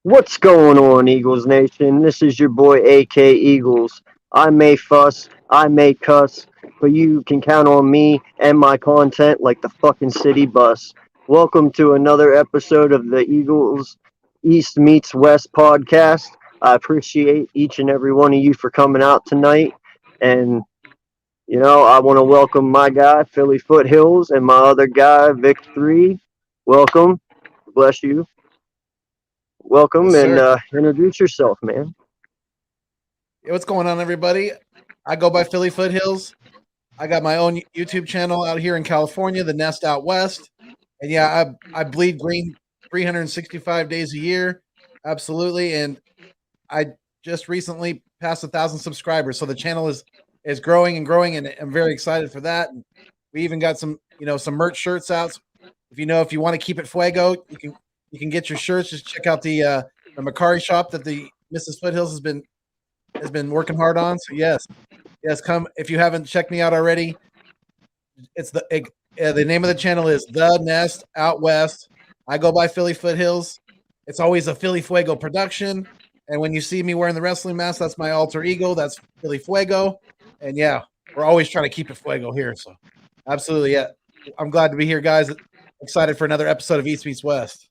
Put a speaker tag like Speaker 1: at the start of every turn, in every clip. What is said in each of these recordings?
Speaker 1: What's going on, Eagles Nation? This is your boy AK Eagles. I may fuss, I may cuss, but you can count on me and my content like the fucking city bus. Welcome to another episode of the Eagles East Meets West podcast. I appreciate each and every one of you for coming out tonight. And, I want to welcome my guy, Philly Foothills, and my other guy, Vic 3. Welcome. Bless you. Welcome
Speaker 2: Yes,
Speaker 1: and
Speaker 2: sir.
Speaker 1: introduce yourself, man.
Speaker 2: Hey, what's going on, everybody? I go by Philly Foothills. I got my own YouTube channel out here in California, The Nest Out West. And yeah, I bleed green 365 days a year. Absolutely. And I just recently passed 1,000 subscribers. So the channel is growing and growing, and I'm very excited for that. And we even got some merch shirts out. If you want to keep it fuego, you can get your shirts. Just check out the Macari shop that the Mrs. Foothills has been working hard on. So yes, come if you haven't checked me out already. It's the name of the channel is The Nest Out West. I go by Philly Foothills. It's always a Philly Fuego production. And when you see me wearing the wrestling mask, that's my alter ego. That's Philly Fuego. And yeah, we're always trying to keep it Fuego here. So absolutely, yeah. I'm glad to be here, guys. Excited for another episode of East Meets West.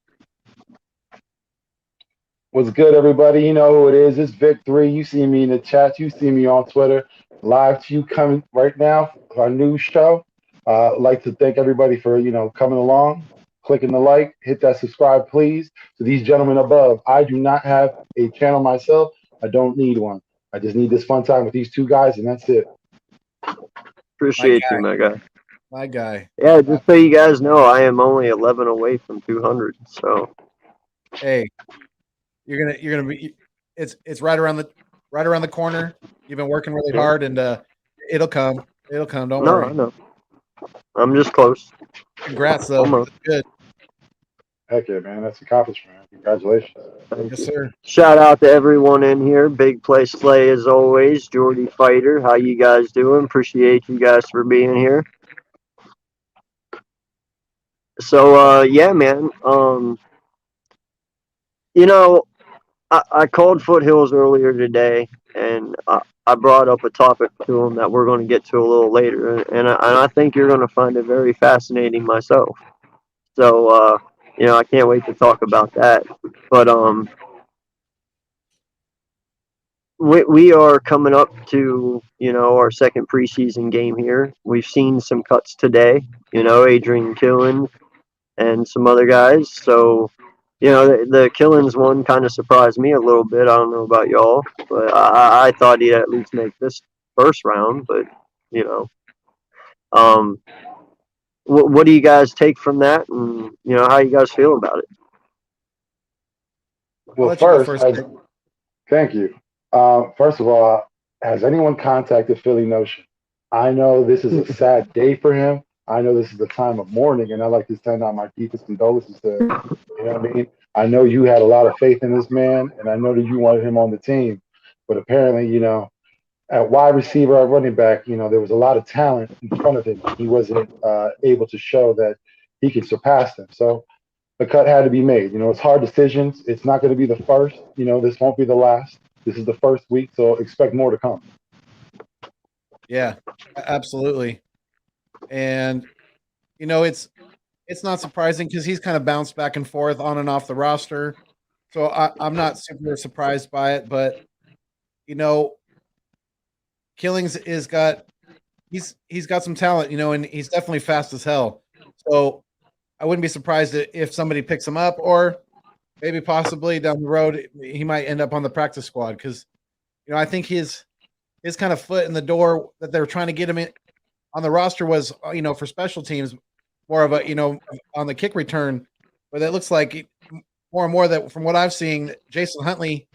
Speaker 3: What's good, everybody? You know who it is. It's Vic3. You see me in the chat. You see me on Twitter. Live to you coming right now for our new show. I'd like to thank everybody for, coming along, clicking the like, hit that subscribe, please. To these gentlemen above, I do not have a channel myself. I don't need one. I just need this fun time with these two guys, and that's it.
Speaker 1: Appreciate you, my guy.
Speaker 2: My guy.
Speaker 1: Yeah, just so you guys know, I am only 11 away from 200. So,
Speaker 2: hey, you're gonna be. It's right around the corner. You've been working really hard, and it'll come. It'll come. Don't worry.
Speaker 1: No, I'm just close.
Speaker 2: Congrats, though.
Speaker 1: Almost.
Speaker 2: Good.
Speaker 3: Heck yeah, man. That's accomplishment. Congratulations.
Speaker 2: Yes, sir.
Speaker 1: Shout out to everyone in here. Big play slay as always. Jordy Fighter, how you guys doing? Appreciate you guys for being here. So, yeah, man. I called Foothills earlier today, and I brought up a topic to him that we're going to get to a little later, and I think you're going to find it very fascinating myself. So, I can't wait to talk about that. But we are coming up to our second preseason game here. We've seen some cuts today. Adrian Killen and some other guys. So. The Killings one kind of surprised me a little bit. I don't know about y'all, but I thought he'd at least make this first round. But what do you guys take from that, and how you guys feel about it?
Speaker 3: Well, thank you. First of all, has anyone contacted Philly Notion? I know this is a sad day for him. I know this is the time of mourning, and I'd like to send out my deepest condolences to him. You know what I mean? I know you had a lot of faith in this man, and I know that you wanted him on the team. But apparently, at wide receiver, at running back, there was a lot of talent in front of him. He wasn't able to show that he could surpass them. So the cut had to be made. It's hard decisions. It's not going to be the first. This won't be the last. This is the first week, so expect more to come.
Speaker 2: Yeah, absolutely. And it's not surprising because he's kind of bounced back and forth on and off the roster, so I'm not super surprised by it. But Killings he's got some talent, and he's definitely fast as hell. So I wouldn't be surprised if somebody picks him up, or maybe possibly down the road he might end up on the practice squad because I think his kind of foot in the door that they were trying to get him in on the roster was, for special teams, more of a, on the kick return. But it looks like more and more that from what I've seen, Jason Huntley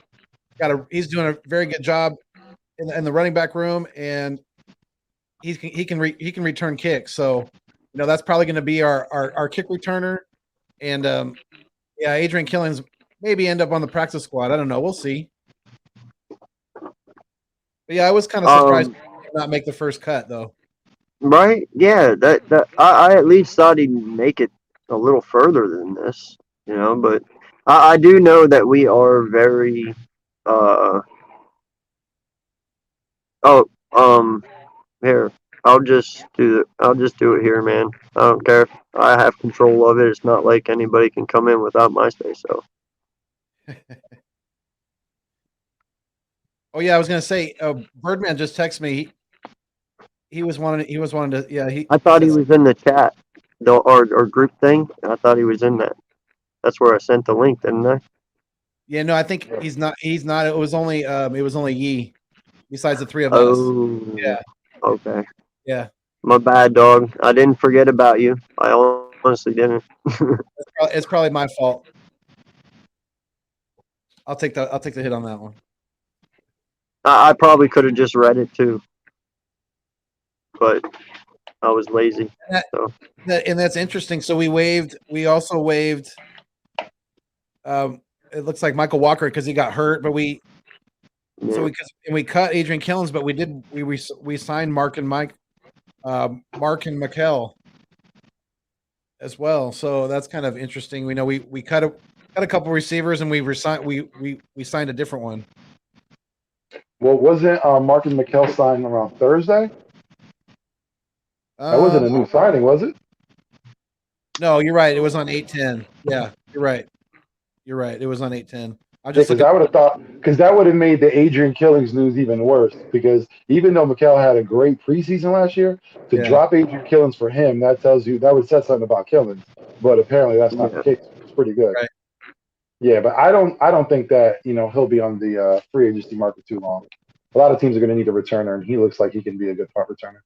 Speaker 2: he's doing a very good job in the running back room, and he can return kicks. So, that's probably going to be our kick returner. And Adrian Killings maybe end up on the practice squad. I don't know. We'll see. But yeah, I was kind of surprised to not make the first cut though.
Speaker 1: Right? Yeah, that I at least thought he'd make it a little further than this, but I do know that we are very. Uh, oh, here. I'll just do it here, man. I don't care. I have control of it. It's not like anybody can come in without my say so.
Speaker 2: Oh yeah, I was gonna say, Birdman just texted me. He was wanting. He was wanting to. Yeah,
Speaker 1: I
Speaker 2: he
Speaker 1: thought he
Speaker 2: says.
Speaker 1: was in the chat, the or group thing. I thought he was in that. That's where I sent the link, didn't I?
Speaker 2: Yeah, no, I think he's not. He's not. It was only. It was only Yi. Besides the three of us.
Speaker 1: Oh,
Speaker 2: Yeah.
Speaker 1: okay.
Speaker 2: Yeah.
Speaker 1: My bad, dog. I didn't forget about you. I honestly didn't.
Speaker 2: It's probably my fault. I'll take the hit on that one.
Speaker 1: I probably could have just read it too, but I was lazy. So
Speaker 2: And that's interesting. So we also waived. It looks like Michael Walker because he got hurt, but we
Speaker 1: yeah.
Speaker 2: we cut Adrian Killens, but we signed Mark and Mikel as well. So that's kind of interesting. We know we cut a couple receivers and we signed a different one.
Speaker 3: Well, wasn't Marcus McKell signed around Thursday? That wasn't a new signing, was it?
Speaker 2: No, you're right. It was on 8/10. Yeah, you're right. You're right. It was on 8/10.
Speaker 3: Because I would have thought, because that would have made the Adrian Killings news even worse. Because even though McKell had a great preseason last year, to drop Adrian Killings for him, that tells you that would say something about Killings. But apparently that's not the case. It's pretty good.
Speaker 2: Right.
Speaker 3: Yeah, but I don't think that he'll be on the free agency market too long. A lot of teams are going to need a returner, and he looks like he can be a good punt returner.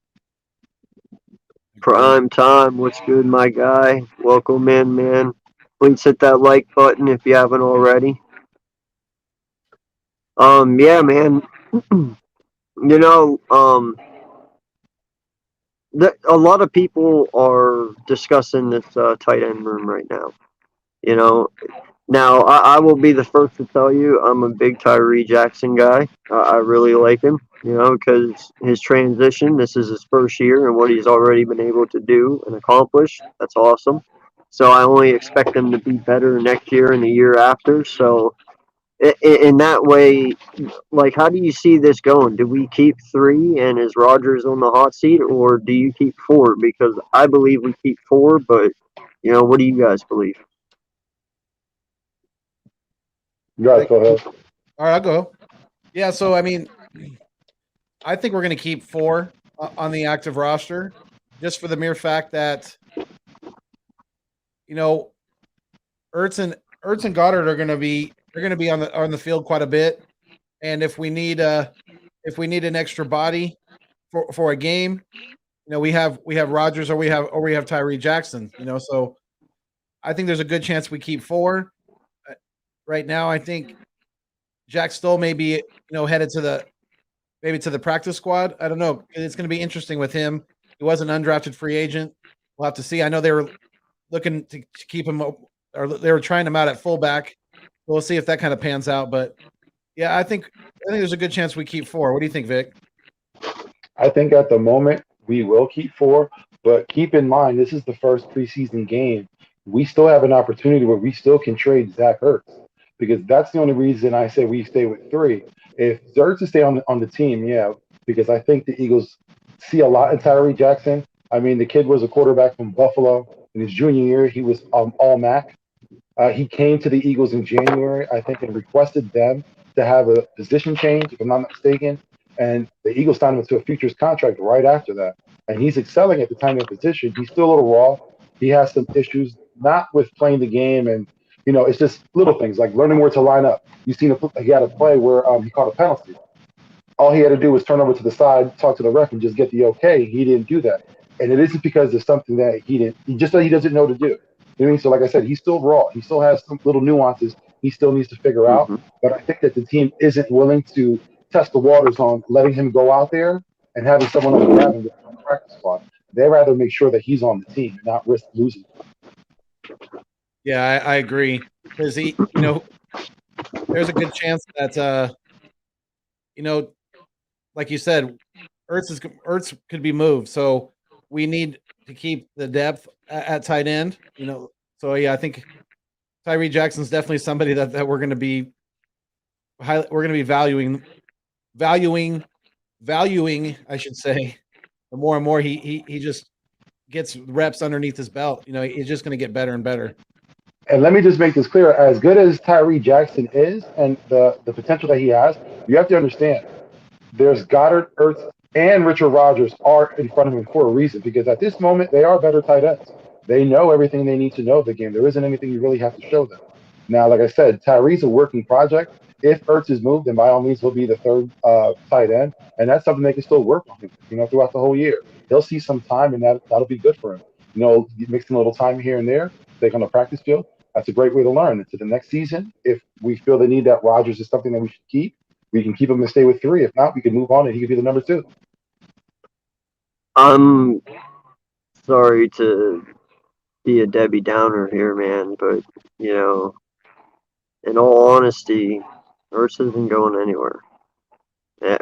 Speaker 1: Prime time. What's good, my guy? Welcome in, man. Please hit that like button if you haven't already. Yeah, man. A lot of people are discussing this tight end room right now. Now I will be the first to tell you I'm a big Tyree Jackson guy. I really like him, because his transition. This is his first year, and what he's already been able to do and accomplish. That's awesome. So I only expect him to be better next year and the year after. So in that way, like, how do you see this going? Do we keep 3 and is Rogers on the hot seat, or do you keep 4? Because I believe we keep 4, but what do you guys believe?
Speaker 3: Go ahead.
Speaker 2: All right, I'll go. Yeah, so I mean, I think we're going to keep 4 on the active roster, just for the mere fact that Ertz and Goddard are going to be on the field quite a bit, and if we need an extra body for a game, we have Rodgers or we have Tyree Jackson. So I think there's a good chance we keep 4. Right now, I think Jack Stoll may be headed to the practice squad. I don't know. It's going to be interesting with him. He was an undrafted free agent. We'll have to see. I know they were looking to keep him, or they were trying him out at fullback. We'll see if that kind of pans out. But yeah, I think there's a good chance we keep 4. What do you think, Vic?
Speaker 3: I think at the moment we will keep 4, but keep in mind this is the first preseason game. We still have an opportunity where we still can trade Zach Ertz, because that's the only reason I say we stay with 3. If Ertz to stay on the team, yeah, because I think the Eagles see a lot in Tyree Jackson. I mean, the kid was a quarterback from Buffalo. In his junior year, he was all MAC. He came to the Eagles in January, I think, and requested them to have a position change, if I'm not mistaken. And the Eagles signed him to a futures contract right after that. And he's excelling at the time of position. He's still a little raw. He has some issues, not with playing the game. And, it's just little things like learning where to line up. You've seen he had a play where he caught a penalty. All he had to do was turn over to the side, talk to the ref, and just get the okay. He didn't do that. And it isn't because of something that he doesn't know to do. You know what I mean? So like I said, he's still raw. He still has some little nuances he still needs to figure out. But I think that the team isn't willing to test the waters on letting him go out there and having someone else grab him on the practice squad. They rather make sure that he's on the team and not risk losing.
Speaker 2: Yeah, I agree, because there's a good chance that like you said, Ertz could be moved. So we need to keep the depth at tight end. So yeah, I think Tyree Jackson's definitely somebody that we're going to be valuing, I should say. The more and more he just gets reps underneath his belt, he's just going to get better and better.
Speaker 3: And let me just make this clear: as good as Tyree Jackson is, and the potential that he has, you have to understand there's Goddard, Ertz, and Richard Rodgers are in front of him for a reason, because at this moment they are better tight ends. They know everything they need to know of the game. There isn't anything you really have to show them. Now, like I said, Tyree's a working project. If Ertz is moved, then by all means he'll be the third tight end, and that's something they can still work on him, throughout the whole year. He'll see some time, and that'll be good for him. Mixing a little time here and there, take on the practice field. That's a great way to learn. And to the next season, if we feel the need that Rodgers is something that we should keep, we can keep him and stay with 3. If not, we can move on and he could be the number 2.
Speaker 1: I'm sorry to be a Debbie Downer here, man, but in all honesty, Ertz isn't going anywhere.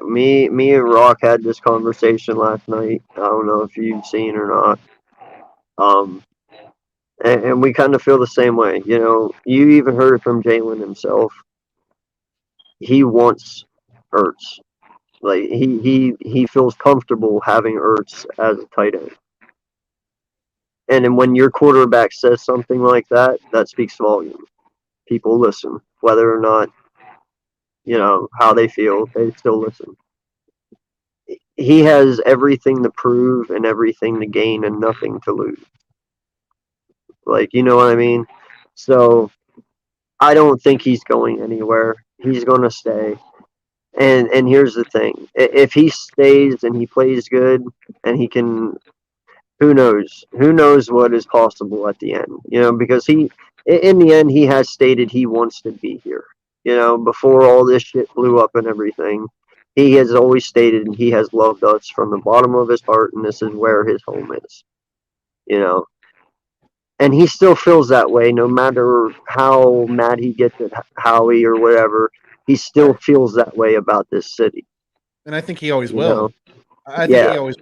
Speaker 1: Me and Rock had this conversation last night. I don't know if you've seen or not. And we kind of feel the same way. You even heard it from Jalen himself. He wants Ertz. Like he feels comfortable having Ertz as a tight end. And then when your quarterback says something like that, that speaks volume. People listen, whether or not how they feel, they still listen. He has everything to prove and everything to gain and nothing to lose. Like, you know what I mean? So I don't think he's going anywhere. He's going to stay. And here's the thing. If he stays and he plays good and he can, who knows? Who knows what is possible at the end? Because in the end, he has stated he wants to be here. Before all this shit blew up and everything, he has always stated he has loved us from the bottom of his heart, and this is where his home is. And he still feels that way, no matter how mad he gets at Howie or whatever. He still feels that way about this city.
Speaker 2: And I think he always will. I think
Speaker 1: yeah.
Speaker 2: he always.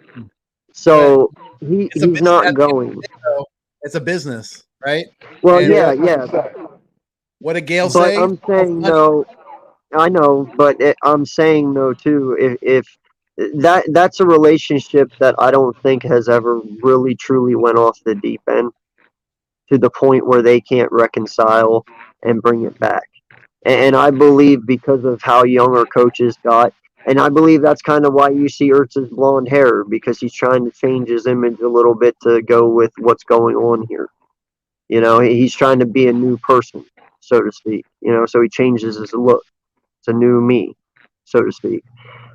Speaker 1: So he's not going.
Speaker 2: It's a business, right?
Speaker 1: Well, and yeah.
Speaker 2: What did Gail say?
Speaker 1: But I'm saying no. I know, but I'm saying no too. If that's a relationship that I don't think has ever really truly went off the deep end to the point where they can't reconcile and bring it back. And I believe because of how young our coaches got, and I believe that's kind of why you see Ertz's blonde hair, because he's trying to change his image a little bit to go with what's going on here. He's trying to be a new person, so to speak. So he changes his look. It's a new me, so to speak.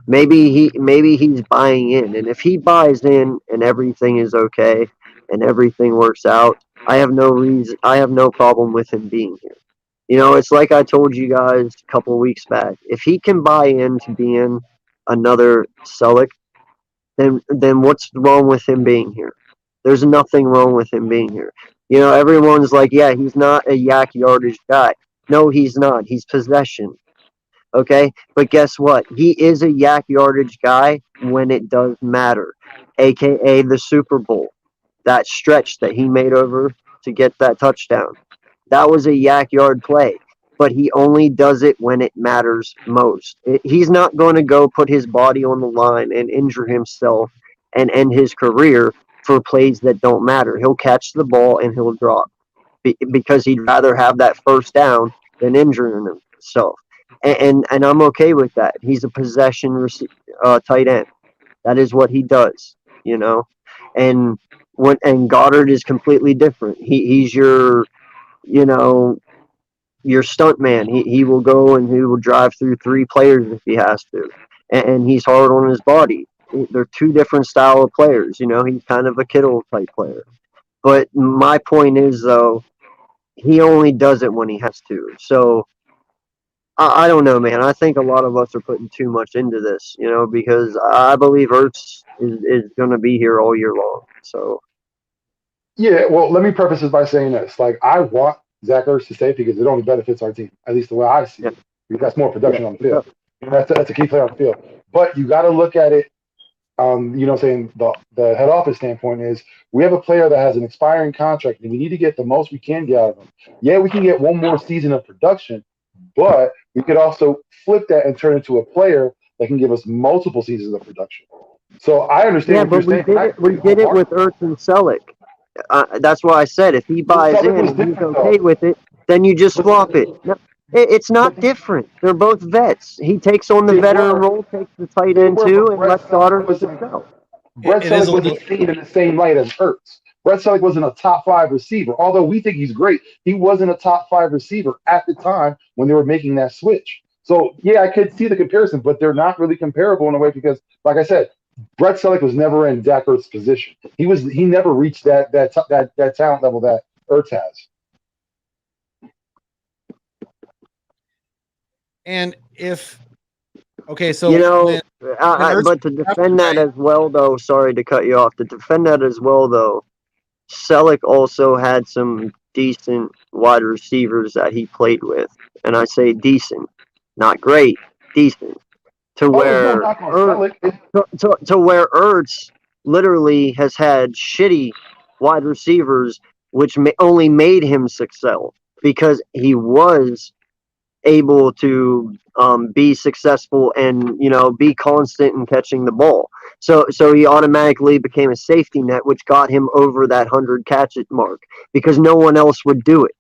Speaker 1: Maybe he's buying in, and if he buys in and everything is okay and everything works out, I have no problem with him being here. It's like I told you guys a couple of weeks back. If he can buy into being another Selleck, then what's wrong with him being here? There's nothing wrong with him being here. Everyone's like, yeah, he's not a yak yardage guy. No, he's not. He's possession. Okay? But guess what? He is a yak yardage guy when it does matter, a.k.a. the Super Bowl. That stretch that he made over to get that touchdown. That was a yak yard play, but he only does it when it matters most. He's not going to go put his body on the line and injure himself and end his career for plays that don't matter. He'll catch the ball and he'll drop because he'd rather have that first down than injuring himself. And I'm okay with that. He's a possession tight end. That is what he does, And Goddard is completely different. He's your stunt man. He will go and he will drive through 3 players if he has to, and he's hard on his body. They're 2 different style of players. He's kind of a Kittle type player. But my point is, though, he only does it when he has to. So I don't know, man. I think a lot of us are putting too much into this, because I believe Ertz is going to be here all year long. So.
Speaker 3: Yeah, well, let me preface this by saying this. Like, I want Zach Ertz to stay because it only benefits our team, at least the way I see it. Because that's more production on the field. And that's a key player on the field. But you got to look at it saying the head office standpoint is we have a player that has an expiring contract and we need to get the most we can get out of him. Yeah, we can get one more season of production, but we could also flip that and turn into a player that can give us multiple seasons of production. So I understand
Speaker 1: Yeah,
Speaker 3: what you're
Speaker 1: but we
Speaker 3: saying.
Speaker 1: did it. We did it with Ertz and Selleck. That's why I said if he buys
Speaker 3: Selleck
Speaker 1: in
Speaker 3: was
Speaker 1: and he's
Speaker 3: different
Speaker 1: okay
Speaker 3: though.
Speaker 1: with it, then you just swap it. No, it's not different. They're both vets. He takes on the
Speaker 3: They
Speaker 1: veteran
Speaker 3: were,
Speaker 1: role, takes the tight
Speaker 3: they
Speaker 1: end
Speaker 3: were,
Speaker 1: too,
Speaker 3: but
Speaker 1: and lets Goddard excel.
Speaker 3: Brett
Speaker 2: It is
Speaker 3: Selleck
Speaker 2: a little.
Speaker 3: wasn't seen in the same light as Ertz. Brett Selleck wasn't a top 5 receiver. Although we think he's great, he wasn't a top 5 receiver at the time when they were making that switch. So yeah, I could see the comparison, but they're not really comparable in a way because, like I said, Brett Selleck was never in Dak Ertz's position. He never reached that talent level that Ertz has.
Speaker 2: And if okay, so
Speaker 1: You know,
Speaker 2: when Ertz
Speaker 1: but to
Speaker 2: was drafted,
Speaker 1: defend that
Speaker 2: right?
Speaker 1: as well, though, sorry to cut you off. To defend that as well, though, Selleck also had some decent wide receivers that he played with, and I say decent, not great, decent. To
Speaker 3: Oh, there's no
Speaker 1: where
Speaker 3: knock on Selleck.
Speaker 1: to where Ertz literally has had shitty wide receivers, which only made him successful because he was able to be successful and be constant in catching the ball. So he automatically became a safety net, which got him over that 100 catch it mark because no one else would do it.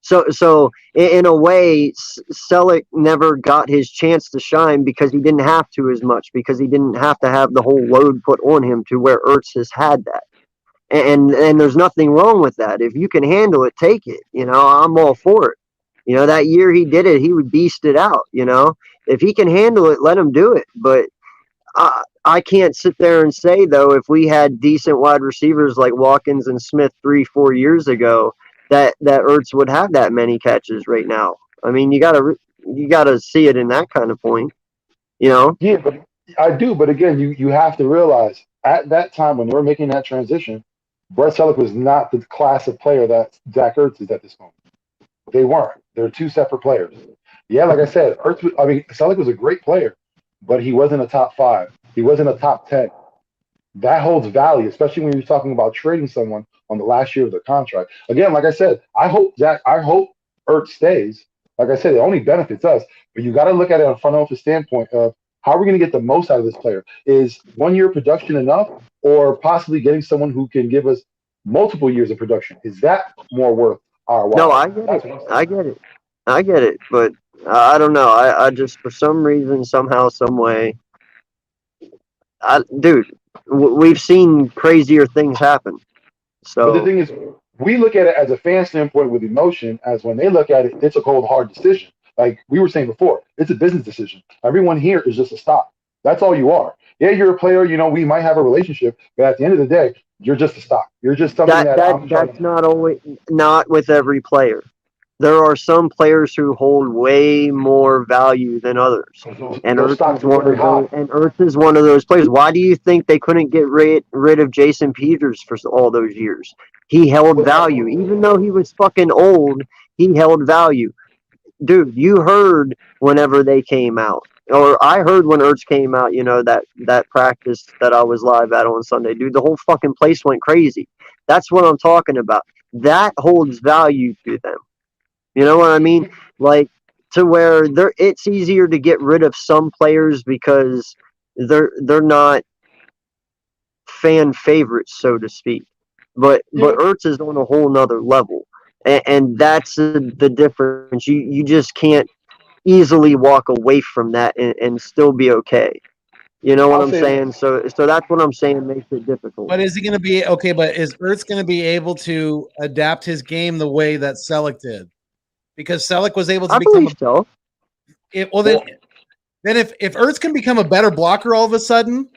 Speaker 1: So in a way, Selleck never got his chance to shine because he didn't have to as much because he didn't have to have the whole load put on him to where Ertz has had that. And there's nothing wrong with that. If you can handle it, take it. I'm all for it. That year he did it, he would beast it out. If he can handle it, let him do it. But I can't sit there and say though, if we had decent wide receivers like Watkins and Smith 3-4 years ago, that Ertz would have that many catches right now. I mean, you gotta see it in that kind of point.
Speaker 3: Yeah, but I do. But again, you have to realize at that time when they were making that transition, Brett Selleck was not the class of player that Zach Ertz is at this moment. They weren't. They're two separate players. Yeah, like I said, Selleck was a great player, but he wasn't a top 5. He wasn't a top 10. That holds value, especially when you're talking about trading someone on the last year of their contract. Again, like I said, I hope Ertz stays. Like I said, it only benefits us, but you got to look at it on a front office standpoint of how are we going to get the most out of this player? Is 1 year production enough, or possibly getting someone who can give us multiple years of production? Is that more worth our while?
Speaker 1: No, I get it. I get it. But I don't know. I just for some reason, somehow, some way, dude, we've seen crazier things happen.
Speaker 3: But the
Speaker 1: So
Speaker 3: thing is, we look at it as a fan standpoint with emotion, as when they look at it, it's a cold, hard decision. Like we were saying before, it's a business decision. Everyone here is just a stock. That's all you are. Yeah, you're a player. We might have a relationship, but at the end of the day, you're just a stock. You're just something
Speaker 1: that's not always not with every player. There are some players who hold way more value than others. And
Speaker 3: those
Speaker 1: Ertz
Speaker 3: stocks
Speaker 1: is
Speaker 3: are
Speaker 1: one
Speaker 3: very
Speaker 1: of those.
Speaker 3: high.
Speaker 1: And Ertz is one of those players. Why do you think they couldn't get rid of Jason Peters for all those years? He held value, even though he was fucking old. He held value, dude. You heard whenever they came out, or I heard when Ertz came out. That practice that I was live at on Sunday, dude. The whole fucking place went crazy. That's what I'm talking about. That holds value to them. You know what I mean? Like to where it's easier to get rid of some players because they're not fan favorites, so to speak. But
Speaker 3: Yeah,
Speaker 1: Ertz is on a whole nother level, and that's the difference. You just can't easily walk away from that and still be okay. You know what
Speaker 3: I'll
Speaker 1: I'm
Speaker 3: say
Speaker 1: saying?
Speaker 3: this.
Speaker 1: So that's what I'm saying makes it difficult.
Speaker 2: But is he going to be okay? But is Ertz going to be able to adapt his game the way that Selleck did? Because Selleck was able to
Speaker 1: I
Speaker 2: become
Speaker 1: believe so.
Speaker 2: then if Ertz can become a better blocker all of a sudden,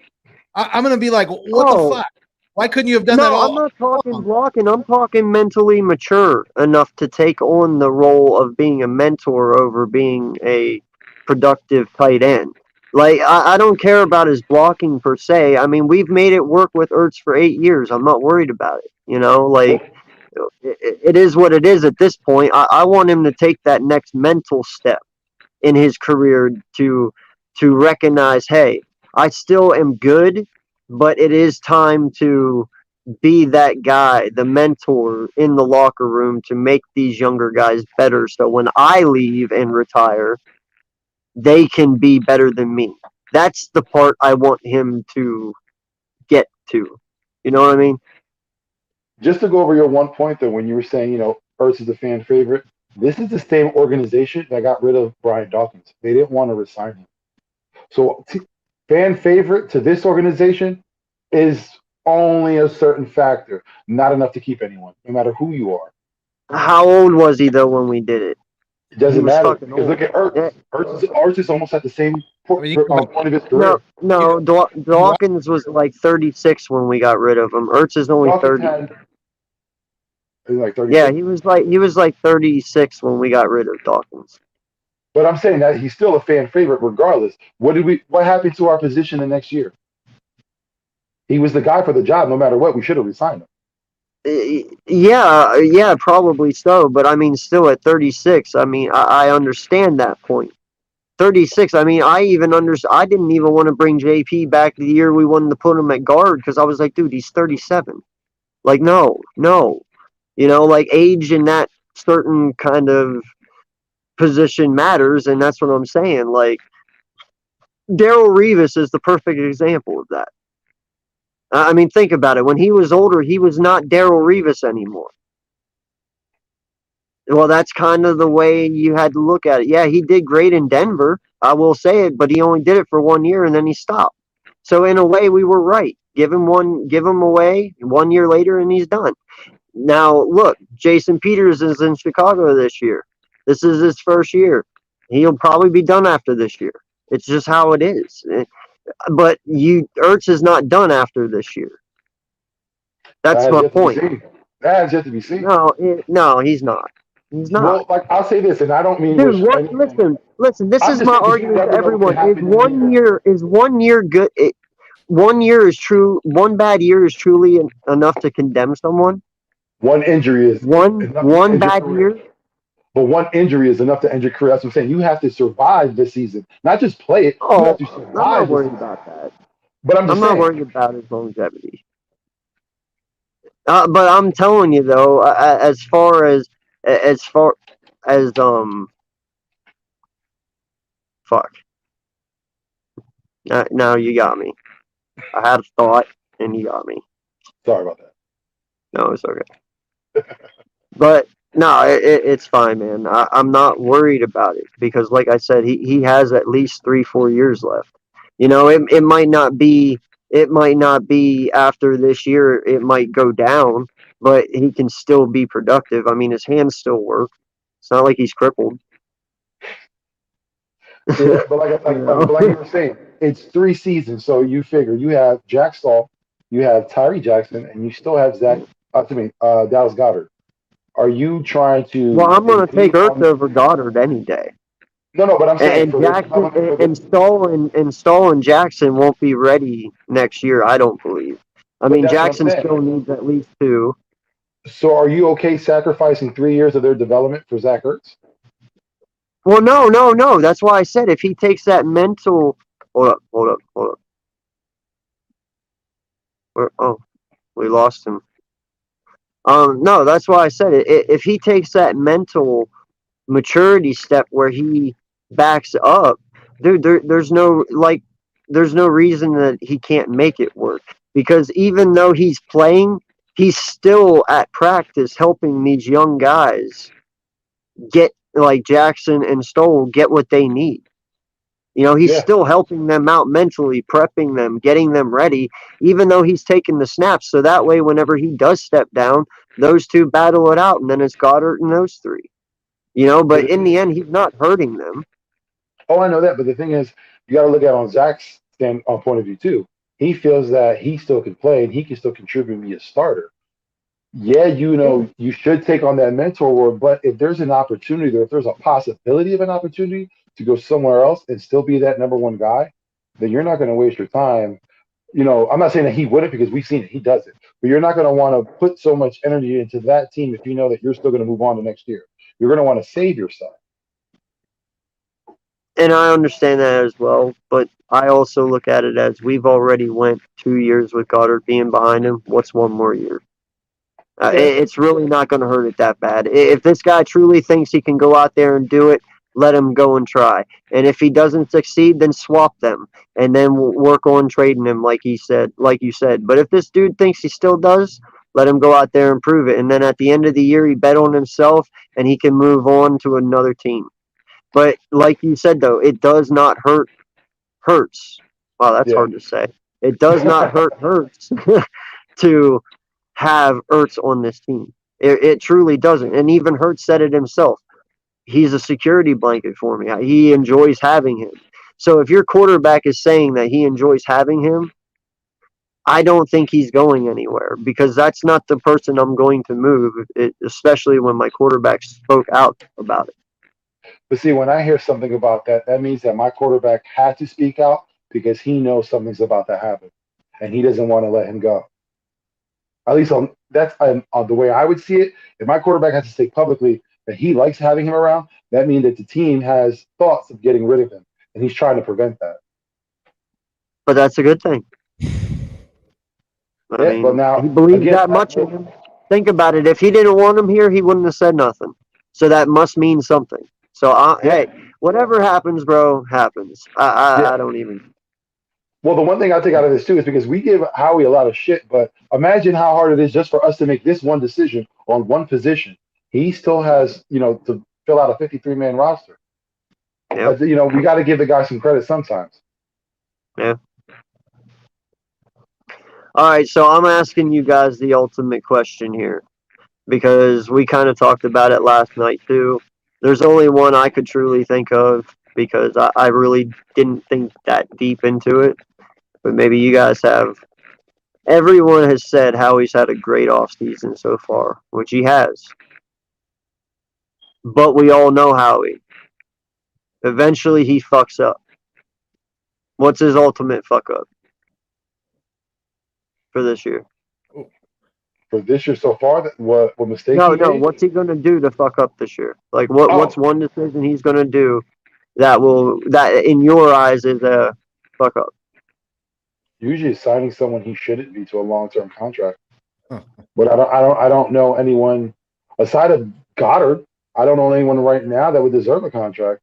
Speaker 2: I'm going to be like, what the
Speaker 1: Oh,
Speaker 2: fuck? Why couldn't you have done that
Speaker 1: no, I'm
Speaker 2: all
Speaker 1: not talking
Speaker 2: along?
Speaker 1: blocking. I'm talking mentally mature enough to take on the role of being a mentor over being a productive tight end. Like, I don't care about his blocking per se. I mean, we've made it work with Ertz for 8 years. I'm not worried about it.
Speaker 3: Well,
Speaker 1: It is what it is at this point. I want him to take that next mental step in his career to recognize, hey, I still am good, but it is time to be that guy, the mentor in the locker room to make these younger guys better. So when I leave and retire, they can be better than me. That's the part I want him to get to. You know what I mean?
Speaker 3: Just to go over your one point though, when you were saying, Ertz is a fan favorite, this is the same organization that got rid of Brian Dawkins. They didn't want to resign him. So fan favorite to this organization is only a certain factor, not enough to keep anyone, no matter who you are.
Speaker 1: How old was he though when we did it?
Speaker 3: It doesn't
Speaker 1: was
Speaker 3: matter
Speaker 1: fucking
Speaker 3: because
Speaker 1: old.
Speaker 3: look at Ertz.
Speaker 1: Yeah.
Speaker 3: Ertz is almost at the same point of his
Speaker 1: No,
Speaker 3: career.
Speaker 1: no. Dawkins was like 36 when we got rid of him. Ertz is only
Speaker 3: Dawkins
Speaker 1: 30.
Speaker 3: had like 36.
Speaker 1: Yeah, he was like 36 when we got rid of Dawkins.
Speaker 3: But I'm saying that he's still a fan favorite regardless. What happened to our position the next year? He was the guy for the job no matter what. We should have resigned him.
Speaker 1: Yeah, probably so. But I mean, still at 36, I mean, I understand that point. 36. I mean, I didn't even want to bring JP back the year we wanted to put him at guard because I was like, dude, he's 37. Like, no. Like age in that certain kind of position matters, and that's what I'm saying. Like, Daryl Revis is the perfect example of that. I mean, think about it. When he was older, he was not Daryl Revis anymore. Well, that's kind of the way you had to look at it. Yeah, he did great in Denver. I will say it, but he only did it for 1 year and then he stopped. So in a way, we were right. Give him away 1 year later, and he's done. Now look, Jason Peters is in Chicago this year. This is his first year. He'll probably be done after this year. It's just how it is. But Ertz is not done after this year. That's my point.
Speaker 3: That has yet to be seen.
Speaker 1: No, he's not. He's not.
Speaker 3: Well, like I'll say this, and I don't mean.
Speaker 1: Dude, listen. This is my argument to everyone. Is 1 year good? 1 year is true. One bad year is truly enough to condemn someone.
Speaker 3: One injury is
Speaker 1: one bad year.
Speaker 3: But one injury is enough to end your career. That's what I'm saying. You have to survive this season, not just play it. You have to survive.
Speaker 1: I'm not worried about that.
Speaker 3: But I'm
Speaker 1: not worried about his longevity. But I'm telling you though, as far as fuck. Now you got me. I had a thought and you got me.
Speaker 3: Sorry about that.
Speaker 1: No, it's okay. But no, it's fine, man. I'm not worried about it because, like I said, he has at least 3-4 years left. It might not be after this year. It might go down, but he can still be productive. I mean, his hands still work. It's not like he's crippled.
Speaker 3: Yeah, but like you were saying, it's 3 seasons. So you figure you have Jack Stahl, you have Tyree Jackson, and you still have Dallas Goedert. Are you trying to?
Speaker 1: Well, I'm going to take Ertz over Goddard any day.
Speaker 3: No, but I'm saying
Speaker 1: Stahl and Jackson won't be ready next year. I don't believe. I mean, Jackson still needs at least 2.
Speaker 3: So, are you okay sacrificing 3 years of their development for Zach Ertz?
Speaker 1: Well, no. That's why I said if he takes that mental. Hold up. We lost him. No, that's why I said it. If he takes that mental maturity step where he backs up, dude, there's no reason that he can't make it work. Because even though he's playing, he's still at practice helping these young guys get, like Jackson and Stoll, get what they need. He's still helping them out mentally, prepping them, getting them ready, even though he's taking the snaps. So that way, whenever he does step down, those 2 battle it out, and then it's Goddard and those 3. But in the end, he's not hurting them.
Speaker 3: Oh, I know that. But the thing is, you got to look at it on Zach's point of view, too. He feels that he still can play and he can still contribute and be a starter. Yeah, you should take on that mentor role, but if there's an opportunity or if there's a possibility of an opportunity to go somewhere else and still be that number 1 guy, then you're not going to waste your time. I'm not saying that he wouldn't because we've seen it. He does it. But you're not going to want to put so much energy into that team if you know that you're still going to move on to next year. You're going to want to save yourself.
Speaker 1: And I understand that as well. But I also look at it as we've already went 2 years with Goddard being behind him. What's one more year? It's really not going to hurt it that bad. If this guy truly thinks he can go out there and do it, let him go and try. And if he doesn't succeed, then swap them, and then we'll work on trading him, like you said. But if this dude thinks he still does, let him go out there and prove it. And then at the end of the year, he bet on himself, and he can move on to another team. But like you said, though, it does not hurts. Wow, that's hard to say. It does not hurts to have Ertz on this team. It truly doesn't. And even Hurts said it himself. He's a security blanket for me. He enjoys having him. So if your quarterback is saying that he enjoys having him, I don't think he's going anywhere because that's not the person I'm going to move, especially when my quarterback spoke out about it.
Speaker 3: But see, when I hear something about that, that means that my quarterback had to speak out because he knows something's about to happen, and he doesn't want to let him go. At least that's the way I would see it. If my quarterback has to say publicly that he likes having him around, that means that the team has thoughts of getting rid of him, and he's trying to prevent that.
Speaker 1: But that's a good thing. I mean, now, he believes again, that much in him. Think about it. If he didn't want him here, he wouldn't have said nothing. So that must mean something. So, hey, whatever happens, bro, happens. I don't even.
Speaker 3: Well, the one thing I take out of this, too, is because we give Howie a lot of shit, but imagine how hard it is just for us to make this one decision on one position. He still has, to fill out a 53-man roster. Yep. We got to give the guy some credit sometimes.
Speaker 1: Yeah. All right, so I'm asking you guys the ultimate question here because we kind of talked about it last night, too. There's only one I could truly think of because I really didn't think that deep into it. But maybe you guys have. Everyone has said Howie's had a great offseason so far, which he has. But we all know Howie. Eventually, he fucks up. What's his ultimate fuck up for this year?
Speaker 3: For this year so far, what mistake?
Speaker 1: No. What's he gonna do to fuck up this year? Like what's one decision he's gonna do that in your eyes is a fuck up?
Speaker 3: Usually signing someone he shouldn't be to a long-term contract. But I don't know anyone aside of Goddard. I don't know anyone right now that would deserve a contract.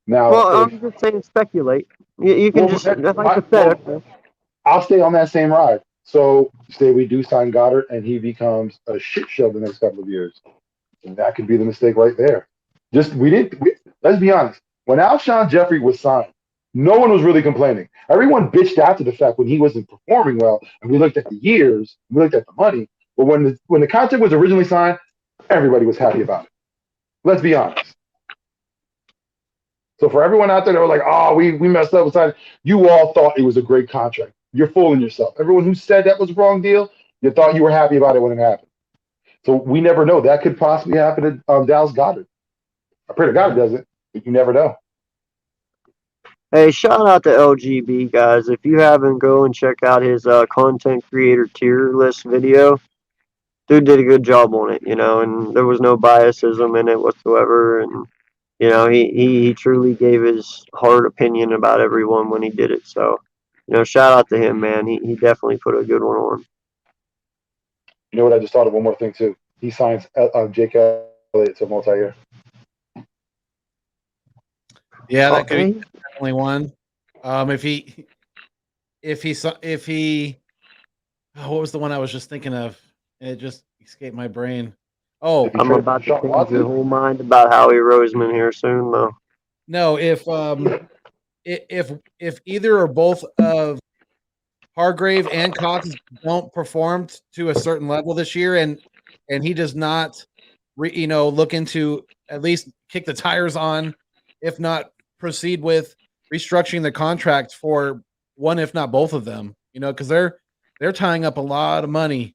Speaker 3: Now,
Speaker 1: I'm just saying speculate. You can hypothetical.
Speaker 3: I'll stay on that same ride. So say we do sign Goddard and he becomes a shit show the next couple of years, and that could be the mistake right there. Let's be honest. When Alshon Jeffrey was signed, no one was really complaining. Everyone bitched after the fact when he wasn't performing well, and we looked at the years, we looked at the money. But when the contract was originally signed, everybody was happy about it. Let's be honest. So for everyone out there that were like, "Oh, we messed up with signing," you all thought it was a great contract. You're fooling yourself. Everyone who said that was a wrong deal, you thought you were happy about it when it happened. So we never know. That could possibly happen to Dallas Goddard. I pray to God it doesn't, but you never know.
Speaker 1: Hey, shout out to LGB, guys. If you haven't, go and check out his content creator tier list video. Dude did a good job on it, and there was no biasism in it whatsoever. And, he truly gave his hard opinion about everyone when he did it. So, shout out to him, man. He definitely put a good one on.
Speaker 3: You know what? I just thought of one more thing, too. He signs Jake Elliott to multi-year.
Speaker 2: Yeah, that could be definitely one. If he, what was the one I was just thinking of? It just escaped my brain. Oh,
Speaker 1: I'm about to change your whole mind about Howie Roseman here soon, though.
Speaker 2: No, if either or both of Hargrave and Cox don't perform to a certain level this year, and he does not, look into at least kick the tires on, if not proceed with restructuring the contract for one, if not both of them, because they're tying up a lot of money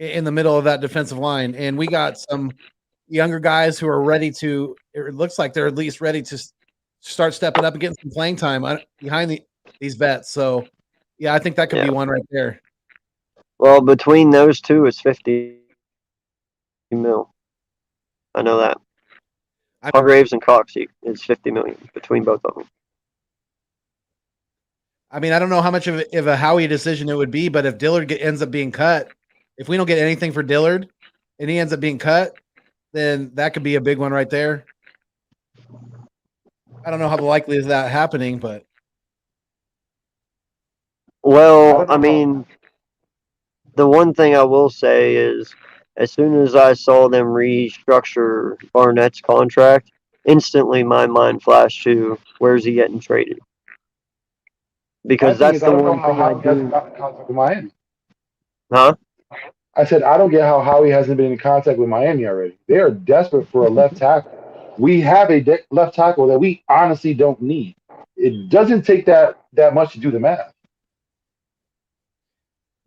Speaker 2: in the middle of that defensive line, and we got some younger guys who are ready to. It looks like they're at least ready to start stepping up and getting some playing time behind these vets. So, yeah, I think that could be one right there.
Speaker 1: Well, between those two, it's $50 million. I know that. Hargraves and Cox is $50 million between both of them.
Speaker 2: I mean, I don't know how much of a Howie decision it would be, but if Dillard ends up being cut, if we don't get anything for Dillard and he ends up being cut, then that could be a big one right there. I don't know how likely is that happening, but
Speaker 1: Well, I mean, the one thing I will say is, as soon as I saw them restructure Barnett's contract, instantly my mind flashed to where's he getting traded? Because that's the one thing I do.
Speaker 3: Contact with Miami.
Speaker 1: Huh?
Speaker 3: I said I don't get how Howie hasn't been in contact with Miami already. They are desperate for a left tackle. We have a left tackle that we honestly don't need. It doesn't take that much to do the math.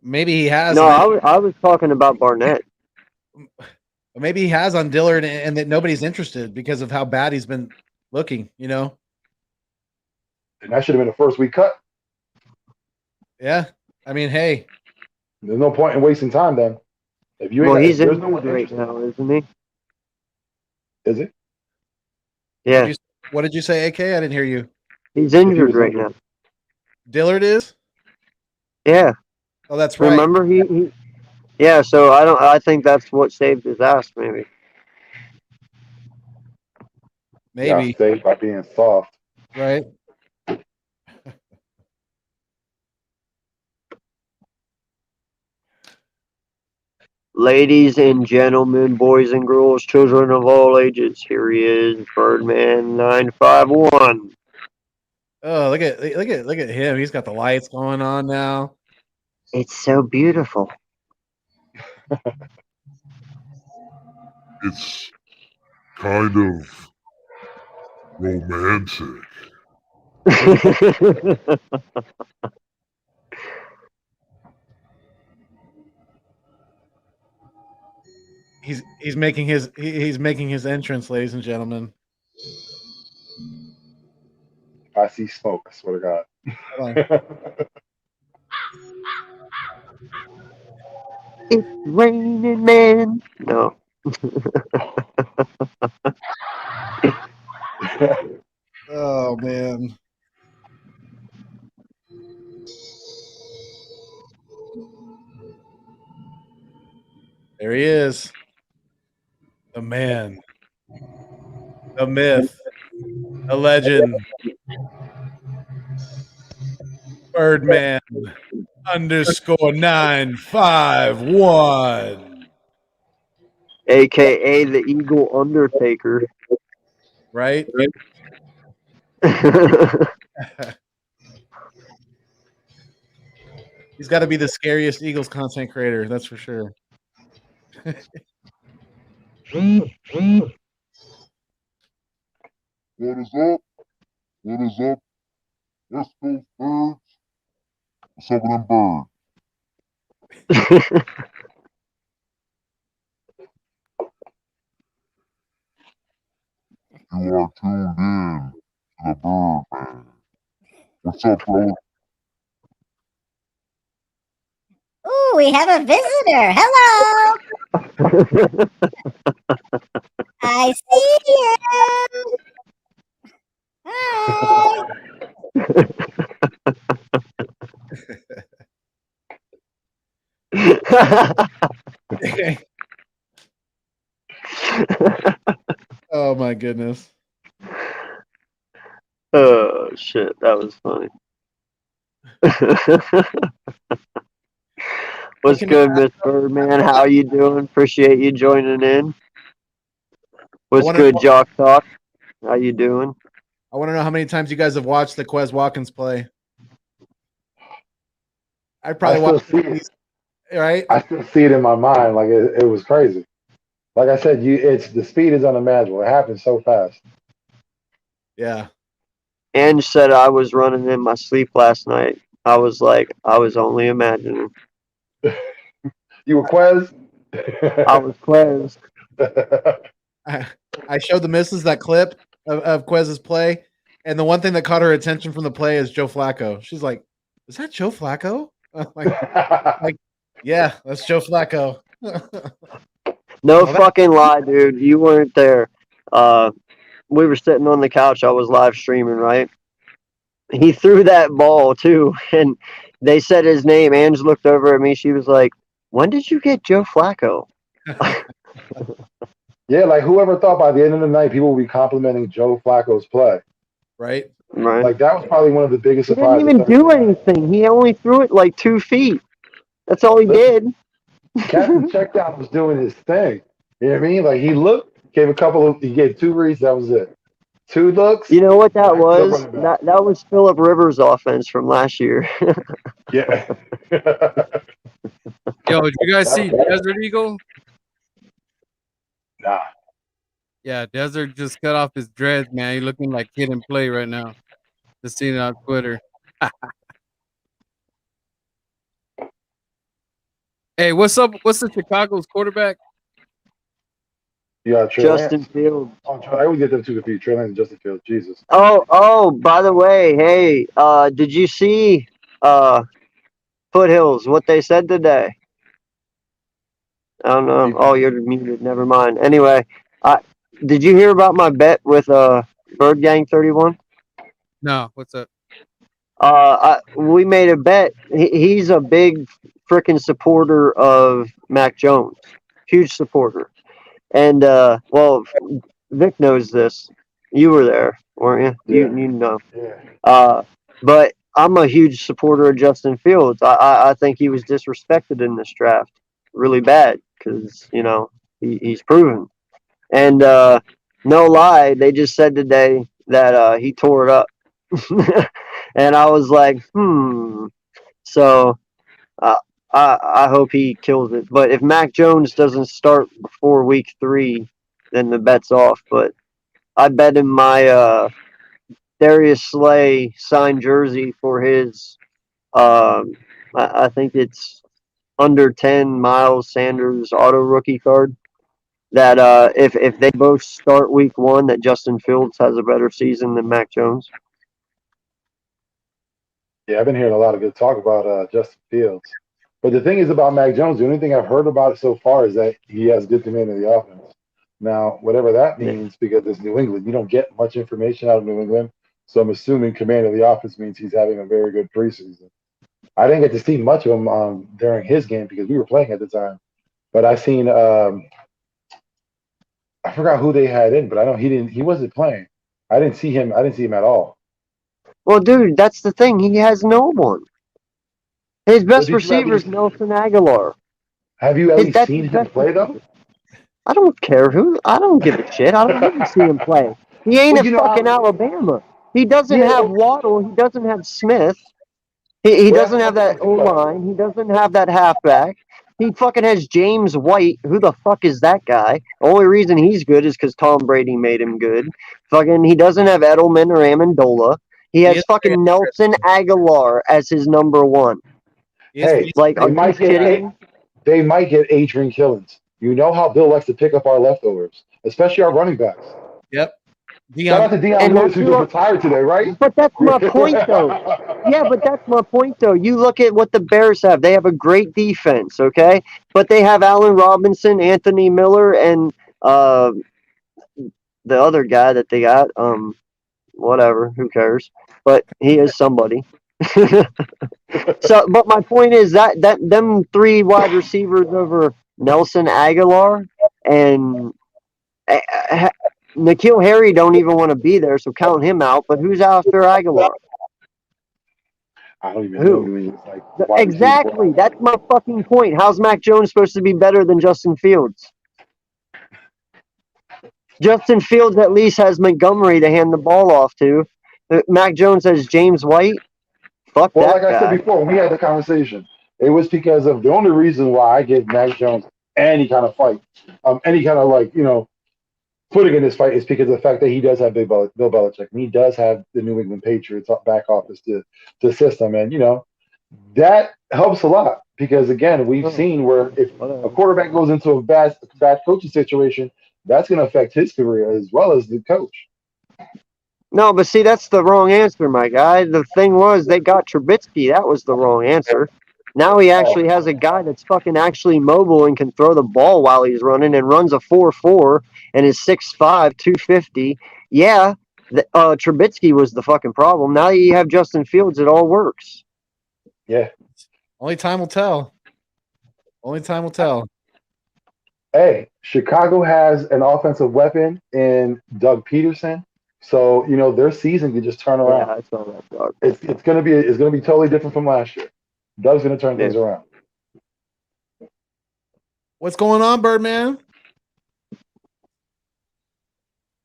Speaker 2: maybe he has.
Speaker 1: No, I was talking about Barnett.
Speaker 2: Maybe he has on Dillard, and that nobody's interested because of how bad he's been looking. You know.
Speaker 3: And that should have been a first week cut.
Speaker 2: Yeah, I mean, hey,
Speaker 3: there's no point in wasting time then. If you
Speaker 1: he's injured right now, isn't he?
Speaker 3: Is it?
Speaker 1: Yeah.
Speaker 2: What did you say, AK? I didn't hear you.
Speaker 1: He's injured right now.
Speaker 2: Dillard is?
Speaker 1: Yeah.
Speaker 2: Oh, that's right.
Speaker 1: Remember he yeah, so I think that's what saved his ass, maybe.
Speaker 2: Maybe.
Speaker 3: Yeah, saved by being soft.
Speaker 2: Right.
Speaker 1: Ladies and gentlemen, boys and girls, children of all ages, here he is, Birdman 951.
Speaker 2: Oh, look at him. He's got the lights going on now.
Speaker 1: It's so beautiful.
Speaker 4: It's kind of romantic.
Speaker 2: He's making his entrance, ladies and gentlemen.
Speaker 3: I see smoke, I swear to
Speaker 2: God.
Speaker 1: It's raining, man. No.
Speaker 2: Oh man. There he is. The man. The myth. The legend. Birdman _951.
Speaker 1: AKA the Eagle Undertaker.
Speaker 2: Right? He's got to be the scariest Eagles content creator, that's for sure.
Speaker 4: What is up? What is up? Let's go, birds. What's up with them birds? You are tuned in to the Bird Man. What's up, bro?
Speaker 5: Ooh, we have a visitor. Hello. I see you. Hi.
Speaker 2: Oh my goodness.
Speaker 1: Oh shit, that was funny. What's good, Miss Birdman? How you doing? Appreciate you joining in. What's good, Jock Talk? How you doing?
Speaker 2: I want to know how many times you guys have watched the Quez Watkins play. I probably watched it, right?
Speaker 3: I still see it in my mind. Like it was crazy. Like I said, it's the speed is unimaginable. It happens so fast.
Speaker 2: Yeah.
Speaker 1: Ange said I was running in my sleep last night. I was like, I was only imagining.
Speaker 3: You were Quez?
Speaker 1: I was Quez.
Speaker 2: I showed the missus that clip of Quez's play, and the one thing that caught her attention from the play is Joe Flacco. She's like, "Is that Joe Flacco?" like, yeah, that's Joe Flacco.
Speaker 1: No fucking lie, dude. You weren't there. We were sitting on the couch. I was live streaming, right? he threw that ball too, and they said his name. Ange looked over at me. She was like, "When did you get Joe Flacco?"
Speaker 3: Yeah, like whoever thought by the end of the night people would be complimenting Joe Flacco's play.
Speaker 2: Right?
Speaker 1: Right?
Speaker 3: Like that was probably one of the biggest
Speaker 1: He didn't
Speaker 3: surprises
Speaker 1: even
Speaker 3: Thursday
Speaker 1: do
Speaker 3: night.
Speaker 1: anything. He only threw it like 2 feet. That's all he
Speaker 3: Listen,
Speaker 1: did.
Speaker 3: Captain Checkdown was doing his thing. You know what I mean? Like he looked, he gave 2 reads, that was it. 2 looks,
Speaker 1: You know what that
Speaker 3: back to the
Speaker 1: was?
Speaker 3: running back.
Speaker 1: That was Philip Rivers' offense from last year.
Speaker 3: Yeah.
Speaker 6: Yo, did you guys see Desert Eagle?
Speaker 3: Nah.
Speaker 6: Yeah, Desert just cut off his dreads, man. He looking like Kid and Play right now. Just seen it on Twitter. Hey, what's up? What's the Chicago's quarterback?
Speaker 3: You got Trey
Speaker 1: Justin
Speaker 3: Lance.
Speaker 1: Fields.
Speaker 3: Oh, I always get them two confused. Trey Lance and Justin Fields. Jesus.
Speaker 1: Oh, by the way, hey, did you see Foothills, what they said today? I don't know. Oh, you're muted. Never mind. Anyway, did you hear about my bet with Bird Gang 31?
Speaker 6: No, what's up?
Speaker 1: We made a bet. He's a big freaking supporter of Mac Jones, huge supporter. And well, Vic knows this. You were there, weren't you?
Speaker 3: Yeah.
Speaker 1: You know.
Speaker 3: Yeah.
Speaker 1: But I'm a huge supporter of Justin Fields. I think he was disrespected in this draft, really bad, because he's proven. And no lie, they just said today that he tore it up. And I was like, So I hope he kills it. But if Mac Jones doesn't start before week 3, then the bet's off. But I bet him my Darius Slay signed jersey for his. I think it's under 10 Miles Sanders auto rookie card. That if they both start week 1, that Justin Fields has a better season than Mac Jones.
Speaker 3: Yeah, I've been hearing a lot of good talk about Justin Fields. But the thing is about Mac Jones, the only thing I've heard about it so far is that he has good command of the offense. Now, whatever that means, because it's New England, you don't get much information out of New England. So I'm assuming command of the offense means he's having a very good preseason. I didn't get to see much of him during his game because we were playing at the time. But I seen I forgot who they had in, but I know he wasn't playing. I didn't see him at all.
Speaker 1: Well, dude, that's the thing. He has no one. His best receiver is Nelson Aguilar.
Speaker 3: Have you at least seen him play though?
Speaker 1: I don't care who. I don't give a shit. I don't want to see him play. He ain't fucking Alabama. He doesn't have Waddle. He doesn't have Smith. He doesn't have that O-line. He doesn't have that halfback. He fucking has James White. Who the fuck is that guy? The only reason he's good is because Tom Brady made him good. Fucking, he doesn't have Edelman or Amendola. He has fucking Nelson Aguilar as his number 1.
Speaker 3: Hey,
Speaker 1: like, are you kidding?
Speaker 3: They might get Adrian Killins. You know how Bill likes to pick up our leftovers, especially our running backs.
Speaker 2: Yep.
Speaker 3: Shout out to Deion Lewis, who just retired today, right?
Speaker 1: But that's my point, though. Yeah, but that's my point, though. You look at what the Bears have. They have a great defense, okay? But they have Allen Robinson, Anthony Miller, and the other guy that they got. Whatever, who cares? But he is somebody. So, but my point is that them 3 wide receivers over Nelson Aguilar and N'Keal Harry don't even want to be there, so count him out. But who's after Aguilar?
Speaker 3: I don't even know who he is.
Speaker 1: Exactly. That's my fucking point. How's Mac Jones supposed to be better than Justin Fields? Justin Fields at least has Montgomery to hand the ball off to. Mac Jones has James White. Fuck that
Speaker 3: like
Speaker 1: guy.
Speaker 3: I said before, when we had the conversation, it was because of the only reason why I gave Mac Jones any kind of fight, any kind of footing in this fight is because of the fact that he does have Bill Belichick, and he does have the New England Patriots back office to system, and that helps a lot because again we've seen where if a quarterback goes into a bad coaching situation, that's going to affect his career as well as the coach.
Speaker 1: No, but see, that's the wrong answer, my guy. The thing was, they got Trubisky. That was the wrong answer. Now he actually has a guy that's fucking actually mobile and can throw the ball while he's running and runs a 4.4 and is 6'5", 250. Yeah, Trubisky was the fucking problem. Now you have Justin Fields, it all works.
Speaker 3: Yeah.
Speaker 2: Only time will tell. Only time will tell.
Speaker 3: Hey, Chicago has an offensive weapon in Doug Peterson, so their season could just turn
Speaker 1: Yeah,
Speaker 3: around.
Speaker 1: I saw that, dog.
Speaker 3: It's gonna be totally different from last year. Doug's gonna turn things around.
Speaker 2: What's going on, Birdman?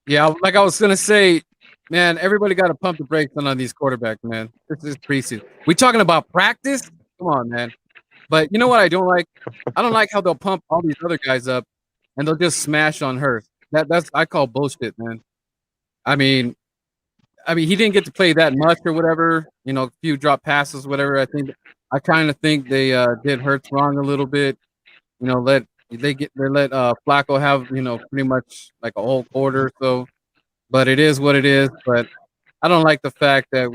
Speaker 6: Yeah, like I was gonna say, man, everybody got to pump the brakes on these quarterbacks, man. This is preseason. We talking about practice? Come on, man. But you know what I don't like? I don't like how they'll pump all these other guys up and they'll just smash on Hurts. That's I call bullshit, man. I mean, he didn't get to play that much or whatever. A few drop passes, whatever. I kind of think they did Hurts wrong a little bit. Let Flacco have pretty much like a whole quarter. So, but it is what it is. But I don't like the fact that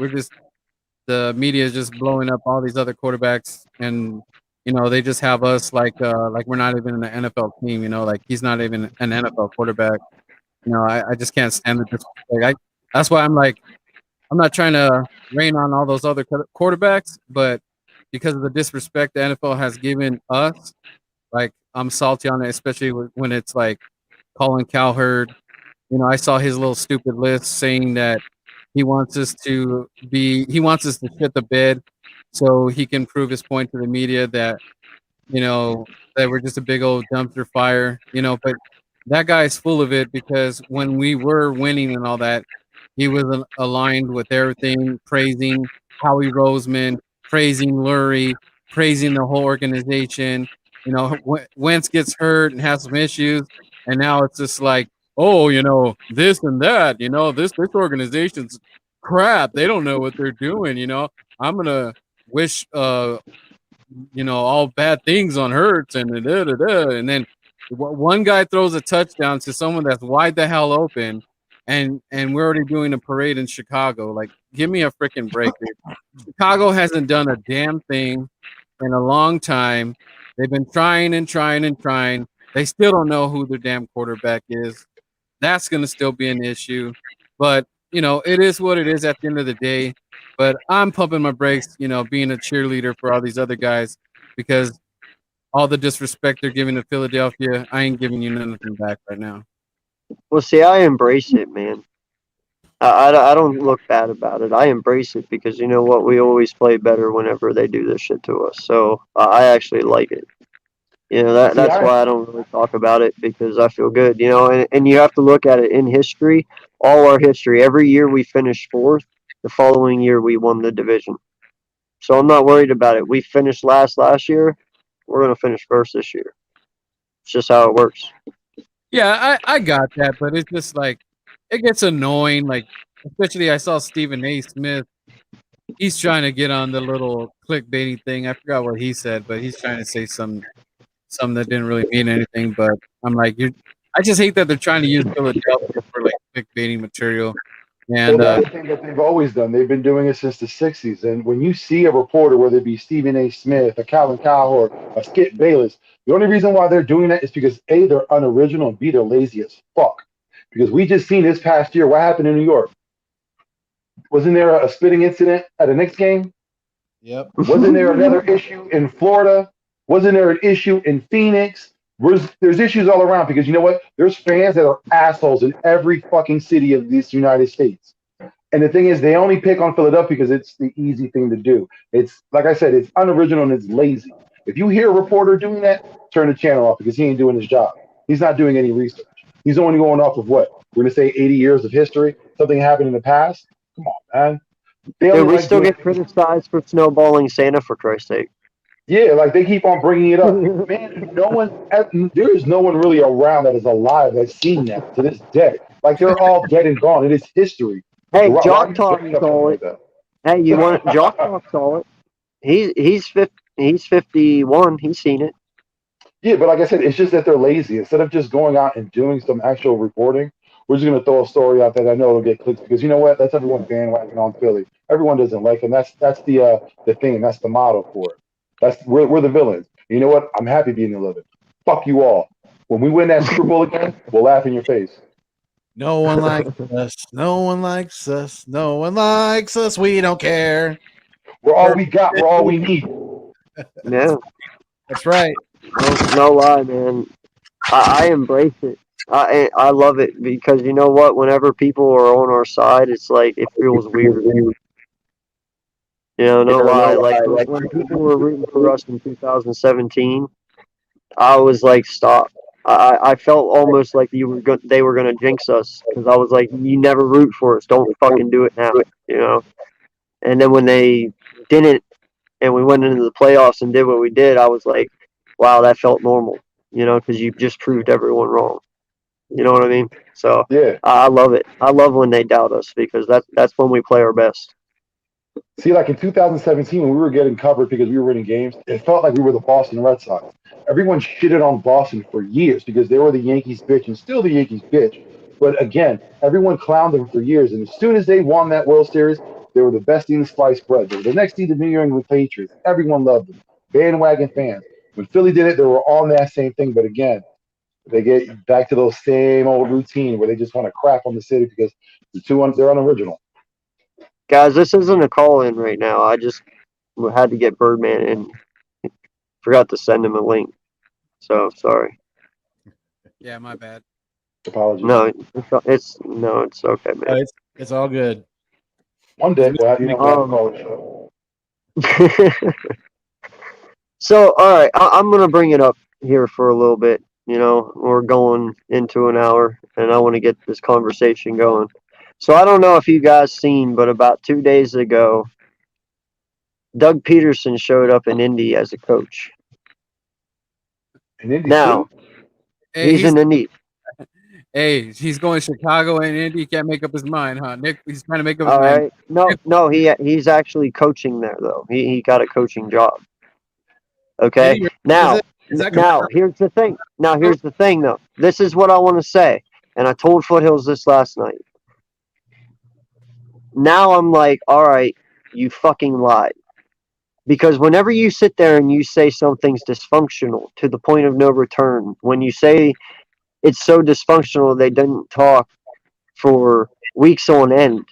Speaker 6: the media is just blowing up all these other quarterbacks, and they just have us like we're not even an NFL team. Like he's not even an NFL quarterback. I just can't stand it. That's why I'm like, I'm not trying to rain on all those other quarterbacks, but because of the disrespect the NFL has given us, like I'm salty on it, especially when it's like Colin Cowherd. I saw his little stupid list saying that he wants us to shit the bed so he can prove his point to the media that that we're just a big old dumpster fire. But that guy's full of it because when we were winning and all that, he was aligned with everything, praising Howie Roseman, praising Lurie, praising the whole organization. Wentz gets hurt and has some issues, and now it's just like, oh, this and that. This organization's crap. They don't know what they're doing. I'm gonna wish all bad things on Hurts and and then one guy throws a touchdown to someone that's wide the hell open, and we're already doing a parade in Chicago. Like, give me a freaking break, dude. Chicago hasn't done a damn thing in a long time. They've been trying and trying and trying. They still don't know who their damn quarterback is. That's going to still be an issue. But, it is what it is at the end of the day. But I'm pumping my brakes, being a cheerleader for all these other guys because all the disrespect they're giving to Philadelphia, I ain't giving you nothing back right now.
Speaker 1: Well, see, I embrace it, man. I don't look bad about it. I embrace it because you know what? We always play better whenever they do this shit to us. So I actually like it. That's why I don't really talk about it because I feel good. And you have to look at it in history, all our history. Every year we finished fourth. The following year we won the division. So I'm not worried about it. We finished last year. We're gonna finish first this year. It's just how it works.
Speaker 6: Yeah, I got that, but it's just like it gets annoying. Like, especially I saw Stephen A. Smith. He's trying to get on the little clickbaiting thing. I forgot what he said, but he's trying to say some that didn't really mean anything. But I'm like, I just hate that they're trying to use Philadelphia for like clickbaiting material. And
Speaker 3: that's the thing that they've always done. They've been doing it since the '60s. And when you see a reporter, whether it be Stephen A. Smith, a Calvin Cowherd, a Skip Bayless, the only reason why they're doing that is because A, they're unoriginal, and B, they're lazy as fuck. Because we just seen this past year what happened in New York. Wasn't there a spitting incident at a Knicks game?
Speaker 2: Yep.
Speaker 3: Wasn't there another issue in Florida? Wasn't there an issue in Phoenix? There's issues all around because you know what? There's fans that are assholes in every fucking city of this United States. And the thing is, they only pick on Philadelphia because it's the easy thing to do. It's like I said, it's unoriginal and it's lazy. If you hear a reporter doing that, turn the channel off because he ain't doing his job. He's not doing any research. He's only going off of what? We're going to say 80 years of history, something happened in the past. Come on, man.
Speaker 1: Dude, we still get criticized for snowballing Santa, for Christ's sake.
Speaker 3: Yeah, like they keep on bringing it up. Man, there is no one really around that is alive that's seen that to this day. Like they're all dead and gone. It is history.
Speaker 1: Hey, Jock Talk saw it. Hey, Jock Talk saw it. He's 51. He's seen it.
Speaker 3: Yeah, but like I said, it's just that they're lazy. Instead of just going out and doing some actual reporting, we're just gonna throw a story out that I know will get clicks because you know what? That's everyone bandwagon on Philly. Everyone doesn't like him. That's the thing. That's the motto for it. We're the villains. You know what? I'm happy being the villain. Fuck you all. When we win that Super Bowl again, we'll laugh in your face.
Speaker 2: No one likes us. No one likes us. No one likes us. We don't care.
Speaker 3: We're all we got. We're all we need.
Speaker 1: Yeah,
Speaker 2: That's right.
Speaker 1: no lie, man. I embrace it. I love it because you know what? Whenever people are on our side, it's like it feels weird. You know, no lie. Like when people were rooting for us in 2017, I was like, stop. I felt almost like they were gonna jinx us because I was like, you never root for us. Don't fucking do it now. You know. And then when they didn't, and we went into the playoffs and did what we did, I was like, wow, that felt normal. You know, because you just proved everyone wrong. You know what I mean? So
Speaker 3: Yeah.
Speaker 1: I love it. I love when they doubt us because that's when we play our best.
Speaker 3: See, like in 2017, when we were getting covered because we were winning games, it felt like we were the Boston Red Sox. Everyone shitted on Boston for years because they were the Yankees bitch and still the Yankees bitch. But again, everyone clowned them for years. And as soon as they won that World Series, they were the best team to slice bread. They were the next team to the New England Patriots. Everyone loved them. Bandwagon fans. When Philly did it, they were on that same thing. But again, they get back to those same old routine where they just want to crap on the city because they're unoriginal.
Speaker 1: Guys, this isn't a call in right now. I just had to get Birdman and forgot to send him a link. So sorry.
Speaker 6: Yeah, my bad.
Speaker 3: Apologies.
Speaker 1: No, it's okay, man.
Speaker 2: It's all good.
Speaker 3: One day we'll have you on the college show.
Speaker 1: So all right, I'm gonna bring it up here for a little bit. You know, we're going into an hour, and I want to get this conversation going. So I don't know if you guys seen, but about 2 days ago, Doug Peterson showed up in Indy as a coach.
Speaker 3: In Indy
Speaker 1: Now
Speaker 3: too?
Speaker 6: Hey,
Speaker 1: he's in Indy.
Speaker 6: Hey, he's going Chicago and Indy. He can't make up his mind, huh? Nick, he's trying to make up his
Speaker 1: All
Speaker 6: mind.
Speaker 1: right. No, he's actually coaching there though. He got a coaching job. Okay.
Speaker 2: Is
Speaker 1: Now
Speaker 2: that
Speaker 1: here's the thing. Now here's the thing though. This is what I want to say, and I told Foothills this last night. Now I'm like, all right, you fucking lied. Because whenever you sit there and you say something's dysfunctional to the point of no return, when you say it's so dysfunctional they didn't talk for weeks on end,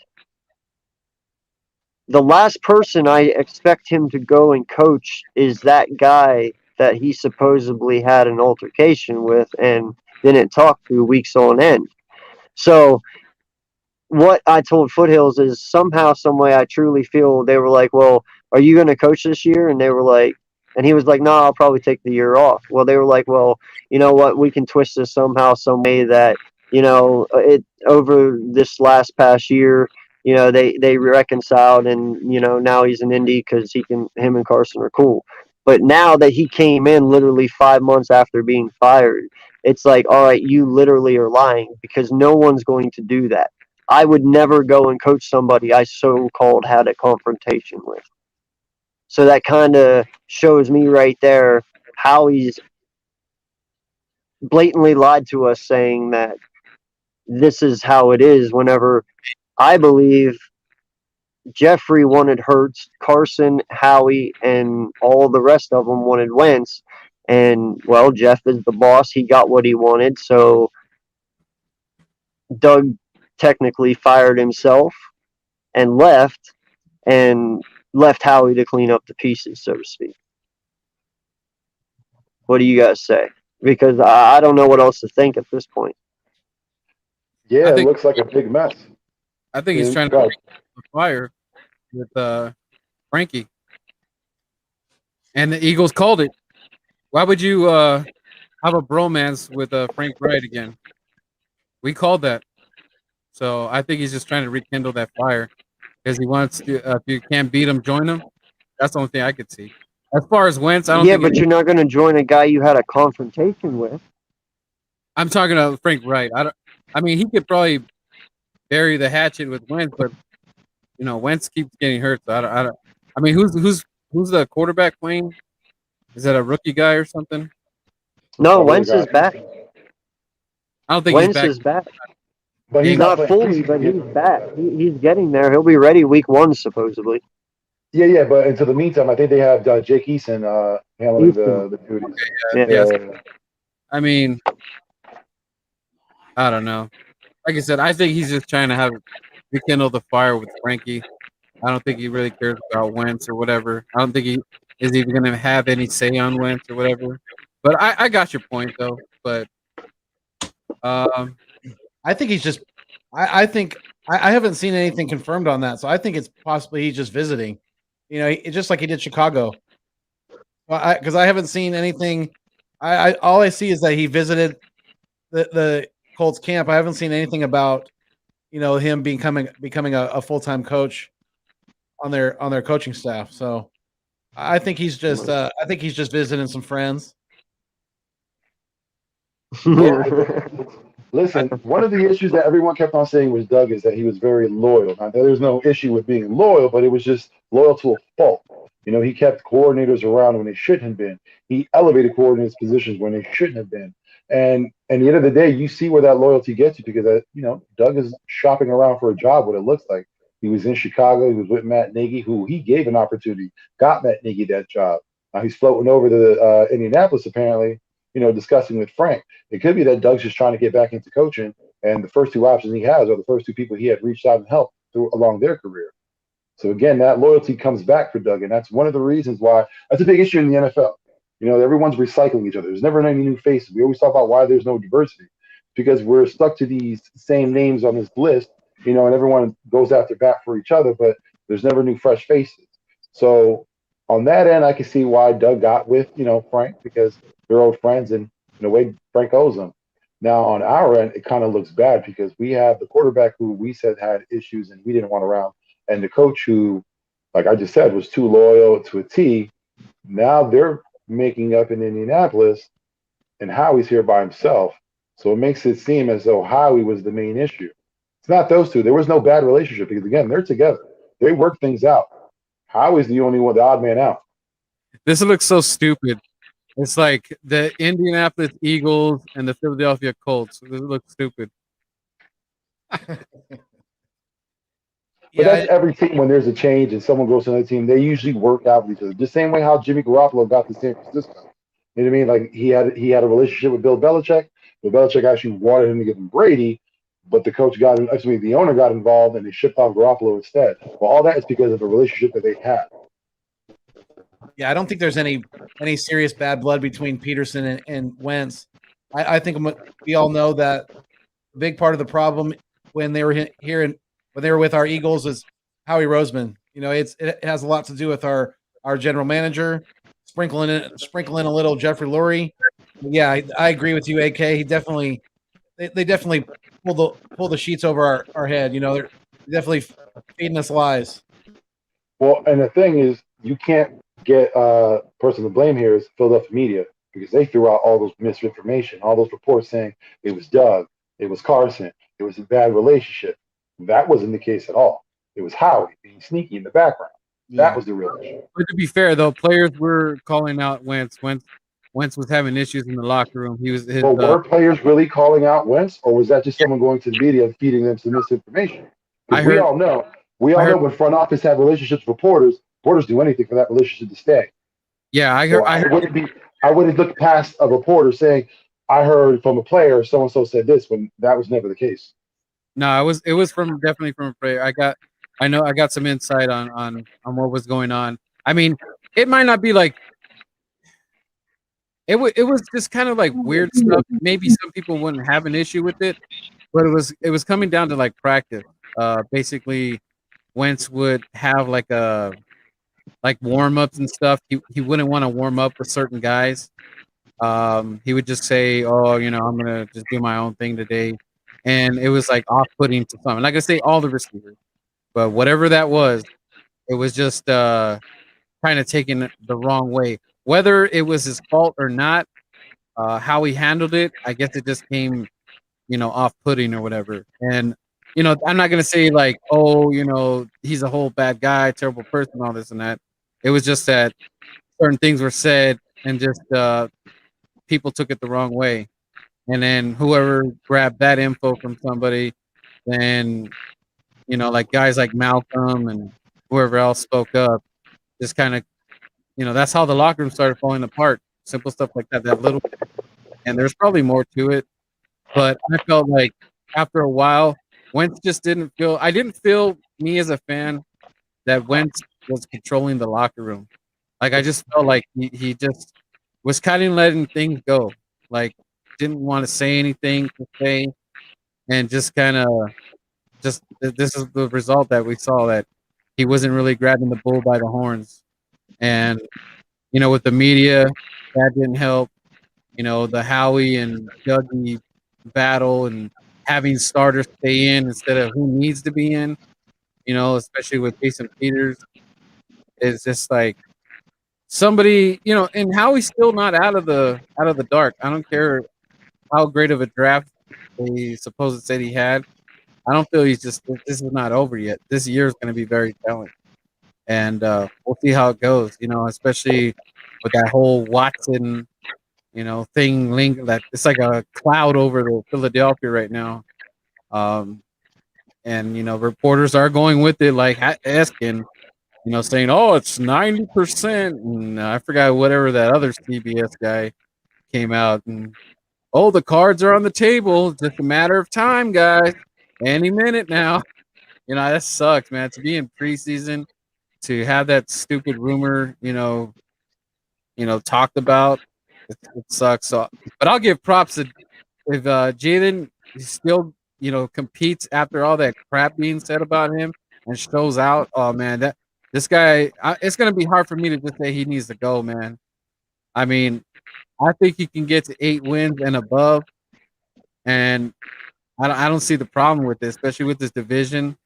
Speaker 1: the last person I expect him to go and coach is that guy that he supposedly had an altercation with and didn't talk to weeks on end. So what I told Foothills is somehow, some way, I truly feel they were like, "Well, are you going to coach this year?" And they were like, and he was like, "No, I'll probably take the year off." Well, they were like, "Well, you know what? We can twist this somehow, some way that it over this past year, they reconciled, and now he's in Indy because him and Carson are cool." But now that he came in literally 5 months after being fired, it's like, all right, you literally are lying because no one's going to do that. I would never go and coach somebody I so-called had a confrontation with. So that kind of shows me right there how he's blatantly lied to us, saying that this is how it is whenever I believe Jeffrey wanted Hurts, Carson, Howie, and all the rest of them wanted Wentz. And, well, Jeff is the boss. He got what he wanted. So Doug technically fired himself and left Howie to clean up the pieces, so to speak. What do you guys say? Because I don't know what else to think at this point.
Speaker 3: Yeah,
Speaker 6: it
Speaker 3: looks like a big mess.
Speaker 6: I think he's trying to bring the fire with Frankie. And the Eagles called it. Why would you have a bromance with Frank Wright again? We called that. So I think he's just trying to rekindle that fire because he wants to. If you can't beat him, join him. That's the only thing I could see. As far as Wentz, I don't think.
Speaker 1: Yeah, but you're not going to join a guy you had a confrontation with.
Speaker 6: I'm talking about Frank Wright. I mean, he could probably bury the hatchet with Wentz, but Wentz keeps getting hurt. So I don't. I mean, who's the quarterback playing? Is that a rookie guy or something?
Speaker 1: No, Wentz is back.
Speaker 6: I don't think
Speaker 1: Wentz
Speaker 6: he's back.
Speaker 1: is back.
Speaker 3: But
Speaker 1: He's not fully, but he's back. He's getting there. He'll be ready week 1, supposedly.
Speaker 3: Yeah, but until the meantime, I think they have Jake Eason handling the duties.
Speaker 6: Yeah. I mean, I don't know. like I said, I think he's just trying to rekindle the fire with Frankie. I don't think he really cares about Wentz or whatever. I don't think he is even going to have any say on Wentz or whatever. But I got your point though. But
Speaker 2: I think he's just. I think I haven't seen anything confirmed on that, so I think it's possibly he's just visiting. You know, just like he did Chicago. Because I haven't seen anything. I all I see is that he visited the Colts camp. I haven't seen anything about him becoming a full time coach on their coaching staff. So I think he's just visiting some friends.
Speaker 3: Listen, one of the issues that everyone kept on saying was Doug is that he was very loyal. Now, there's no issue with being loyal, but it was just loyal to a fault. He kept coordinators around when they shouldn't have been. He elevated coordinators positions when they shouldn't have been. And at the end of the day, you see where that loyalty gets you because, Doug is shopping around for a job, what it looks like. He was in Chicago. He was with Matt Nagy, who he gave an opportunity, got Matt Nagy that job. Now he's floating over to Indianapolis, apparently, discussing with Frank. It could be that Doug's just trying to get back into coaching, and the first two options he has are the first two people he had reached out and helped along their career. So again, that loyalty comes back for Doug, and that's one of the reasons why that's a big issue in the NFL. Everyone's recycling each other. There's never any new faces. We always talk about why there's no diversity because we're stuck to these same names on this list, and everyone goes after bat for each other, but there's never new fresh faces. So on that end, I can see why Doug got with, Frank because they're old friends, and in a way, Frank owes them. Now, on our end, it kind of looks bad because we have the quarterback who we said had issues and we didn't want around, and the coach who, like I just said, was too loyal to a T. Now they're making up in Indianapolis, and Howie's here by himself. So it makes it seem as though Howie was the main issue. It's not those two. There was no bad relationship because, again, they're together. They work things out. Howie's the only one, the odd man out.
Speaker 6: This looks so stupid. It's like the Indianapolis Eagles and the Philadelphia Colts. This looks stupid.
Speaker 3: But that's every team when there's a change and someone goes to another team, they usually work out with each other. The same way how Jimmy Garoppolo got to San Francisco. You know what I mean? Like he had a relationship with Bill Belichick. Bill Belichick actually wanted him to give him Brady, but the owner got involved and they shipped off Garoppolo instead. Well, all that is because of the relationship that they had.
Speaker 2: Yeah, I don't think there's any serious bad blood between Peterson and Wentz. I think we all know that a big part of the problem when they were here and when they were with our Eagles is Howie Roseman. It has a lot to do with our general manager, sprinkling in a little Jeffrey Lurie. Yeah, I agree with you, AK. They definitely pull the sheets over our head. They're definitely feeding us lies.
Speaker 3: Well, and the thing is, you can't get person to blame here is Philadelphia media because they threw out all those misinformation, all those reports saying it was Doug, it was Carson, it was a bad relationship. That wasn't the case at all. It was Howie being sneaky in the background. Yeah. That was the real issue.
Speaker 6: But to be fair, though, players were calling out Wentz. Wentz was having issues in the locker room.
Speaker 3: Were players really calling out Wentz, or was that just someone going to the media and feeding them some misinformation? We all know when front office have relationships with reporters do anything for that relationship to stay.
Speaker 6: Yeah, I heard.
Speaker 3: I wouldn't look past a reporter saying, "I heard from a player so and so said this," when that was never the case.
Speaker 6: No, it was definitely from a player. I got some insight on what was going on. I mean, it might not be like it was just kind of like weird stuff. Maybe some people wouldn't have an issue with it, but it was coming down to like practice. Basically, Wentz would have like warm-ups and stuff. He wouldn't want to warm up with certain guys. He would just say, "Oh, I'm gonna just do my own thing today." And it was like off-putting to some. And like I say, all the receivers. But whatever that was, it was just kind of taken the wrong way. Whether it was his fault or not, how he handled it, I guess it just came, off-putting or whatever. And, I'm not going to say like, oh, he's a whole bad guy, terrible person, all this and that. It was just that certain things were said and just people took it the wrong way. And then whoever grabbed that info from somebody, then, like guys like Malcolm and whoever else spoke up, just kind of, that's how the locker room started falling apart. Simple stuff like that little bit. And there's probably more to it. But I felt like after a while, Wentz just didn't feel. I didn't feel me as a fan that Wentz was controlling the locker room. Like I just felt like he just was kind of letting things go. Like didn't want to say anything to say, and just kind of just this is the result that we saw that he wasn't really grabbing the bull by the horns. And with the media, that didn't help. The Howie and Dougie battle and having starters stay in instead of who needs to be in. Especially with Jason Peters, is just like somebody. And Howie's still not out of the dark. I don't care how great of a draft they supposed to say he had. I don't feel he's just. This is not over yet. This year is going to be very telling, and we'll see how it goes. Especially with that whole Watson, thing link that it's like a cloud over the Philadelphia right now. Um, and reporters are going with it, like asking, saying, "Oh, it's 90%," and I forgot whatever that other CBS guy came out and, "Oh, the cards are on the table. It's just a matter of time, guys. Any minute now." That sucks, man. To be in preseason, to have that stupid rumor, talked about, it sucks. So, but I'll give props to if Jalen still, competes after all that crap being said about him and shows out. Oh man, that this guy, it's gonna be hard for me to just say he needs to go, man. I mean, I think he can get to 8 wins and above, and I don't see the problem with this, especially with this division.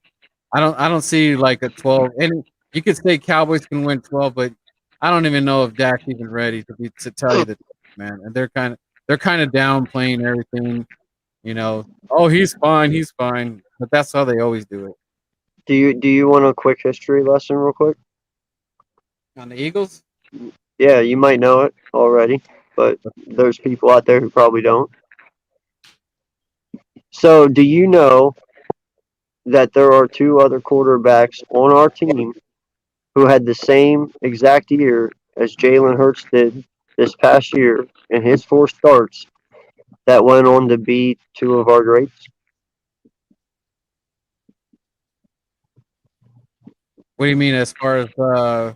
Speaker 6: I don't see like a 12. And you could say Cowboys can win 12, but I don't even know if Dak's even ready to tell you the truth, man. And they're kind of downplaying everything. Oh, he's fine, but that's how they always do it.
Speaker 1: Do you want a quick history lesson, real quick?
Speaker 6: On the Eagles,
Speaker 1: Yeah, you might know it already, but there's people out there who probably don't. So, do you know that there are two other quarterbacks on our team who had the same exact year as Jalen Hurts did this past year in his 4 starts that went on to be two of our greats?
Speaker 6: what do you mean as far as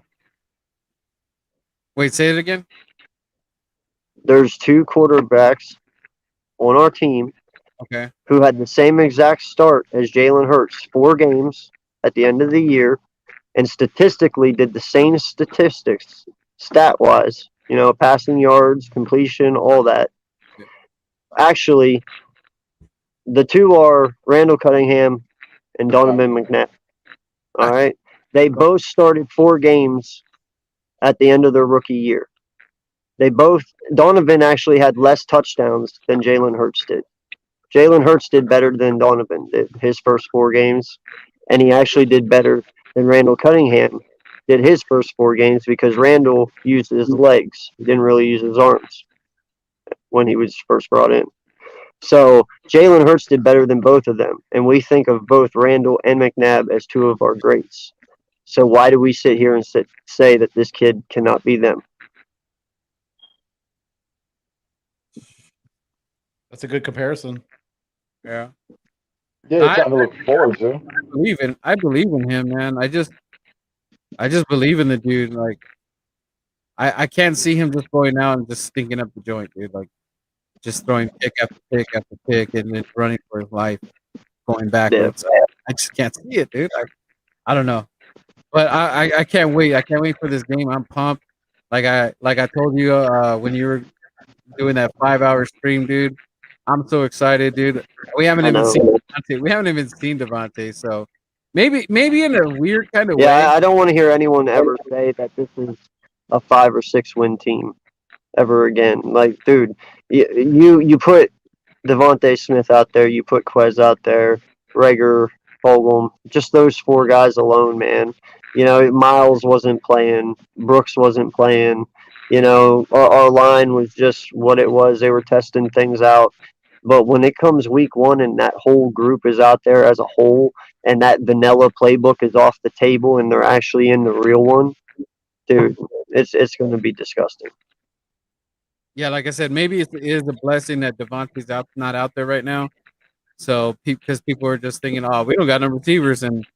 Speaker 6: wait, say it again?
Speaker 1: There's two quarterbacks on our team
Speaker 6: Okay.
Speaker 1: who had the same exact start as Jalen Hurts, 4 games at the end of the year, and statistically did the same statistics, stat wise, passing yards, completion, all that. Actually, the two are Randall Cunningham and Donovan McNabb. All right. They both started 4 games at the end of their rookie year. Donovan actually had less touchdowns than Jalen Hurts did. Jalen Hurts did better than Donovan did his first 4 games, and he actually did better than Randall Cunningham did his first 4 games because Randall used his legs. He didn't really use his arms when he was first brought in. So Jalen Hurts did better than both of them, and we think of both Randall and McNabb as two of our greats. So why do we sit here and say that this kid cannot be them?
Speaker 2: That's a good comparison.
Speaker 6: Yeah.
Speaker 3: Yeah, it's something to look forward to.
Speaker 6: I believe in him, man. I just believe in the dude. Like I can't see him just going out and just stinking up the joint, dude. Like just throwing pick after pick after pick and then running for his life, going backwards. Yeah. I just can't see it, dude. I don't know. But I can't wait. I can't wait for this game. I'm pumped. Like I told you when you were doing that 5-hour stream, dude. I'm so excited, dude. We haven't even seen Devontae. We haven't even seen Devontae, so maybe in a weird kind of way.
Speaker 1: Yeah, I don't want to hear anyone ever say that this is a 5 or 6 win team ever again. Like, dude, you put Devontae Smith out there, you put Quez out there, Rager, Fulgham, just those 4 guys alone, man. Miles wasn't playing, Brooks wasn't playing. Our line was just what it was. They were testing things out. But when it comes week 1 and that whole group is out there as a whole and that vanilla playbook is off the table and they're actually in the real one, dude, it's going to be disgusting.
Speaker 6: Yeah, like I said, maybe it is a blessing that Devontae's not out there right now. So because people were just thinking, oh, we don't got no receivers, and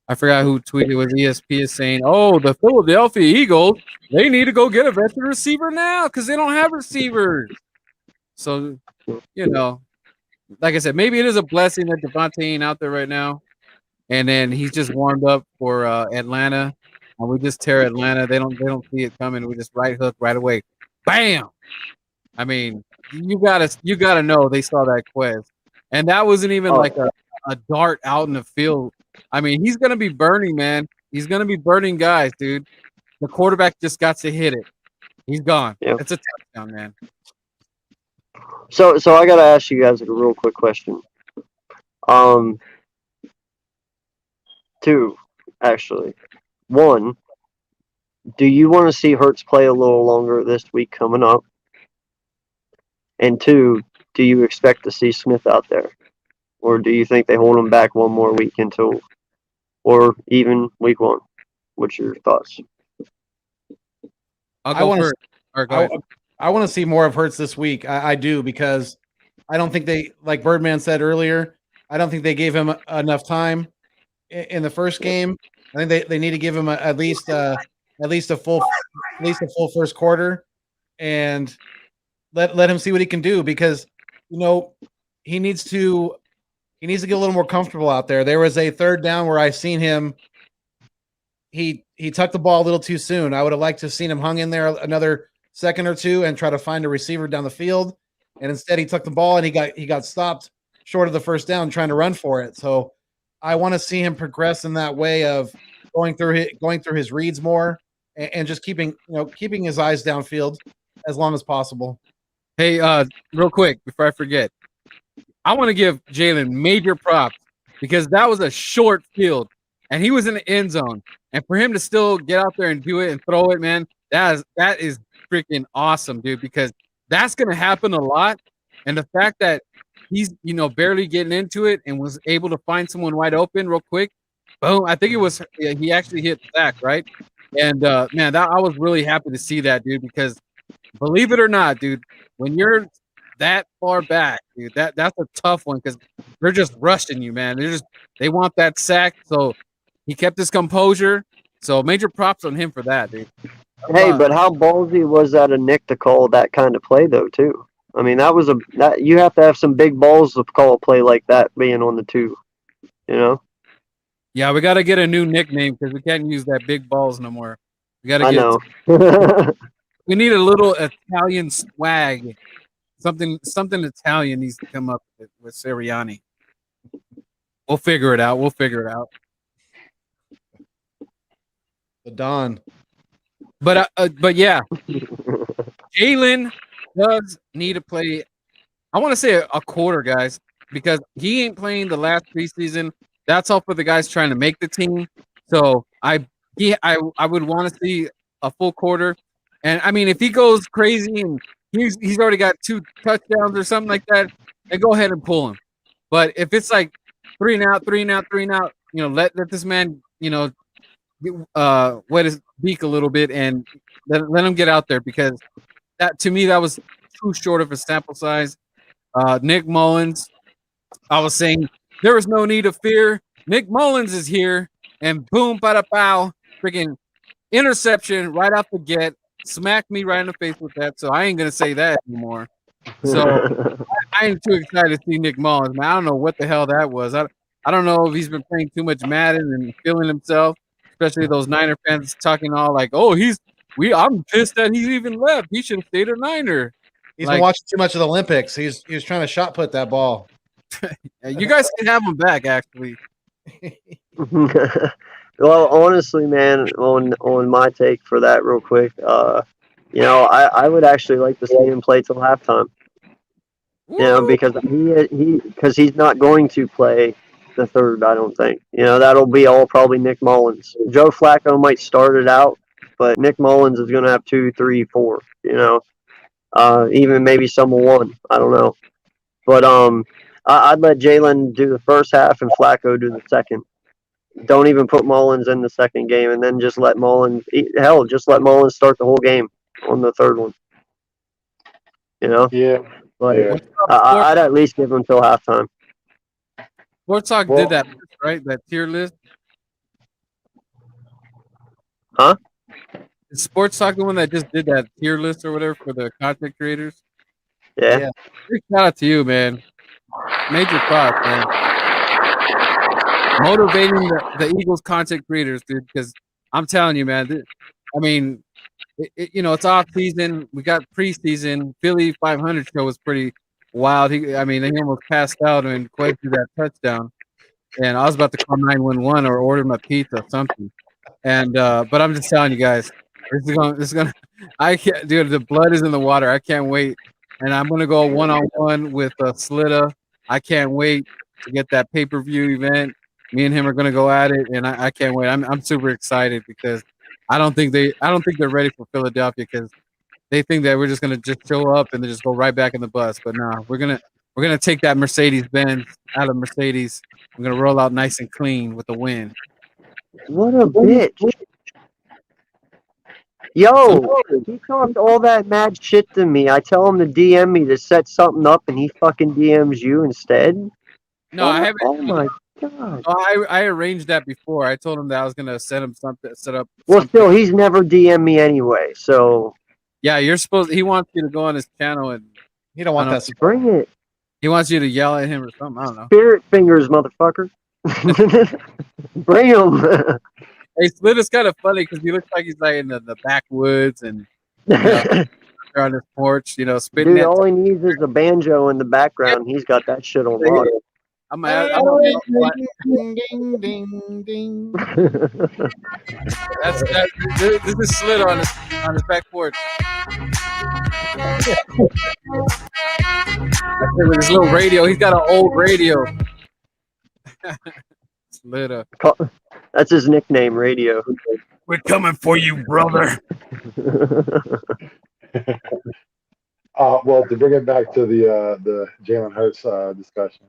Speaker 6: I forgot who tweeted, it was ESPN saying, oh, the Philadelphia Eagles, they need to go get a veteran receiver now because they don't have receivers. So, like I said, maybe it is a blessing that Devontae ain't out there right now. And then he's just warmed up for Atlanta. And we just tear Atlanta. They don't see it coming. We just right hook right away. Bam! I mean, you gotta know they saw that quest. And that wasn't even like a dart out in the field. I mean, he's gonna be burning, man. He's gonna be burning guys, dude. The quarterback just got to hit it. He's gone.
Speaker 1: Yeah.
Speaker 6: It's a touchdown, man.
Speaker 1: So I gotta ask you guys a real quick question. Two, actually. One, do you want to see Hurts play a little longer this week coming up? And two, do you expect to see Smith out there? Or do you think they hold him back one more week until, or even week one? What's your thoughts?
Speaker 2: I want to see more of Hurts this week. I do, because I don't think they, like Birdman said earlier, I don't think they gave him enough time in the first game. I think they need to give him at least a full first quarter, and let him see what he can do, because he needs to get a little more comfortable out there. There was a third down where I seen him. He tucked the ball a little too soon. I would have liked to have seen him hung in there another second or two and try to find a receiver down the field. And instead he tucked the ball and he got stopped short of the first down trying to run for it. So I want to see him progress in that way of going through his reads more and just keeping his eyes downfield as long as possible.
Speaker 6: Hey, real quick before I forget, I want to give Jalen major props, because that was a short field and he was in the end zone. And for him to still get out there and do it and throw it, man, that is freaking awesome, dude, because that's going to happen a lot. And the fact that he's, barely getting into it and was able to find someone wide open real quick, boom, I think he actually hit Zach, right? And, man, I was really happy to see that, dude, because believe it or not, dude, when you're that far back, dude, that's a tough one, because they're just rushing you, man. They want that sack. So he kept his composure. So major props on him for that, dude.
Speaker 1: Hey, but how ballsy was that of Nick to call that kind of play, though, too? I mean, that you have to have some big balls to call a play like that being on the 2,
Speaker 6: Yeah, we got to get a new nickname, because we can't use that big balls no more. We got to
Speaker 1: I
Speaker 6: get.
Speaker 1: know.
Speaker 6: We need a little Italian swag. Something Italian needs to come up with Sirianni. We'll figure it out.
Speaker 2: The Don.
Speaker 6: But yeah, Jalen does need to play. I want to say a quarter, guys, because he ain't playing the last preseason. That's all for the guys trying to make the team. So I would want to see a full quarter. And I mean, if he goes crazy and he's already got 2 touchdowns or something like that, then go ahead and pull him. But if it's like 3 and out, let this man, wet his beak a little bit and let him get out there, because that, to me, that was too short of a sample size. Nick Mullins, I was saying there was no need of fear. Nick Mullins is here, and boom, bada pow, freaking interception right off the get. Smacked me right in the face with that, so I ain't gonna say that anymore. So I ain't too excited to see Nick Mullins, man. I don't know what the hell that was. I don't know if he's been playing too much Madden and feeling himself, especially those Niner fans talking all like, "Oh, I'm pissed that he's even left. He should have stayed a Niner."
Speaker 2: He's been watching too much of the Olympics. He was trying to shot put that ball.
Speaker 6: You guys can have him back, actually.
Speaker 1: Well, honestly, man, on my take for that, real quick, I would actually like to see him play till halftime. Because he's not going to play the third, I don't think. That'll be all probably Nick Mullins. Joe Flacco might start it out, but Nick Mullins is going to have 2, 3, 4. Even maybe some 1. I don't know. But I'd let Jalen do the first half and Flacco do the second. Don't even put Mullins in the second game, and then just let Mullins start the whole game on the third one.
Speaker 3: Yeah.
Speaker 1: But I'd at least give him till halftime.
Speaker 6: Sports Talk
Speaker 3: Well-
Speaker 6: did that, right? That tier list.
Speaker 1: Huh?
Speaker 6: Is Sports Talk the one that just did that tier list or whatever for the content creators?
Speaker 1: Yeah.
Speaker 2: Yeah.
Speaker 6: Big shout out to you, man. Major props, man. Motivating the Eagles content creators, dude. Because I'm telling you, man. I mean, it's off season. We got preseason. Philly 500 show was pretty wild. He almost passed out and Quake threw that touchdown. And I was about to call 911 or order my pizza or something. And but I'm just telling you guys, this is gonna. I can't, dude. The blood is in the water. I can't wait. And I'm gonna go 1-on-1 with Slitta. I can't wait to get that pay-per-view event. Me and him are gonna go at it, and I can't wait. I'm super excited because I don't think they're ready for Philadelphia because they think that we're just gonna just show up and then just go right back in the bus. But no, we're gonna take that Mercedes Benz out of Mercedes. We're gonna roll out nice and clean with a win.
Speaker 1: What a bitch. Yo, he talked all that mad shit to me. I tell him to DM me to set something up, and he fucking DMs you instead.
Speaker 6: No, I haven't.
Speaker 1: Oh my god.
Speaker 6: I arranged that before. I told him that I was gonna set up.
Speaker 1: Well,
Speaker 6: something.
Speaker 1: still, he's never DM'd me anyway, so
Speaker 6: Yeah, you're supposed. He wants you to go on his channel and
Speaker 2: You don't want
Speaker 6: I
Speaker 2: that.
Speaker 1: bring it.
Speaker 6: he wants you to yell at him or something. I don't know.
Speaker 1: Spirit fingers, motherfucker. Bring him.
Speaker 6: Hey, Split is kind of funny because he looks like he's like in the backwoods and they're on his porch, spitting
Speaker 1: Dude,
Speaker 6: at.
Speaker 1: all he needs is a banjo in the background. He's got that shit on lock.
Speaker 6: I'm
Speaker 2: Ding, ding, ding, ding.
Speaker 6: this is Slit on his back porch. With his little radio, he's got an old radio. Slit.
Speaker 1: That's his nickname, Radio.
Speaker 6: We're coming for you, brother.
Speaker 3: Well, to bring it back to the Jalen Hurts discussion,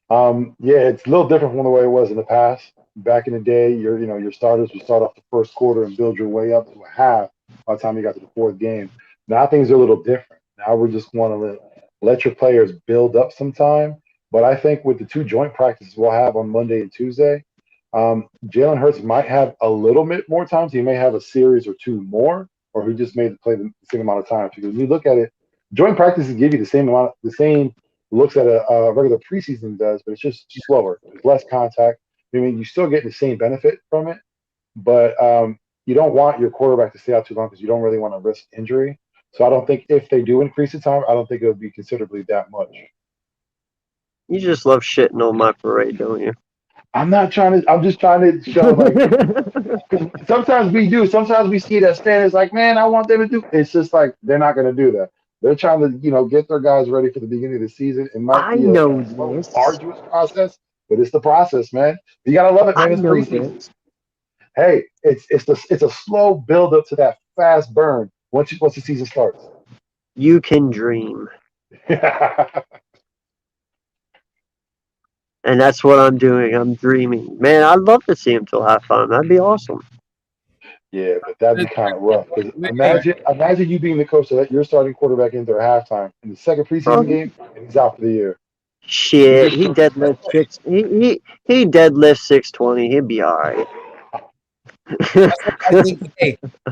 Speaker 3: yeah, it's a little different from the way it was in the past. Back in the day, your starters would start off the first quarter and build your way up to a half by the time you got to the fourth game. Now things are a little different. Now we're just want to let your players build up some time. But I think with the two joint practices we'll have on Monday and Tuesday, Jalen Hurts might have a little bit more time. So he may have a series or two more, or he just may play the same amount of time. Because when you look at it, joint practices give you the same looks at a regular preseason does, but it's just slower. There's less contact. I mean, you still get the same benefit from it, but you don't want your quarterback to stay out too long because you don't really want to risk injury. So I don't think if they do increase the time, I don't think it would be considerably that much.
Speaker 1: You just love shitting on my parade, don't you?
Speaker 3: I'm just trying to show, like, sometimes we do. Sometimes we see that standards like, man, I want them to do. It's just like they're not going to do that. They're trying to, get their guys ready for the beginning of the season. It might be a slow, arduous process, but it's the process, man. You gotta love it, man. It's preseason. Hey, it's a slow build up to that fast burn once the season starts.
Speaker 1: You can dream. And that's what I'm doing. I'm dreaming. Man, I'd love to see him till halftime. That'd be awesome.
Speaker 3: Yeah, but that'd be kind of rough. Imagine you being the coach that you're starting quarterback into a halftime in the second preseason game, and he's out for the year.
Speaker 1: Shit, he deadlifts six. He deadlifts 620. He'd be all right.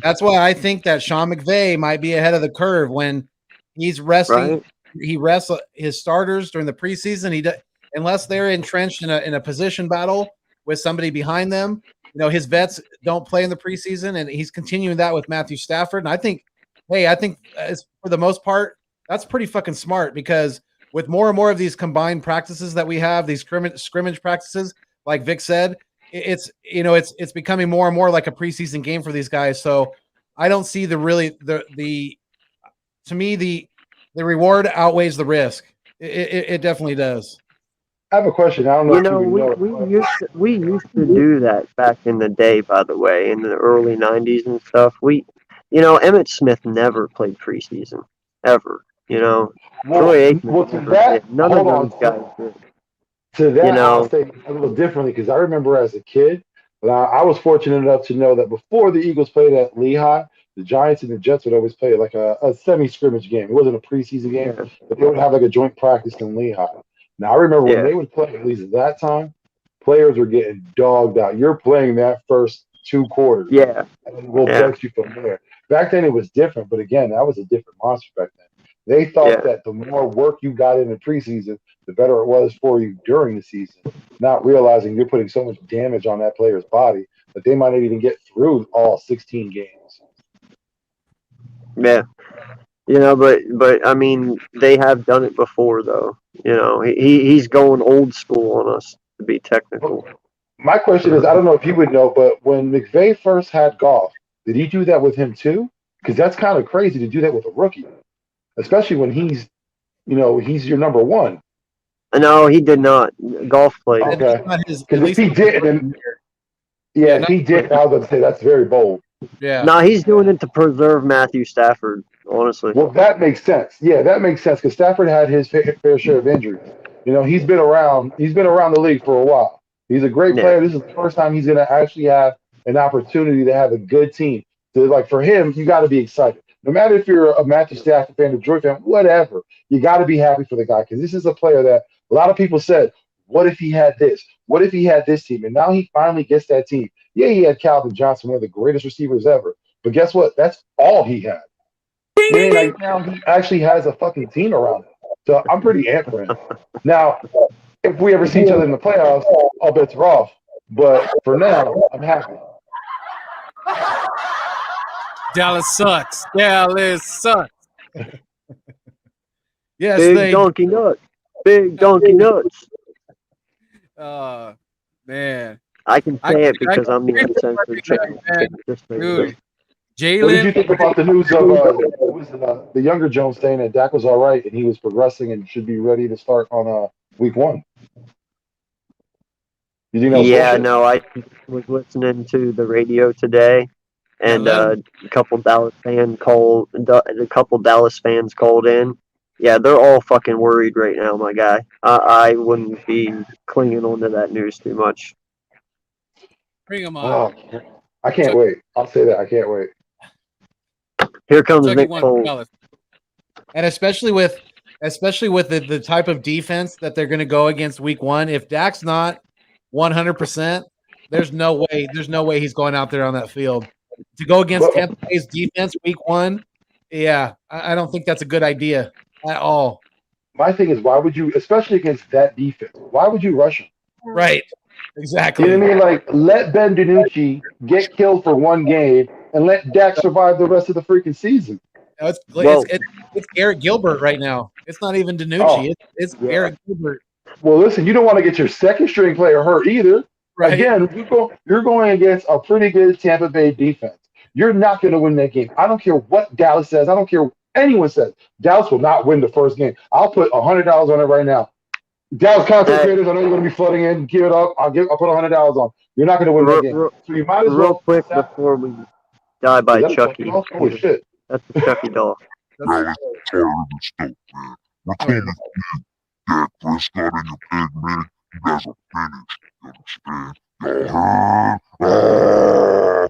Speaker 2: That's why I think that Sean McVay might be ahead of the curve when he's resting.
Speaker 1: Right?
Speaker 2: He rests his starters during the preseason. Unless they're entrenched in a position battle with somebody behind them. His vets don't play in the preseason, and he's continuing that with Matthew Stafford. And I think for the most part, that's pretty fucking smart because with more and more of these combined practices that we have, these scrimmage practices, like Vic said, it's becoming more and more like a preseason game for these guys. So I don't see the reward outweighs the risk. It definitely does.
Speaker 3: I have a question. I don't know.
Speaker 1: We used to do that back in the day. By the way, in the early '90s and stuff. Emmitt Smith never played preseason ever. Troy Aikman. None of those guys did.
Speaker 3: To that, I'll say a little differently because I remember as a kid, I was fortunate enough to know that before the Eagles played at Lehigh, the Giants and the Jets would always play like a semi-scrimmage game. It wasn't a preseason game, but they would have like a joint practice in Lehigh. Now I remember
Speaker 1: Yeah.
Speaker 3: when they would play, at least at that time, players were getting dogged out. You're playing that first 2 quarters,
Speaker 1: Yeah.
Speaker 3: and then we'll
Speaker 1: Yeah.
Speaker 3: bench you from there. Back then it was different, but again, that was a different monster back then. They thought
Speaker 1: Yeah.
Speaker 3: that the more work you got in the preseason, the better it was for you during the season, not realizing you're putting so much damage on that player's body that they might not even get through all 16 games.
Speaker 1: Yeah. You know, but I mean, they have done it before, though. You know, he's going old school on us to be technical.
Speaker 3: My question is, I don't know if you would know, but when McVay first had Goff, did he do that with him too? Because that's kind of crazy to do that with a rookie, especially when he's your number one.
Speaker 1: No, he did not. Golf played.
Speaker 2: At
Speaker 3: Okay.
Speaker 2: least not his-
Speaker 3: Because
Speaker 2: at
Speaker 3: if
Speaker 2: least
Speaker 3: he
Speaker 2: not his
Speaker 3: did,
Speaker 2: rookie
Speaker 3: then
Speaker 2: year.
Speaker 3: yeah, if he did, I was going to say that's very bold.
Speaker 2: Yeah.
Speaker 1: No, he's doing it to preserve Matthew Stafford. Honestly.
Speaker 3: Well, that makes sense. Yeah, that makes sense because Stafford had his fair share of injuries. He's been around. He's been around the league for a while. He's a great
Speaker 1: Yeah.
Speaker 3: player. This is the first time he's going to actually have an opportunity to have a good team. So, like for him, you got to be excited. No matter if you're a Matthew Stafford fan, a Detroit fan, whatever, you got to be happy for the guy because this is a player that a lot of people said, "What if he had this? What if he had this team?" And now he finally gets that team. Yeah, he had Calvin Johnson, one of the greatest receivers ever. But guess what? That's all he had. Like now he actually has a fucking team around him. So I'm pretty amped for him. Now, if we ever see each other in the playoffs, all bets are off. But for now, I'm happy.
Speaker 6: Dallas sucks. Dallas sucks.
Speaker 2: Yes,
Speaker 1: Big
Speaker 2: they.
Speaker 1: donkey nuts. Big donkey nuts.
Speaker 6: Man.
Speaker 1: I can say it because I'm the uncensored
Speaker 6: Man,
Speaker 1: channel. Just so you know.
Speaker 6: dude.
Speaker 3: What did you
Speaker 6: Jalen.
Speaker 3: think about the news of the younger Jones saying that Dak was all right and he was progressing and should be ready to start on week 1? You think that was
Speaker 1: Yeah,
Speaker 3: bullshit?
Speaker 1: no, I was listening to the radio today, and a couple Dallas fans called in. Yeah, they're all fucking worried right now, my guy. I wouldn't be clinging on to that news too much.
Speaker 6: Bring him on.
Speaker 3: Oh, I can't wait. I'll say that. I can't wait.
Speaker 1: Here comes
Speaker 6: Chucky
Speaker 1: Nick
Speaker 6: wants
Speaker 1: Foles.
Speaker 6: Dallas.
Speaker 2: And especially with the type of defense that they're going to go against week 1, if Dak's not 100%, there's no way he's going out there on that field to go against Tampa Bay's defense week 1. Yeah, I don't think that's a good idea at all.
Speaker 3: My thing is, why would you, especially against that defense, why would you rush him?
Speaker 2: Right. Exactly.
Speaker 3: You know what I mean? Like, let Ben DiNucci get killed for 1 game and let Dak survive the rest of the freaking season.
Speaker 2: It's
Speaker 1: Well-
Speaker 2: it's Garrett Gilbert right now. It's not even DiNucci.
Speaker 3: Oh.
Speaker 2: It's
Speaker 1: Yeah.
Speaker 2: Garrett Gilbert.
Speaker 3: Well, listen, you don't want to get your second string player hurt either.
Speaker 2: Right.
Speaker 3: Again, you're going against a pretty good Tampa Bay defense. You're not going to win that game. I don't care what Dallas says. I don't care what anyone says. Dallas will not win the first game. I'll put $100 on it right now. Dallas content creators, I know you're going to be flooding in. Give it up. I'll put $100 on. You're not going to win that game. So you might as
Speaker 1: Real
Speaker 3: well.
Speaker 1: quick before we die by
Speaker 3: Is that a
Speaker 1: Chucky.
Speaker 3: dog? Holy shit.
Speaker 1: That's a Chucky doll.
Speaker 4: Bro, it's retarded and stuff, man. We're calling it Dak Prescott and your pig, man. You guys are finished. You understand? Y'all heard?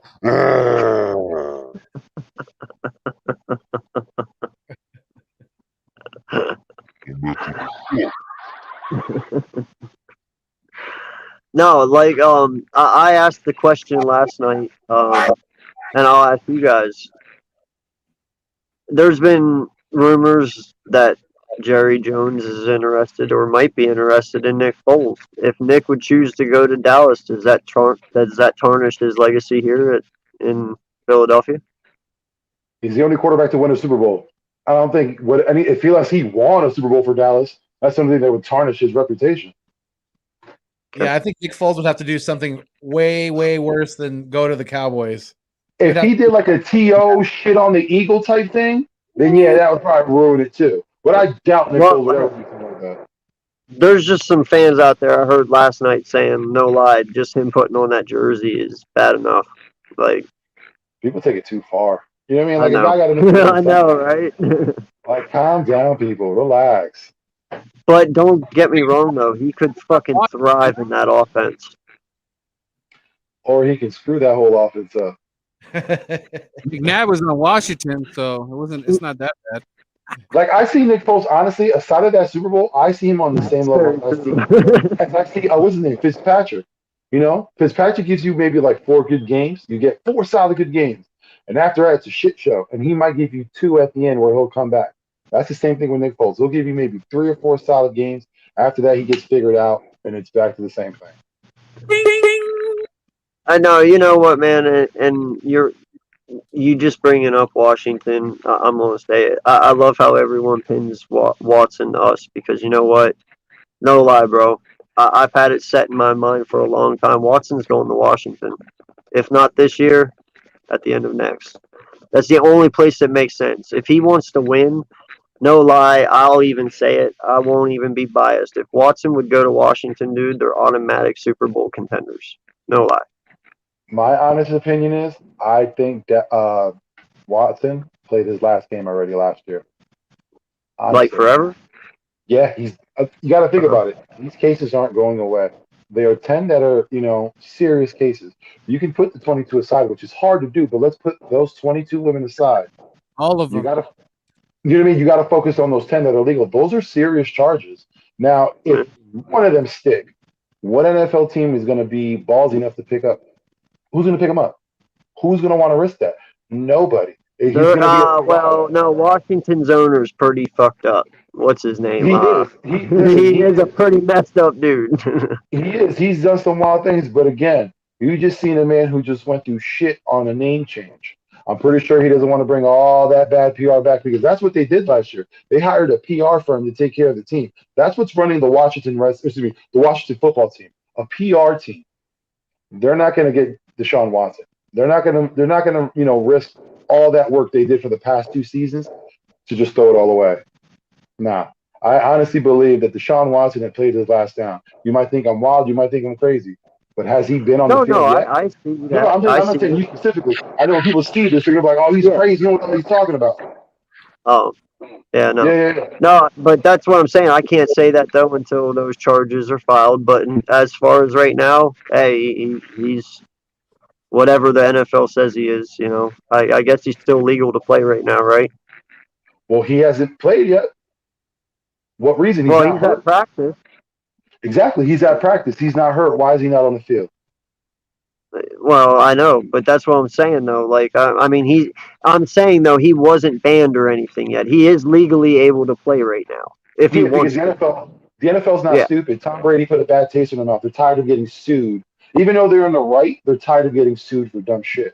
Speaker 1: No, like I asked the question last night, and I'll ask you guys. There's been rumors that Jerry Jones is interested or might be interested in Nick Foles. If Nick would choose to go to Dallas, does that tarnish his legacy here in Philadelphia?
Speaker 3: He's the only quarterback to win a Super Bowl. I don't think if he won a Super Bowl for Dallas, that's something that would tarnish his reputation.
Speaker 2: Yeah, I think Nick Foles would have to do something way, way worse than go to the Cowboys.
Speaker 3: If he did like a TO shit on the Eagle type thing, then yeah, that would probably ruin it too. But I doubt Nick Foles would ever do something like that.
Speaker 1: There's just some fans out there I heard last night saying, no lie, just him putting on that jersey is bad enough. Like,
Speaker 3: people take it too far. You know what I mean? Like,
Speaker 1: I know,
Speaker 3: if I got
Speaker 1: I know, right?
Speaker 3: Like, calm down, people. Relax.
Speaker 1: But don't get me wrong, though. He could fucking thrive in that offense.
Speaker 3: Or he can screw that whole offense up.
Speaker 6: McNabb was on Washington, so it's not that bad.
Speaker 3: Like I see Nick Foles, honestly, aside of that Super Bowl, I see him on the same level as I see what's his name? Fitzpatrick. You know, Fitzpatrick gives you maybe like 4 good games. You get 4 solid good games. And after that, it's a shit show. And he might give you 2 at the end where he'll come back. That's the same thing with Nick Foles. He'll give you maybe 3 or 4 solid games. After that, he gets figured out and it's back to the same thing.
Speaker 1: I know. You know what, man, and you just bringing up Washington. I'm gonna say it. I love how everyone pins Watson to us because you know what? No lie, bro. I've had it set in my mind for a long time. Watson's going to Washington. If not this year, at the end of next. That's the only place that makes sense. If he wants to win, no lie, I'll even say it. I won't even be biased. If Watson would go to Washington, dude, they're automatic Super Bowl contenders. No lie.
Speaker 3: My honest opinion is I think that Watson played his last game already last year. Honestly.
Speaker 1: Like forever?
Speaker 3: Yeah, he's. You got to think about it. These cases aren't going away. There are 10 that are, serious cases. You can put the 22 aside, which is hard to do, but let's put those 22 women aside.
Speaker 6: All of them.
Speaker 3: You know what I mean? You got to focus on those 10 that are legal. Those are serious charges. Now, if one of them stick, what NFL team is going to be ballsy enough to pick up? Who's going to pick them up? Who's going to want to risk that? Nobody.
Speaker 1: No, Washington's owner's pretty fucked up. What's his name? He is a pretty messed up dude.
Speaker 3: He is. He's done some wild things, but again, you just seen a man who just went through shit on a name change. I'm pretty sure he doesn't want to bring all that bad PR back because that's what they did last year. They hired a PR firm to take care of the team. That's what's running the Washington football team, a PR team. They're not going to get Deshaun Watson. They're not going to, risk all that work they did for the past 2 seasons to just throw it all away. Nah, I honestly believe that Deshaun Watson had played his last down. You might think I'm wild. You might think I'm crazy. But has he been on the field yet?
Speaker 1: I see that.
Speaker 3: No, I'm not saying you specifically. I know when people see this, they're like, oh, he's crazy. You know what he's talking about.
Speaker 1: Oh, yeah, no.
Speaker 3: Yeah.
Speaker 1: No, but that's what I'm saying. I can't say that, though, until those charges are filed. But as far as right now, hey, he's whatever the NFL says he is, I guess he's still legal to play right now, right?
Speaker 3: Well, he hasn't played yet. What reason?
Speaker 1: He's at practice.
Speaker 3: Exactly. He's at practice. He's not hurt. Why is he not on the field?
Speaker 1: Well, I know, but that's what I'm saying, though. Like, I'm saying, though, he wasn't banned or anything yet. He is legally able to play right now. If he wants
Speaker 3: to. The NFL's not stupid. Tom Brady put a bad taste in their mouth. They're tired of getting sued. Even though they're in the right, they're tired of getting sued for dumb shit.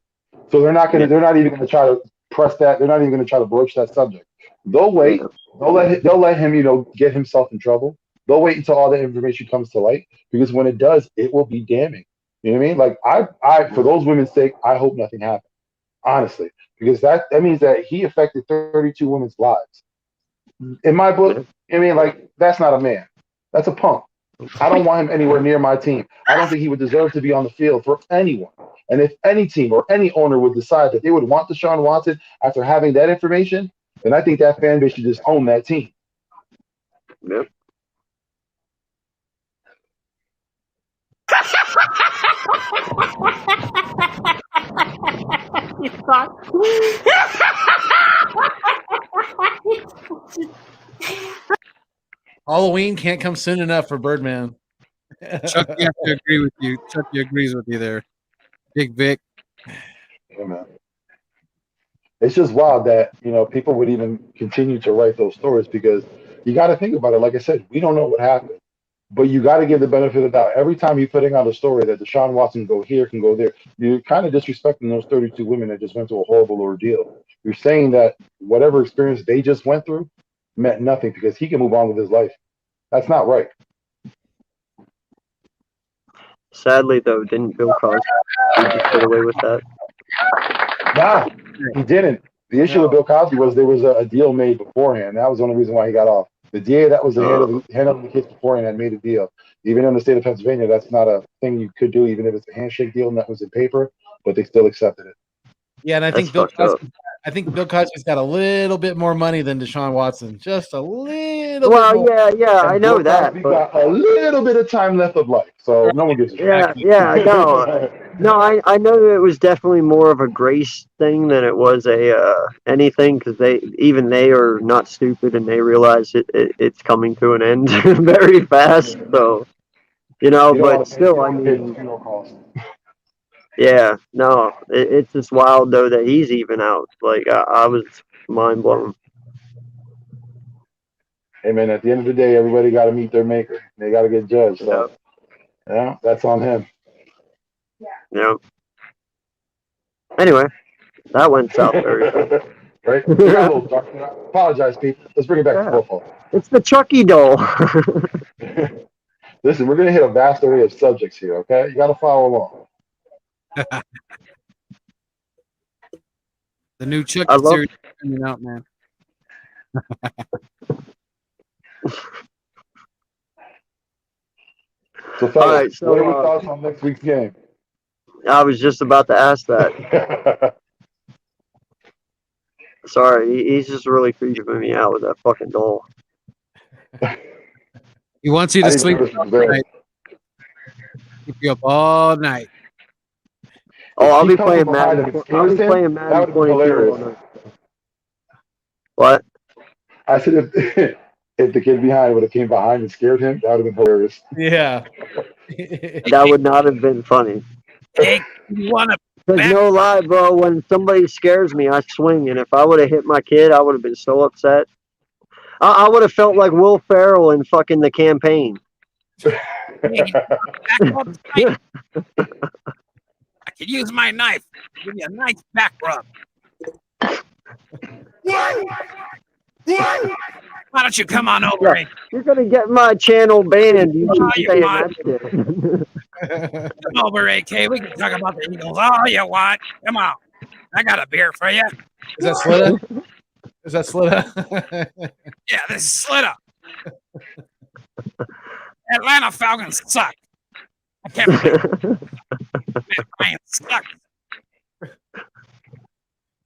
Speaker 3: So they're not even gonna try to press that. They're not even gonna try to broach that subject. They'll wait. They'll let him, get himself in trouble. They'll wait until all that information comes to light because when it does, it will be damning. You know what I mean? Like I for those women's sake, I hope nothing happens. Honestly, because that means that he affected 32 women's lives. In my book, that's not a man. That's a punk. I don't want him anywhere near my team. I don't think he would deserve to be on the field for anyone. And if any team or any owner would decide that they would want Deshaun Watson after having that information, then I think that fan base should just own that team.
Speaker 1: Yep.
Speaker 2: Halloween can't come soon enough for Birdman.
Speaker 6: Chucky have to agree with you. Chucky agrees with you there. Big Vic.
Speaker 3: Yeah, man. It's just wild that, people would even continue to write those stories because you got to think about it. Like I said, we don't know what happened, but you got to give the benefit of the doubt. Every time you're putting out a story that Deshaun Watson can go here, can go there, you're kind of disrespecting those 32 women that just went through a horrible ordeal. You're saying that whatever experience they just went through meant nothing because he can move on with his life. That's not right.
Speaker 1: Sadly, though, didn't Bill Cosby just get away with that?
Speaker 3: Nah, he didn't. The issue with Bill Cosby was there was a deal made beforehand. That was the only reason why he got off. The DA that was handling the case beforehand had made a deal. Even in the state of Pennsylvania, that's not a thing you could do, even if it's a handshake deal and that was in paper, but they still accepted it.
Speaker 2: Yeah, and I think Bill Cosby's got a little bit more money than Deshaun Watson. Just a little bit more.
Speaker 1: Yeah, I know that.
Speaker 3: Cosby got a little bit of time left of life, so no one gives a shit.
Speaker 1: Yeah, I know. No, I know that it was definitely more of a grace thing than it was a anything because they are not stupid and they realize it's coming to an end very fast. So
Speaker 3: You don't
Speaker 1: but
Speaker 3: want to
Speaker 1: still, I
Speaker 3: pay the
Speaker 1: mean,
Speaker 3: funeral cost.
Speaker 1: yeah, no, it's just wild though that he's even out. Like I was mind blown.
Speaker 3: Hey man, at the end of the day, everybody got to meet their maker. They got to get judged. So yeah, that's on him.
Speaker 1: Yeah. Anyway, that went south very fast.
Speaker 3: Right? We got a little dark. Apologize, Pete. Let's bring it back to
Speaker 1: Yeah.
Speaker 3: football.
Speaker 1: It's the Chucky doll.
Speaker 3: Listen, we're going to hit a vast array of subjects here, okay? You got to follow along.
Speaker 6: The new Chucky
Speaker 1: I love-
Speaker 6: series is coming out, man.
Speaker 3: So, fellas,
Speaker 1: All right, so,
Speaker 3: what are your thoughts on next week's game?
Speaker 1: I was just about to ask that. Sorry, he's just really creeping me out with that fucking doll.
Speaker 6: He wants you
Speaker 3: I
Speaker 6: to
Speaker 3: didn't
Speaker 6: sleep
Speaker 3: know this was there.
Speaker 6: tonight. Keep you up all night.
Speaker 1: Oh, I'll
Speaker 3: he
Speaker 1: be
Speaker 3: comes
Speaker 1: playing
Speaker 3: from behind
Speaker 1: Madden.
Speaker 3: and
Speaker 1: I'll be
Speaker 3: scares him,
Speaker 1: playing
Speaker 3: that
Speaker 1: Madden
Speaker 3: would've been
Speaker 1: 22
Speaker 3: hilarious.
Speaker 1: all night. What?
Speaker 3: I said if the kid behind would have came behind and scared him, that would have been hilarious.
Speaker 2: Yeah.
Speaker 1: That would not have been funny.
Speaker 6: Hey, you want to?
Speaker 1: There's no lie, bro. When somebody scares me, I swing. And if I would have hit my kid, I would have been so upset. I would have felt like Will Ferrell in fucking The Campaign.
Speaker 6: I could use my knife. Give you a nice back rub. Why don't you come on over?
Speaker 1: Yeah. You're gonna get my channel banned. You
Speaker 6: Oh,
Speaker 1: keep
Speaker 6: you're
Speaker 1: saying
Speaker 6: fine.
Speaker 1: that shit.
Speaker 6: Come over, AK. We can talk about the Eagles all you want. Come on. I got a beer for you.
Speaker 2: Is that Slitta? Is that Slitta?
Speaker 6: Yeah, this is Slitta. Atlanta Falcons suck. I can't believe it. Man, suck.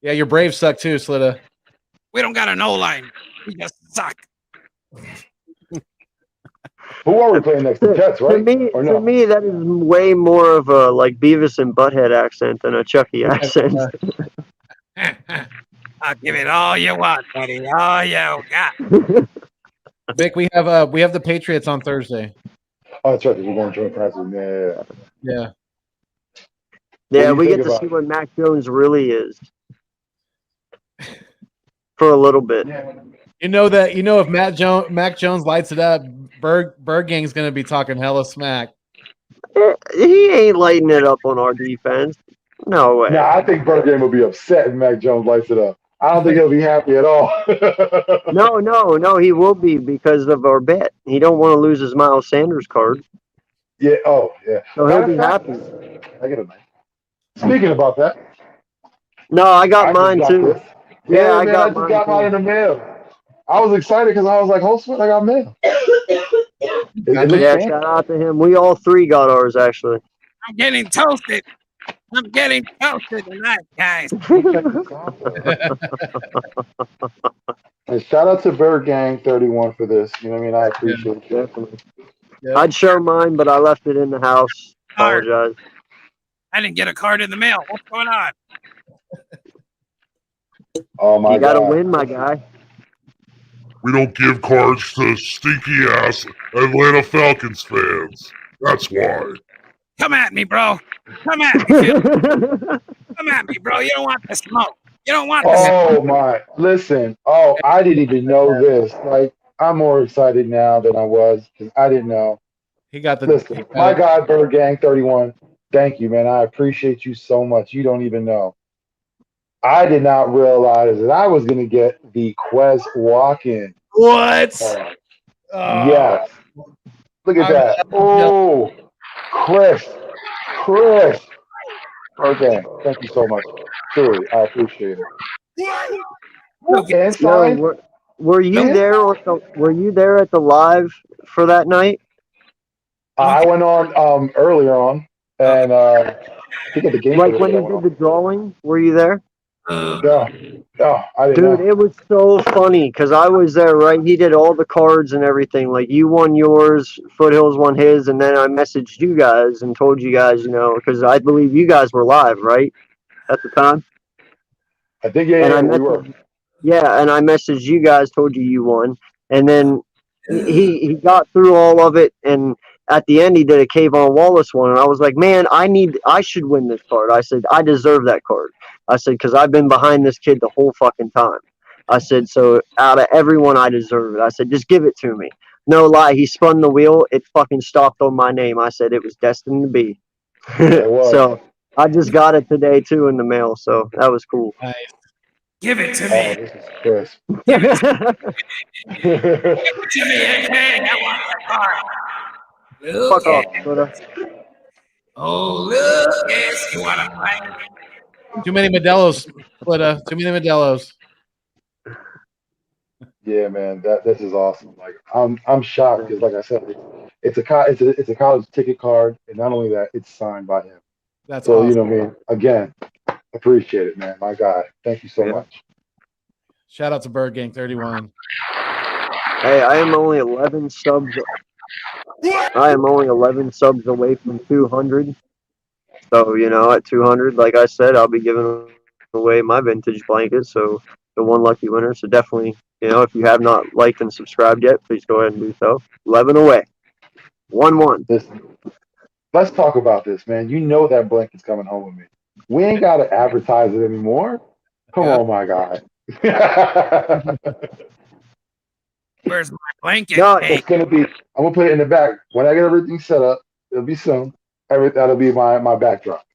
Speaker 2: Yeah, your Braves suck too, Slitta.
Speaker 6: We don't got an O-line. We just suck.
Speaker 3: Who are we playing next? The Jets, right? Or no?
Speaker 1: For me, that is way more of a like Beavis and Butthead accent than a Chucky accent.
Speaker 6: I'll give it all you want, buddy. All you got.
Speaker 2: Vic, we have the Patriots on Thursday.
Speaker 3: Oh, that's right. We're going to joint practice. Yeah.
Speaker 2: Yeah.
Speaker 1: Yeah,
Speaker 3: What do
Speaker 1: we
Speaker 3: you
Speaker 1: get
Speaker 3: think
Speaker 1: to
Speaker 3: about
Speaker 1: see
Speaker 3: it?
Speaker 1: what Mac Jones really is for a little bit.
Speaker 2: You know if Mac Jones lights it up, Bird Gang's gonna be talking hella smack.
Speaker 1: He ain't lighting it up on our defense. No way.
Speaker 3: Now, I think Bird Game will be upset if Mac Jones lights it up. I don't think he'll be happy at all.
Speaker 1: No, he will be because of our bet. He don't want to lose his Miles Sanders card.
Speaker 3: Yeah. Oh, yeah.
Speaker 1: So he'll be happy.
Speaker 3: I get it. Speaking about that,
Speaker 1: No, I got
Speaker 3: just
Speaker 1: mine
Speaker 3: got
Speaker 1: too.
Speaker 3: this.
Speaker 1: Yeah, I
Speaker 3: man,
Speaker 1: got
Speaker 3: I just got
Speaker 1: mine
Speaker 3: mine in the mail. I was excited because I was like, "Oh, sweet, I got mail." It looks
Speaker 1: Yeah,
Speaker 3: fancy.
Speaker 1: shout out to him. We all three got ours actually.
Speaker 6: I'm getting toasted. I'm getting toasted tonight, guys.
Speaker 3: Check this out, though. And shout out to Bird Gang 31 for this. You know what I mean? I appreciate it.
Speaker 1: Definitely.
Speaker 2: Yeah.
Speaker 1: I'd show mine, but I left it in the house.
Speaker 6: Card.
Speaker 1: Apologize.
Speaker 6: I didn't get a card in the mail. What's going on?
Speaker 3: Oh my
Speaker 1: You gotta
Speaker 3: God.
Speaker 1: win, my guy.
Speaker 4: We don't give cards to stinky ass Atlanta Falcons fans. That's why.
Speaker 6: Come at me, bro. Come at me. Phil. Come at me, bro. You don't want the smoke. You don't want the smoke.
Speaker 3: Oh my! Listen. Oh, I didn't even know this. Like, I'm more excited now than I was because I didn't know.
Speaker 2: He got the
Speaker 3: Listen, my God, Bird Gang 31. Thank you, man. I appreciate you so much. You don't even know. I did not realize that I was going to get the Quez walk-in.
Speaker 2: what?
Speaker 3: Yes. Look at that. Oh, Chris. Okay. Thank you so much. Truly, I appreciate it. And
Speaker 1: Yo,
Speaker 3: signed.
Speaker 1: were you
Speaker 3: Man.
Speaker 1: there? Were you there at the live for that night?
Speaker 3: I went on earlier on, and I think at the game.
Speaker 1: Like when he did the drawing, were you there?
Speaker 3: No, no, I didn't
Speaker 1: Dude,
Speaker 3: know.
Speaker 1: it was so funny because I was there, right? He did all the cards and everything. Like, you won yours, Foothills won his, and then I messaged you guys and told you guys, because I believe you guys were live, right? At the time?
Speaker 3: I think
Speaker 1: And I
Speaker 3: we were.
Speaker 1: messaged, yeah, and I messaged you guys, told you won. And then he got through all of it, and at the end he did a Kayvon Wallace one, and I was like, man, I should win this card. I said, I deserve that card. I said, because I've been behind this kid the whole fucking time. I said, so out of everyone, I deserve it. I said, just give it to me. No lie, he spun the wheel. It fucking stopped on my name. I said it was destined to be.
Speaker 3: Yeah, it was.
Speaker 1: So I just got it today too in the mail. So that was cool.
Speaker 2: Nice.
Speaker 7: Give it to
Speaker 3: Oh,
Speaker 7: me.
Speaker 3: this is crisp.
Speaker 7: Give it to me, AK. I want that card. Look
Speaker 1: Fuck off,
Speaker 7: at
Speaker 1: Twitter.
Speaker 7: Oh, look. Yes, you want to play?
Speaker 2: Too many Modelo's, Splitta. Too many Modelo's.
Speaker 3: Yeah, man, this is awesome. Like, I'm shocked because, like I said, it's a college ticket card, and not only that, it's signed by him.
Speaker 2: That's
Speaker 3: So
Speaker 2: awesome.
Speaker 3: you know, what I mean, again, appreciate it, man. My guy, thank you so
Speaker 1: Yeah.
Speaker 3: much.
Speaker 2: Shout out to Bird Gang 31.
Speaker 1: Hey, I am only 11 subs. I am only 11 subs away from 200. So, at 200, like I said, I'll be giving away my vintage blanket. So, the one lucky winner. So, definitely, if you have not liked and subscribed yet, please go ahead and do so. 11 away. 1-1.
Speaker 3: Let's talk about this, man. You know that blanket's coming home with me. We ain't got to advertise it anymore. Come on, my guy.
Speaker 7: Where's my blanket?
Speaker 1: No,
Speaker 7: Hey,
Speaker 3: It's gonna be. I'm gonna put it in the back when I get everything set up. It'll be soon. That'll be my backdrop.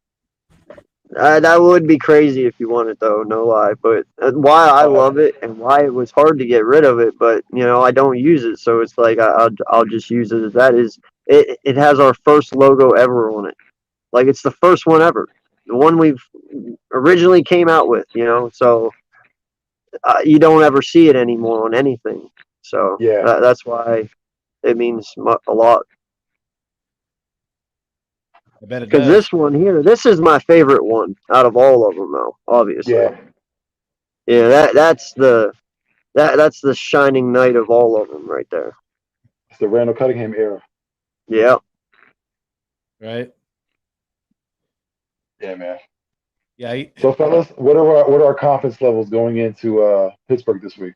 Speaker 1: that would be crazy if you want it, though. No lie. But why I love it and why it was hard to get rid of it, but I don't use it, so it's like I'll just use it as that is. It has our first logo ever on it. Like, it's the first one ever, the one we've originally came out with. So you don't ever see it anymore on anything. So
Speaker 3: Yeah.
Speaker 1: that's why it means a lot.
Speaker 2: I bet it
Speaker 1: Because
Speaker 2: does.
Speaker 1: this one here, this is my favorite one out of all of them, though. Obviously,
Speaker 3: Yeah.
Speaker 1: that's the shining knight of all of them right there.
Speaker 3: It's the Randall Cunningham era.
Speaker 1: Yeah.
Speaker 2: Right?
Speaker 3: Yeah, man.
Speaker 2: Yeah.
Speaker 3: So, fellas, what are our confidence levels going into Pittsburgh this week?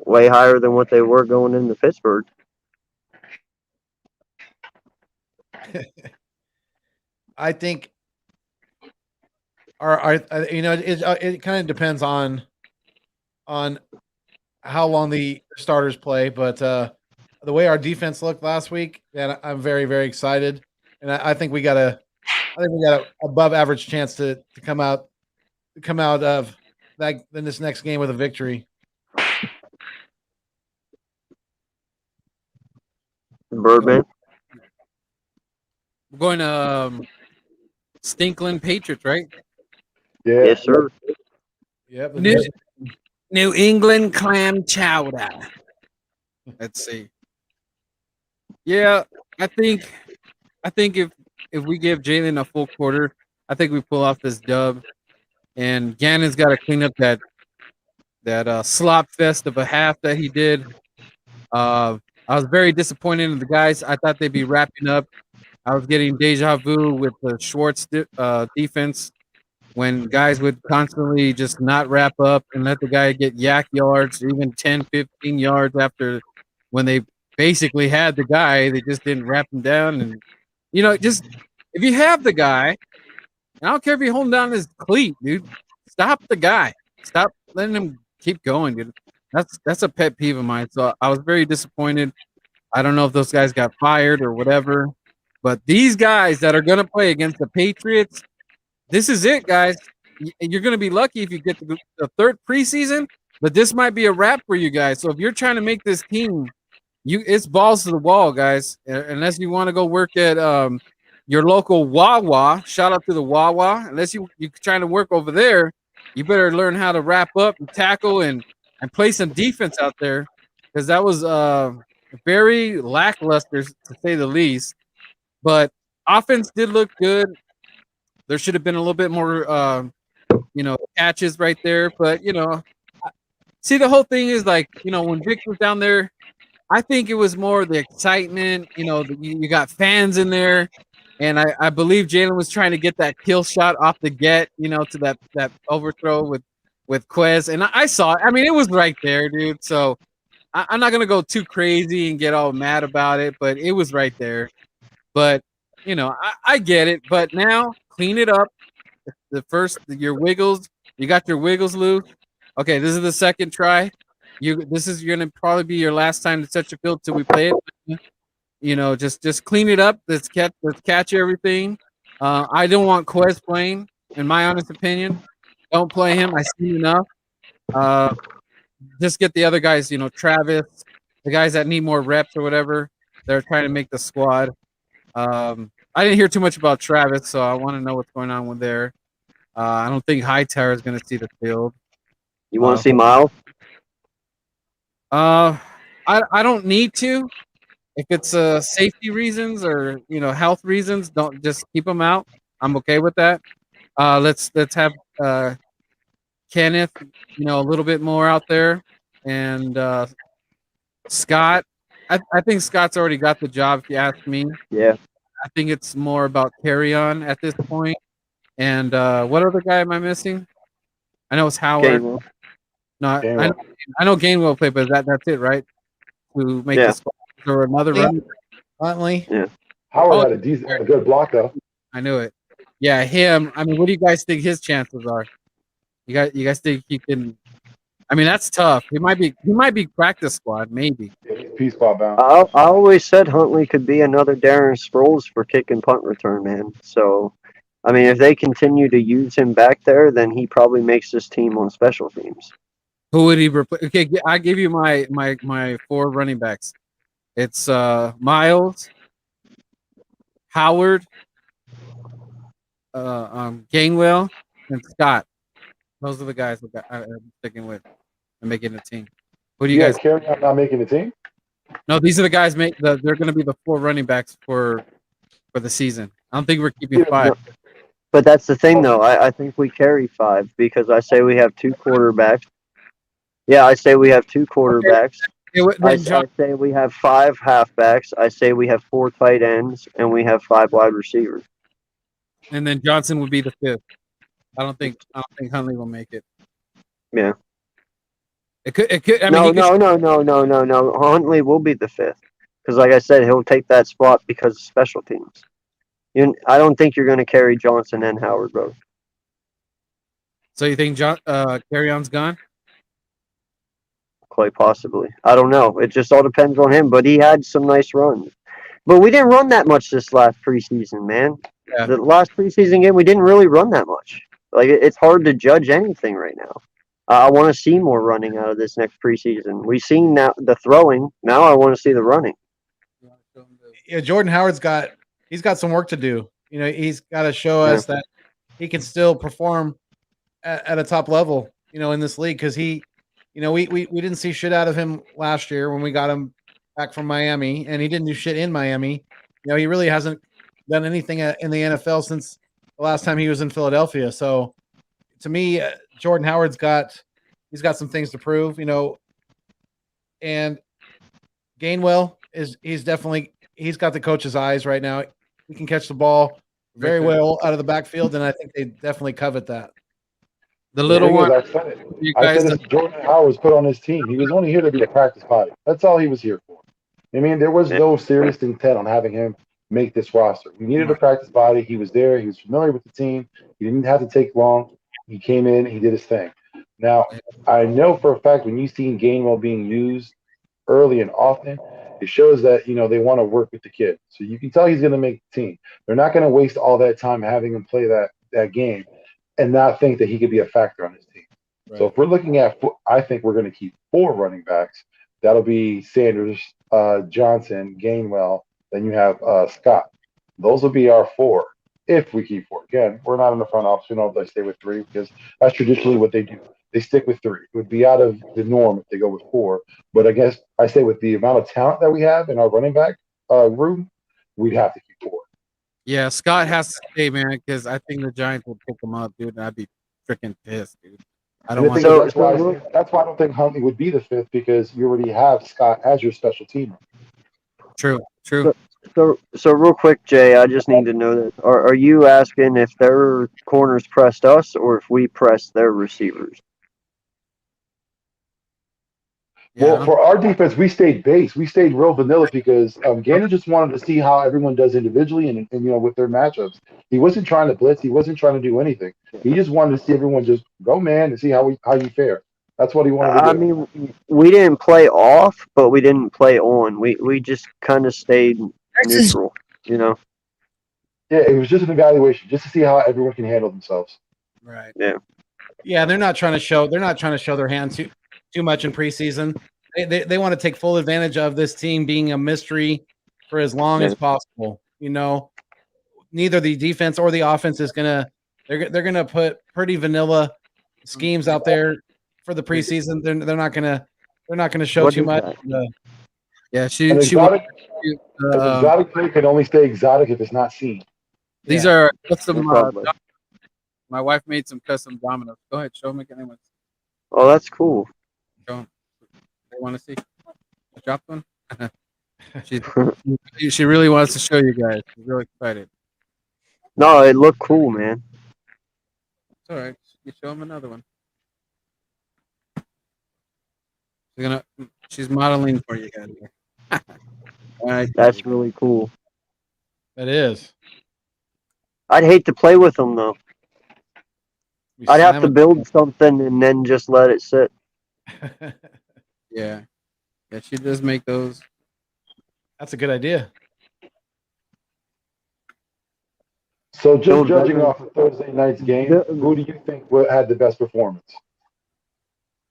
Speaker 1: Way higher than what they were going into Pittsburgh.
Speaker 2: I think it kind of depends on how long the starters play, but the way our defense looked last week, and I'm very, very excited, and I think we got a above average chance to come out of that in this next game with a victory.
Speaker 1: Birdman.
Speaker 6: We're going to Stinkland Patriots, right?
Speaker 3: Yeah.
Speaker 1: Yes, sir.
Speaker 2: Yep.
Speaker 6: New England clam chowder. Let's see. Yeah, I think if we give Jalen a full quarter, I think we pull off this dub. And Gannon's got to clean up that slop fest of a half that he did. I was very disappointed in the guys. I thought they'd be wrapping up. I was getting deja vu with the Schwartz defense when guys would constantly just not wrap up and let the guy get yak yards, even 10, 15 yards after when they basically had the guy. They just didn't wrap him down. And, just if you have the guy, I don't care if you hold him down his cleat, dude, stop the guy. Stop letting him keep going, dude. That's a pet peeve of mine. So I was very disappointed. I don't know if those guys got fired or whatever. But these guys that are going to play against the Patriots, this is it, guys. You're going to be lucky if you get the third preseason, but this might be a wrap for you guys. So if you're trying to make this team, it's balls to the wall, guys. Unless you want to go work at your local Wawa, shout out to the Wawa. Unless you're trying to work over there, you better learn how to wrap up and tackle and play some defense out there, because that was very lackluster, to say the least. But offense did look good. There should have been a little bit more catches right there. But see, the whole thing is like, when Vic was down there, I think it was more the excitement. You got fans in there, and I believe Jalen was trying to get that kill shot off the get, to that overthrow with Quez, and I saw it. I mean, it was right there, dude. So I'm not gonna go too crazy and get all mad about it, but it was right there. But I get it. But now clean it up. Your wiggles. You got your wiggles loose. Okay, this is the second try. This is gonna probably be your last time to touch the field till we play it. Just clean it up. Let's catch everything. I don't want Quez playing, in my honest opinion. Don't play him. I see enough. Just get the other guys, Travis, the guys that need more reps or whatever. They're trying to make the squad. I didn't hear too much about Travis, so I want to know what's going on with there. I don't think Hightower is going to see the field.
Speaker 1: You want to see Miles?
Speaker 6: I don't need to. If it's safety reasons or health reasons, don't just keep him out. I'm okay with that. Let's have Kenneth, a little bit more out there, and Scott. I think Scott's already got the job. If you ask me,
Speaker 1: Yeah.
Speaker 6: I think it's more about carry on at this point. And what other guy am I missing? I know it's Howard.
Speaker 1: Gainwell.
Speaker 6: No,
Speaker 3: Gainwell.
Speaker 6: I know Gainwell played, but that's it, right? To make
Speaker 1: Yeah.
Speaker 6: the squad or another run.
Speaker 2: Huntley.
Speaker 3: Howard had a good block though.
Speaker 6: I knew it. Yeah, him. I mean, what do you guys think his chances are? You guys think he can? I mean, that's tough. He might be practice squad, maybe.
Speaker 3: Yeah, he's peace ball bound.
Speaker 1: I always said Huntley could be another Darren Sproles for kick and punt return, man. So, I mean, if they continue to use him back there, then he probably makes this team on special teams.
Speaker 6: Who would he replace? Okay, I give you my 4 running backs. It's Miles, Howard, Gainwell, and Scott. Those are the guys that I'm sticking with and making the team. Who do you guys?
Speaker 3: Carry on not making the team?
Speaker 6: No, these are the guys. They're going to be the 4 running backs for the season. I don't think we're keeping 5.
Speaker 1: No, but that's the thing, though. I think we carry 5 because I say we have 2 quarterbacks. Yeah, I say we have 2 quarterbacks. I say we have 5 halfbacks. I say we have 4 tight ends, and we have 5 wide receivers.
Speaker 6: And then Johnson would be the 5th. I don't think Huntley will make it.
Speaker 1: Yeah.
Speaker 6: It could. I mean,
Speaker 1: No. Huntley will be the 5th because, like I said, he'll take that spot because of special teams. I don't think you're going to carry Johnson and Howard both.
Speaker 6: So you think Carry-on's gone?
Speaker 1: Quite possibly. I don't know. It just all depends on him. But he had some nice runs. But we didn't run that much this last preseason, man.
Speaker 6: Yeah.
Speaker 1: The last preseason game, we didn't really run that much. Like, it's hard to judge anything right now. I want to see more running out of this next preseason. We've seen now the throwing. Now I want to see the running.
Speaker 2: Yeah, Jordan Howard's got some work to do. He's got to show us that he can still perform at a top level, in this league. Because we didn't see shit out of him last year when we got him back from Miami, and he didn't do shit in Miami. He really hasn't done anything in the NFL since the last time he was in Philadelphia. So, to me, Jordan Howard's got some things to prove, and Gainwell he's got the coach's eyes right now. He can catch the ball very well out of the backfield, and I think they definitely covet that.
Speaker 6: The little one.
Speaker 3: I said it. Jordan Howard was put on his team. He was only here to be a practice body. That's all he was here for. I mean, there was no serious intent on having him make this roster. We needed a practice body. He was there. He was familiar with the team. He didn't have to take long. He came in. He did his thing. Now, I know for a fact when you see Gainwell being used early and often, it shows that, they want to work with the kid. So you can tell he's going to make the team. They're not going to waste all that time having him play that game and not think that he could be a factor on his team. Right. So if we're looking at, I think we're going to keep 4 running backs. That'll be Sanders, Johnson, Gainwell. Then you have Scott. Those will be our 4 if we keep 4. Again, we're not in the front office. We know they stay with 3 because that's traditionally what they do. They stick with 3. It would be out of the norm if they go with 4. But I guess I say with the amount of talent that we have in our running back room, we'd have to keep 4.
Speaker 6: Yeah, Scott has to stay, man, because I think the Giants will pick him up, dude. And I'd be freaking pissed, dude. I
Speaker 3: And
Speaker 6: don't
Speaker 3: the
Speaker 6: want
Speaker 3: thing
Speaker 6: to.
Speaker 3: is, that's why I don't think Huntley would be the fifth, because you already have Scott as your special teamer.
Speaker 6: True, true.
Speaker 1: So real quick, Jay, I just need to know this. Are you asking if their corners pressed us or if we pressed their receivers?
Speaker 3: Well,
Speaker 6: Yeah.
Speaker 3: for our defense, we stayed base. We stayed real vanilla because Gannon just wanted to see how everyone does individually and with their matchups. He wasn't trying to blitz. He wasn't trying to do anything. He just wanted to see everyone just go, man, and see how you fare. That's what he wanted to
Speaker 1: I
Speaker 3: do.
Speaker 1: mean, we didn't play off, but we didn't play on. We just kind of stayed neutral, you know.
Speaker 3: Yeah, it was just an evaluation, just to see how everyone can handle themselves.
Speaker 2: Right.
Speaker 1: Yeah.
Speaker 2: Yeah, they're not trying to show their hand too much in preseason. They want to take full advantage of this team being a mystery for as long as possible. You know, neither the defense or the offense is they're gonna put pretty vanilla schemes out there for the preseason. They're not gonna show
Speaker 1: What
Speaker 2: too
Speaker 1: is
Speaker 2: much.
Speaker 1: that?
Speaker 6: Yeah,
Speaker 3: An
Speaker 6: she
Speaker 3: exotic,
Speaker 6: wants
Speaker 3: an exotic play can only stay exotic if it's not seen.
Speaker 6: these
Speaker 2: Yeah.
Speaker 6: are custom.
Speaker 1: No problem.
Speaker 6: My wife made some custom dominoes. Go ahead, show them again.
Speaker 1: Oh, that's cool.
Speaker 6: Show 'em. They want to see. Drop one. She really wants to show you guys. She's really excited.
Speaker 1: No, it looked cool, man.
Speaker 6: It's all right. You show them another one. She's modeling for you guys. All right.
Speaker 1: That's really cool.
Speaker 2: It is.
Speaker 1: I'd hate to play with them though.
Speaker 2: We
Speaker 1: I'd have to
Speaker 2: slam
Speaker 1: build something and then just let it sit.
Speaker 2: it.
Speaker 6: Yeah. Yeah, she does make those.
Speaker 2: That's a good idea.
Speaker 3: So, just
Speaker 1: Don't
Speaker 3: judging
Speaker 1: better-
Speaker 3: off of Thursday night's game,
Speaker 1: Yeah.
Speaker 3: who do you think had the best performance?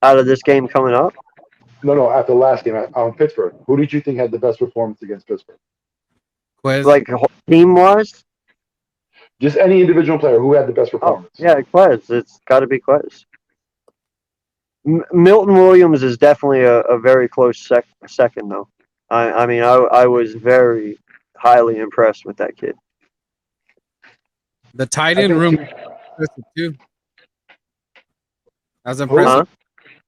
Speaker 1: Out of this game coming up,
Speaker 3: No, at the last game on Pittsburgh. Who did you think had the best performance against Pittsburgh?
Speaker 6: Quez.
Speaker 1: like team wise,
Speaker 3: Just any individual player who had the best performance.
Speaker 1: yeah, Quez. It's got to be Quez. Milton Williams is definitely a very close second though. I mean, I was very highly impressed with that kid.
Speaker 6: The tight
Speaker 3: I
Speaker 6: end
Speaker 3: think
Speaker 6: room
Speaker 3: T-
Speaker 6: impressive too. That was impressive.
Speaker 1: Huh?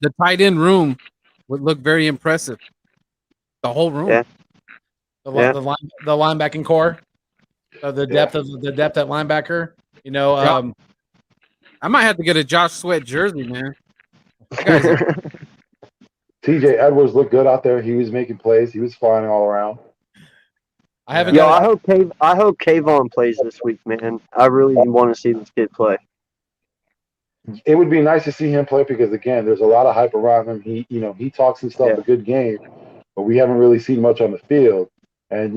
Speaker 6: The tight end room would look very impressive. The whole room.
Speaker 1: Yeah.
Speaker 2: The
Speaker 1: Yeah.
Speaker 2: the linebacking core, the depth at linebacker. You know,
Speaker 6: Yeah. I might have to get a Josh Sweat jersey, man. That guy's
Speaker 3: TJ Edwards looked good out there. He was making plays. He was flying all around.
Speaker 2: I haven't
Speaker 1: Yo,
Speaker 2: got
Speaker 1: I hope Kayvon plays this week, man. I really want to see this kid play.
Speaker 3: It would be nice to see him play because again, there's a lot of hype around him. He talks and stuff
Speaker 1: Yeah.
Speaker 3: a good game, but we haven't really seen much on the field. And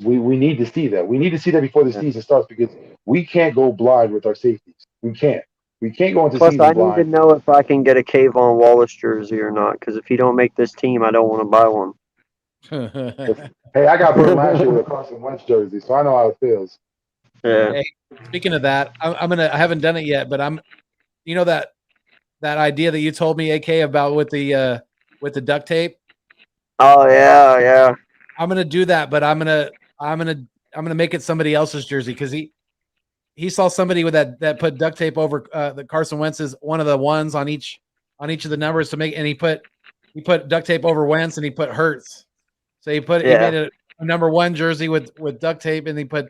Speaker 3: we need to see that. We need to see that before the season starts because we can't go blind with our safeties. We can't. We can't go into
Speaker 1: Plus,
Speaker 3: season
Speaker 1: I need to
Speaker 3: blind.
Speaker 1: know if I can get a Kayvon Wallace jersey or not. Because if he don't make this team, I don't want to buy one.
Speaker 3: Hey, I got burned last year with a Carson Wentz jersey, so I know how it feels.
Speaker 1: Yeah.
Speaker 2: Hey, speaking of that, I haven't done it yet, but that idea that you told me, AK, about with the duct tape.
Speaker 1: Oh yeah.
Speaker 2: I'm gonna do that, but I'm gonna make it somebody else's jersey because he saw somebody with that put duct tape over the Carson Wentz's one of the ones on each of the numbers to make, and he put duct tape over Wentz and he put Hurts. So he made a number 1 jersey with duct tape and he put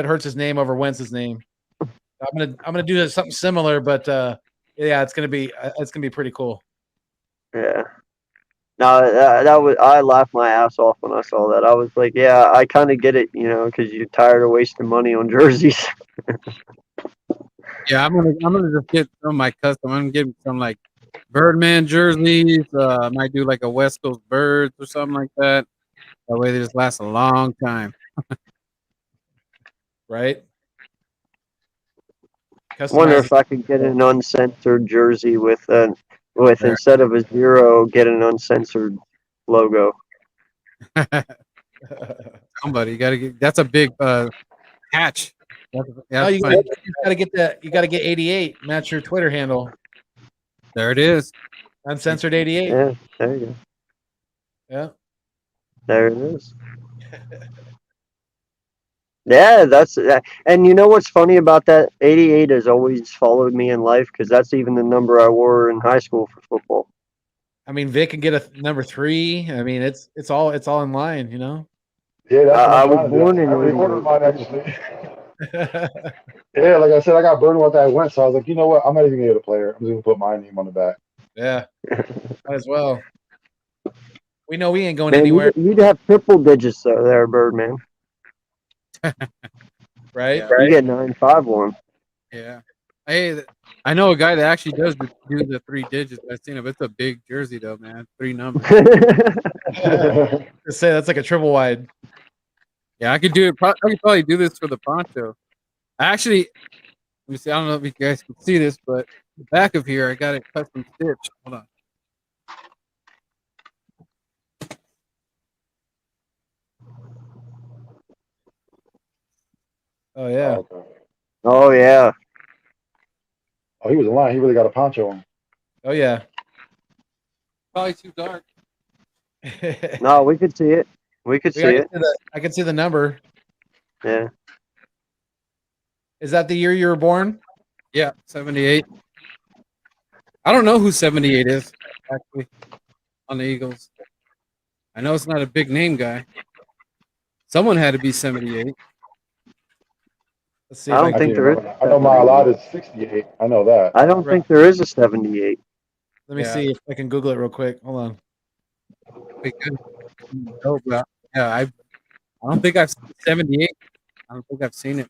Speaker 2: Hurts's name over Wentz's name. I'm gonna do something similar, but yeah, it's gonna be pretty cool.
Speaker 1: Yeah. No, that was, I laughed my ass off when I saw that. I was like, yeah, I kind of get it, because you're tired of wasting money on jerseys.
Speaker 6: Yeah, I'm gonna just get some of my custom. I'm gonna get some like Birdman jerseys. I might do like a West Coast Birds or something like that. That way they just last a long time.
Speaker 2: Right?
Speaker 1: Wonder if I could get an uncensored jersey with instead of a 0, get an uncensored logo.
Speaker 6: Somebody gotta get. That's a big hatch.
Speaker 2: No, you gotta get 88. Match your Twitter handle.
Speaker 6: There it is.
Speaker 2: Uncensored 88.
Speaker 1: Yeah, there you go.
Speaker 2: Yeah.
Speaker 1: There it is. Yeah, that's and you know what's funny about that? 88 has always followed me in life because that's even the number I wore in high school for football.
Speaker 2: I mean, Vic can get a number 3. I mean, it's all in line, you know.
Speaker 3: Yeah, that's what
Speaker 1: I
Speaker 3: I'm
Speaker 1: was
Speaker 3: trying to do.
Speaker 1: born in
Speaker 3: I reordered
Speaker 1: 88.
Speaker 3: mine actually. Yeah, like I said, I got burned with that went, so I was like, you know what? I'm not even gonna get a player. I'm just gonna put my name on the back.
Speaker 2: Yeah, might as well. We know we ain't going
Speaker 1: Man,
Speaker 2: anywhere,
Speaker 1: you'd have triple digits though, there, Birdman.
Speaker 2: right?
Speaker 1: You get 951.
Speaker 6: Yeah. Hey, I know a guy that actually does do the 3 digits. I've seen him. It's a big jersey though, man. 3 numbers.
Speaker 2: Just say that's like a triple wide.
Speaker 6: Yeah, I could do it. I could probably do this for the poncho. I actually, let me see. I don't know if you guys can see this, but the back of here, I got it custom stitched. Hold on.
Speaker 2: Oh yeah.
Speaker 3: Oh, okay.
Speaker 1: Oh yeah.
Speaker 3: Oh, he was in line. He really got a poncho on.
Speaker 2: Oh yeah.
Speaker 6: Probably too dark.
Speaker 1: No, we could see it. We could see it.
Speaker 2: I can see the number.
Speaker 1: Yeah.
Speaker 2: Is that the year you were born?
Speaker 6: Yeah, 78. I don't know who 78 is actually on the Eagles. I know it's not a big name guy. Someone had to be 78.
Speaker 2: Let's see.
Speaker 1: I
Speaker 2: If
Speaker 1: don't
Speaker 2: I
Speaker 1: think
Speaker 2: can,
Speaker 1: there is.
Speaker 3: I know my lot is 68. I know that.
Speaker 1: I don't think there is a 78.
Speaker 2: let me
Speaker 6: Yeah.
Speaker 2: see if I can Google it real quick. Hold on.
Speaker 6: Oh, well, yeah, I don't think I've seen 78. I don't think I've seen it.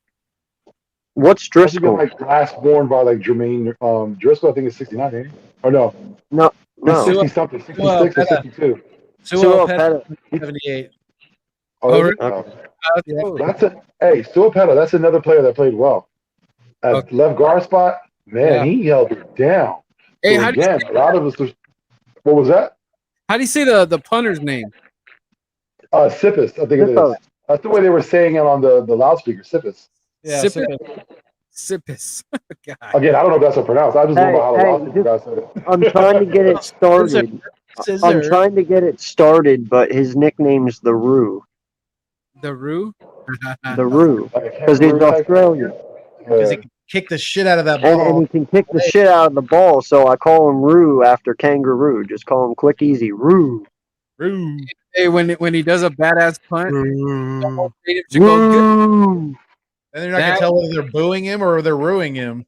Speaker 1: What's
Speaker 3: Unless you get
Speaker 1: Driscoll?
Speaker 3: like last born by like Jermaine Driscoll, I think it's 69, ain't he? Or no,
Speaker 1: No,
Speaker 3: he's
Speaker 1: no.
Speaker 3: 60 something, 66 or 62.
Speaker 2: Sewell
Speaker 1: Sewell
Speaker 2: Pet
Speaker 1: Petta.
Speaker 2: 78.
Speaker 3: Oh,
Speaker 6: Oh,
Speaker 3: is
Speaker 6: really?
Speaker 3: it?
Speaker 1: Okay.
Speaker 2: Yeah.
Speaker 3: That's a hey, Stuart Petto, that's another player that played well. At
Speaker 6: Okay.
Speaker 3: left guard spot, man,
Speaker 2: Yeah.
Speaker 3: he held it down.
Speaker 6: Hey,
Speaker 3: So
Speaker 6: how do
Speaker 3: again, a lot of us was, what was that?
Speaker 6: you say the punter's name?
Speaker 3: Sippis, I think it is.
Speaker 1: Sippos.
Speaker 3: That's the way they were saying it on the loudspeaker, Sippis.
Speaker 2: Yeah.
Speaker 6: Sippis?
Speaker 2: Sippis.
Speaker 6: Sippis. God.
Speaker 3: Again, I don't know if that's so pronounced. I just know
Speaker 1: Hey,
Speaker 3: about how the
Speaker 1: hey,
Speaker 3: loudspeaker guy said it.
Speaker 1: I'm trying to get it started. I'm
Speaker 2: Scissor.
Speaker 1: trying to get it started, but his nickname's the Roo.
Speaker 6: The Roo?
Speaker 1: The Roo.
Speaker 3: Like a
Speaker 1: Because he's
Speaker 3: kangaroo type thing.
Speaker 1: Australian.
Speaker 2: Because
Speaker 3: Yeah.
Speaker 2: he can kick the shit out of that
Speaker 1: And
Speaker 2: ball.
Speaker 1: he can kick the shit out of the ball, so I call him Roo after kangaroo. Just call him quick, easy. Roo.
Speaker 6: Hey, when he does a badass punt, the whole stadium should go good.
Speaker 1: Roo.
Speaker 2: And they're not
Speaker 6: That-
Speaker 2: gonna tell whether they're booing him or they're ruining him.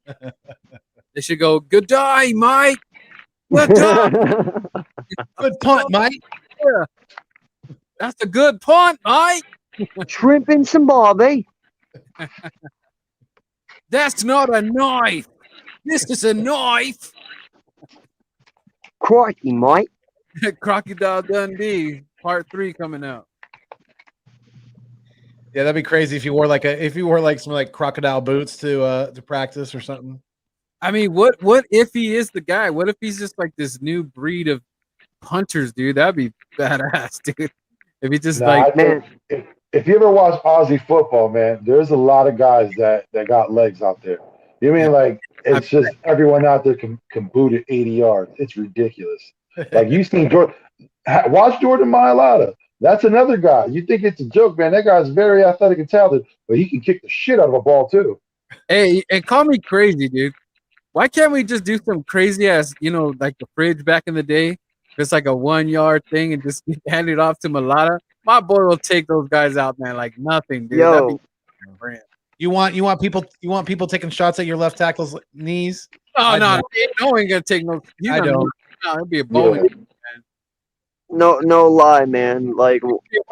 Speaker 6: They should go, good day, Mike. Good day.
Speaker 2: Good punt, Mike.
Speaker 6: That's a good punt, Mike.
Speaker 1: Shrimp and some barbie.
Speaker 6: That's not a knife. This is a knife.
Speaker 1: Crikey, Mike.
Speaker 6: Crocodile Dundee, part 3 coming out.
Speaker 2: Yeah, that'd be crazy if you wore some like crocodile boots to practice or something.
Speaker 6: I mean, what if he is the guy? What if he's just like this new breed of punters, dude? That'd be badass, dude. If he just
Speaker 3: Nah,
Speaker 6: like,
Speaker 3: I think if you ever watch Aussie football, man, there's a lot of guys that got legs out there. You know what I mean like it's just everyone out there can boot it 80 yards. It's ridiculous. Like you seen Jordan, watch Jordan Mailata. That's another guy. You think it's a joke, man? That guy's very athletic and talented, but he can kick the shit out of a ball too.
Speaker 6: hey, and call me crazy, dude. Why can't we just do some crazy ass, like the fridge back in the day? Just like a 1 yard thing and just hand it off to Malata. My boy will take those guys out, man, like nothing, dude. That'd
Speaker 1: Yo,
Speaker 6: be brand.
Speaker 2: You want people taking shots at your left tackle's knees?
Speaker 6: Oh,
Speaker 2: I
Speaker 6: no,
Speaker 2: don't.
Speaker 6: no one ain't gonna take no.
Speaker 2: I don't.
Speaker 6: No, it'd be a bowling.
Speaker 1: no lie, man. Like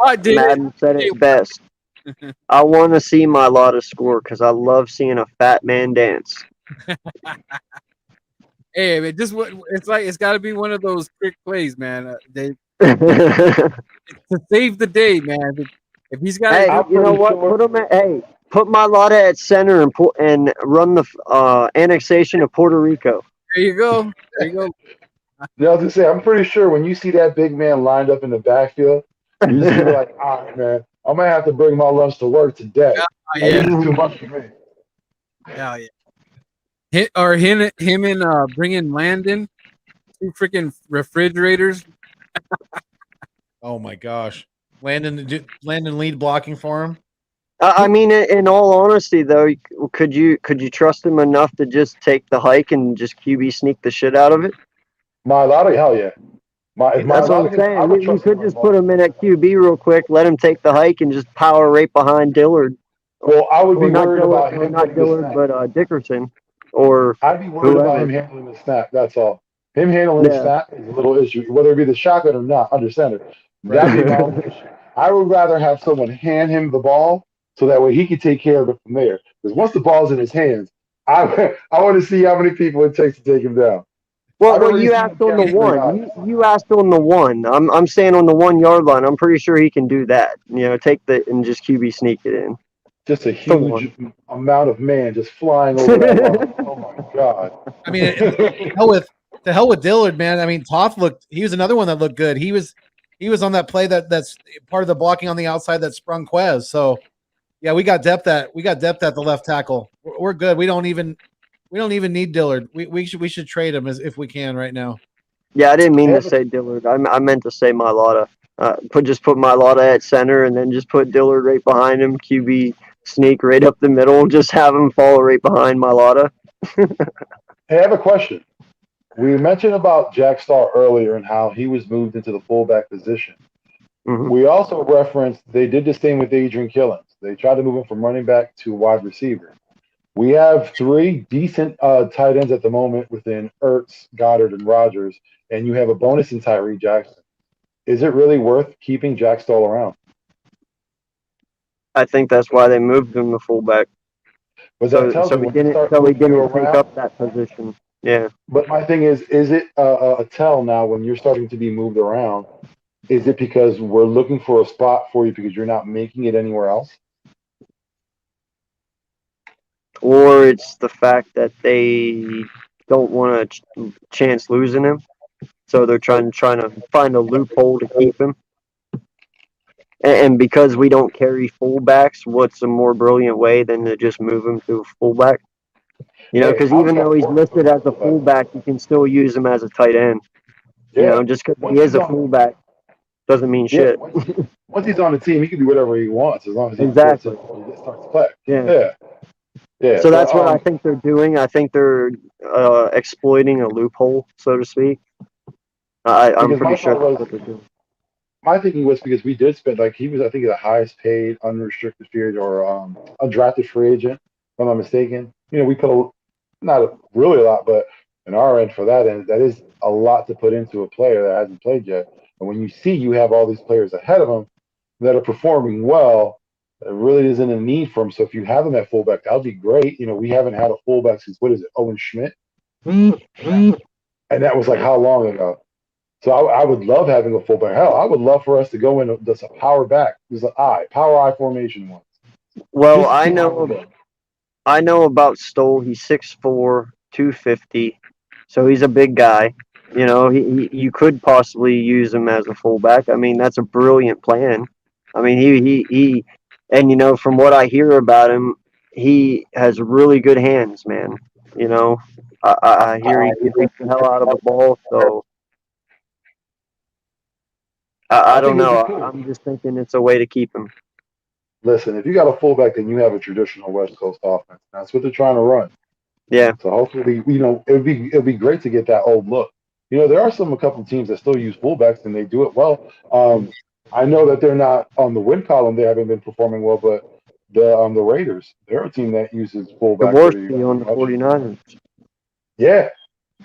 Speaker 6: I did.
Speaker 1: Madden said it best. I want to see my Lotta score because I love seeing a fat man dance.
Speaker 6: Hey, man, it's like it's got to be one of those trick plays, man. To save the day, man. If he's got,
Speaker 1: Hey,
Speaker 3: I'm
Speaker 1: you know
Speaker 3: pretty
Speaker 1: what?
Speaker 3: sure-
Speaker 1: Put my Lotta at center and run the annexation of Puerto Rico.
Speaker 6: there you go. There you go.
Speaker 3: Yeah, I was gonna say, I'm pretty sure when you see that big man lined up in the backfield, you're just gonna be like, all right, man, I might have to bring my lunch to work today. Like,
Speaker 6: Yeah,
Speaker 3: this is too much for me.
Speaker 6: hell yeah. Him and bringing Landon, 2 freaking refrigerators.
Speaker 2: Oh my gosh. Landon lead blocking for him.
Speaker 1: I mean, in all honesty, though, could you trust him enough to just take the hike and just QB sneak the shit out of it?
Speaker 3: Mailata, hell yeah. If
Speaker 1: That's what
Speaker 3: Mailata
Speaker 1: I'm
Speaker 3: can, I would
Speaker 1: saying. You
Speaker 3: trust him
Speaker 1: could
Speaker 3: with
Speaker 1: just
Speaker 3: the
Speaker 1: put
Speaker 3: ball.
Speaker 1: him in at QB real quick, let him take the hike, and just power right behind Dillard.
Speaker 3: Well, I would
Speaker 1: Or
Speaker 3: be
Speaker 1: not
Speaker 3: worried
Speaker 1: Dillard,
Speaker 3: about
Speaker 1: or
Speaker 3: him
Speaker 1: not
Speaker 3: getting the
Speaker 1: Dillard,
Speaker 3: snap.
Speaker 1: but Dickerson, or
Speaker 3: I'd be worried about him
Speaker 1: whoever.
Speaker 3: handling the snap. That's all. Him handling the
Speaker 1: Yeah.
Speaker 3: snap is a little issue, whether it be the shotgun or not, under center. That'd be my only issue. I would rather have someone hand him the ball so that way he can take care of it from there. Because once the ball's in his hands, I want to see how many people it takes to take him down. I've
Speaker 1: Well,
Speaker 3: already
Speaker 1: you
Speaker 3: seen him
Speaker 1: asked on the
Speaker 3: carry 3 guys.
Speaker 1: one. You asked on the one. I'm saying on the 1 yard line. I'm pretty sure he can do that. Take the and just QB sneak it in.
Speaker 3: Just a
Speaker 1: The one.
Speaker 3: huge amount of man just flying over that line. Oh my god!
Speaker 2: I mean, to hell with Dillard, man. I mean, Toth he was another one that looked good. He was on that play that's part of the blocking on the outside that sprung Quez. So yeah, we got depth at the left tackle. We're good. We don't even need Dillard. We should trade him if we can right now.
Speaker 1: Yeah, I didn't mean to say Dillard. I meant to say Mailata. Put Mailata at center, and then just put Dillard right behind him. QB sneak right up the middle. Just have him follow right behind Mailata.
Speaker 3: Hey, I have a question. We mentioned about Jack Starr earlier and how he was moved into the fullback position.
Speaker 1: Mhm.
Speaker 3: We also referenced they did the same with Adrian Killens. They tried to move him from running back to wide receiver. We have 3 decent tight ends at the moment within Ertz, Goddard, and Rogers, and you have a bonus in Tyree Jackson. Is it really worth keeping Jack Stoll around?
Speaker 1: I think that's why they moved him to fullback.
Speaker 3: But
Speaker 1: So
Speaker 3: that tells me
Speaker 1: he
Speaker 3: when they
Speaker 1: didn't
Speaker 3: start
Speaker 1: so he
Speaker 3: moving you
Speaker 1: didn't take
Speaker 3: around.
Speaker 1: up that position. Yeah.
Speaker 3: But my thing is it a tell now when you're starting to be moved around? Is it because we're looking for a spot for you because you're not making it anywhere else?
Speaker 1: Or it's the fact that they don't want to chance losing him, so they're trying to find a loophole to keep him. And because we don't carry fullbacks, what's a more brilliant way than to just move him to fullback?
Speaker 3: Hey,
Speaker 1: Because
Speaker 3: I was
Speaker 1: even though
Speaker 3: gonna
Speaker 1: he's
Speaker 3: work with
Speaker 1: listed
Speaker 3: him
Speaker 1: as a fullback, you can still use him as a tight end.
Speaker 3: Yeah.
Speaker 1: Just because
Speaker 3: Once
Speaker 1: he is
Speaker 3: he's
Speaker 1: a
Speaker 3: on,
Speaker 1: fullback doesn't mean
Speaker 3: yeah.
Speaker 1: shit.
Speaker 3: Once he's on the team, he can do whatever he wants as long as he fits
Speaker 1: Exactly.
Speaker 3: in and he starts to play.
Speaker 1: Yeah.
Speaker 3: Yeah. Yeah.
Speaker 1: So
Speaker 3: But
Speaker 1: that's what I think they're doing. I think they're exploiting a loophole, so to speak. I'm
Speaker 3: because
Speaker 1: pretty sure that's what they're doing.
Speaker 3: my thinking was because we did spend he was I think the highest paid unrestricted free agent or undrafted free agent, if I'm not mistaken. We put really a lot, but in our end for that end, that is a lot to put into a player that hasn't played yet. And when you see you have all these players ahead of him that are performing well, there really isn't a need for him. So if you have him at fullback, that would be great. We haven't had a fullback since what is it, Owen Schmidt? And that was how long ago? So I would love having a fullback. Hell, I would love for us to go in just a power back. There's an power I formation once.
Speaker 1: Well,
Speaker 3: Just to see how we go.
Speaker 1: I know about Stoll. He's 6'4", 250, so he's a big guy. You could possibly use him as a fullback. I mean, that's a brilliant plan. I mean, he and from what I hear about him, he has really good hands, man. I hear he can beat the hell out of a ball. So I
Speaker 3: I
Speaker 1: don't
Speaker 3: think it'd
Speaker 1: know.
Speaker 3: be cool.
Speaker 1: I'm just thinking it's a way to keep him.
Speaker 3: Listen, if you got a fullback, then you have a traditional West Coast offense. That's what they're trying to run.
Speaker 1: Yeah.
Speaker 3: So hopefully, it'd be great to get that old look. There are a couple of teams that still use fullbacks and they do it well. I know that they're not on the win column; they haven't been performing well. But the Raiders, they're a team that uses fullback pretty
Speaker 1: Jaworski on the
Speaker 3: much.
Speaker 1: 49ers.
Speaker 3: Yeah,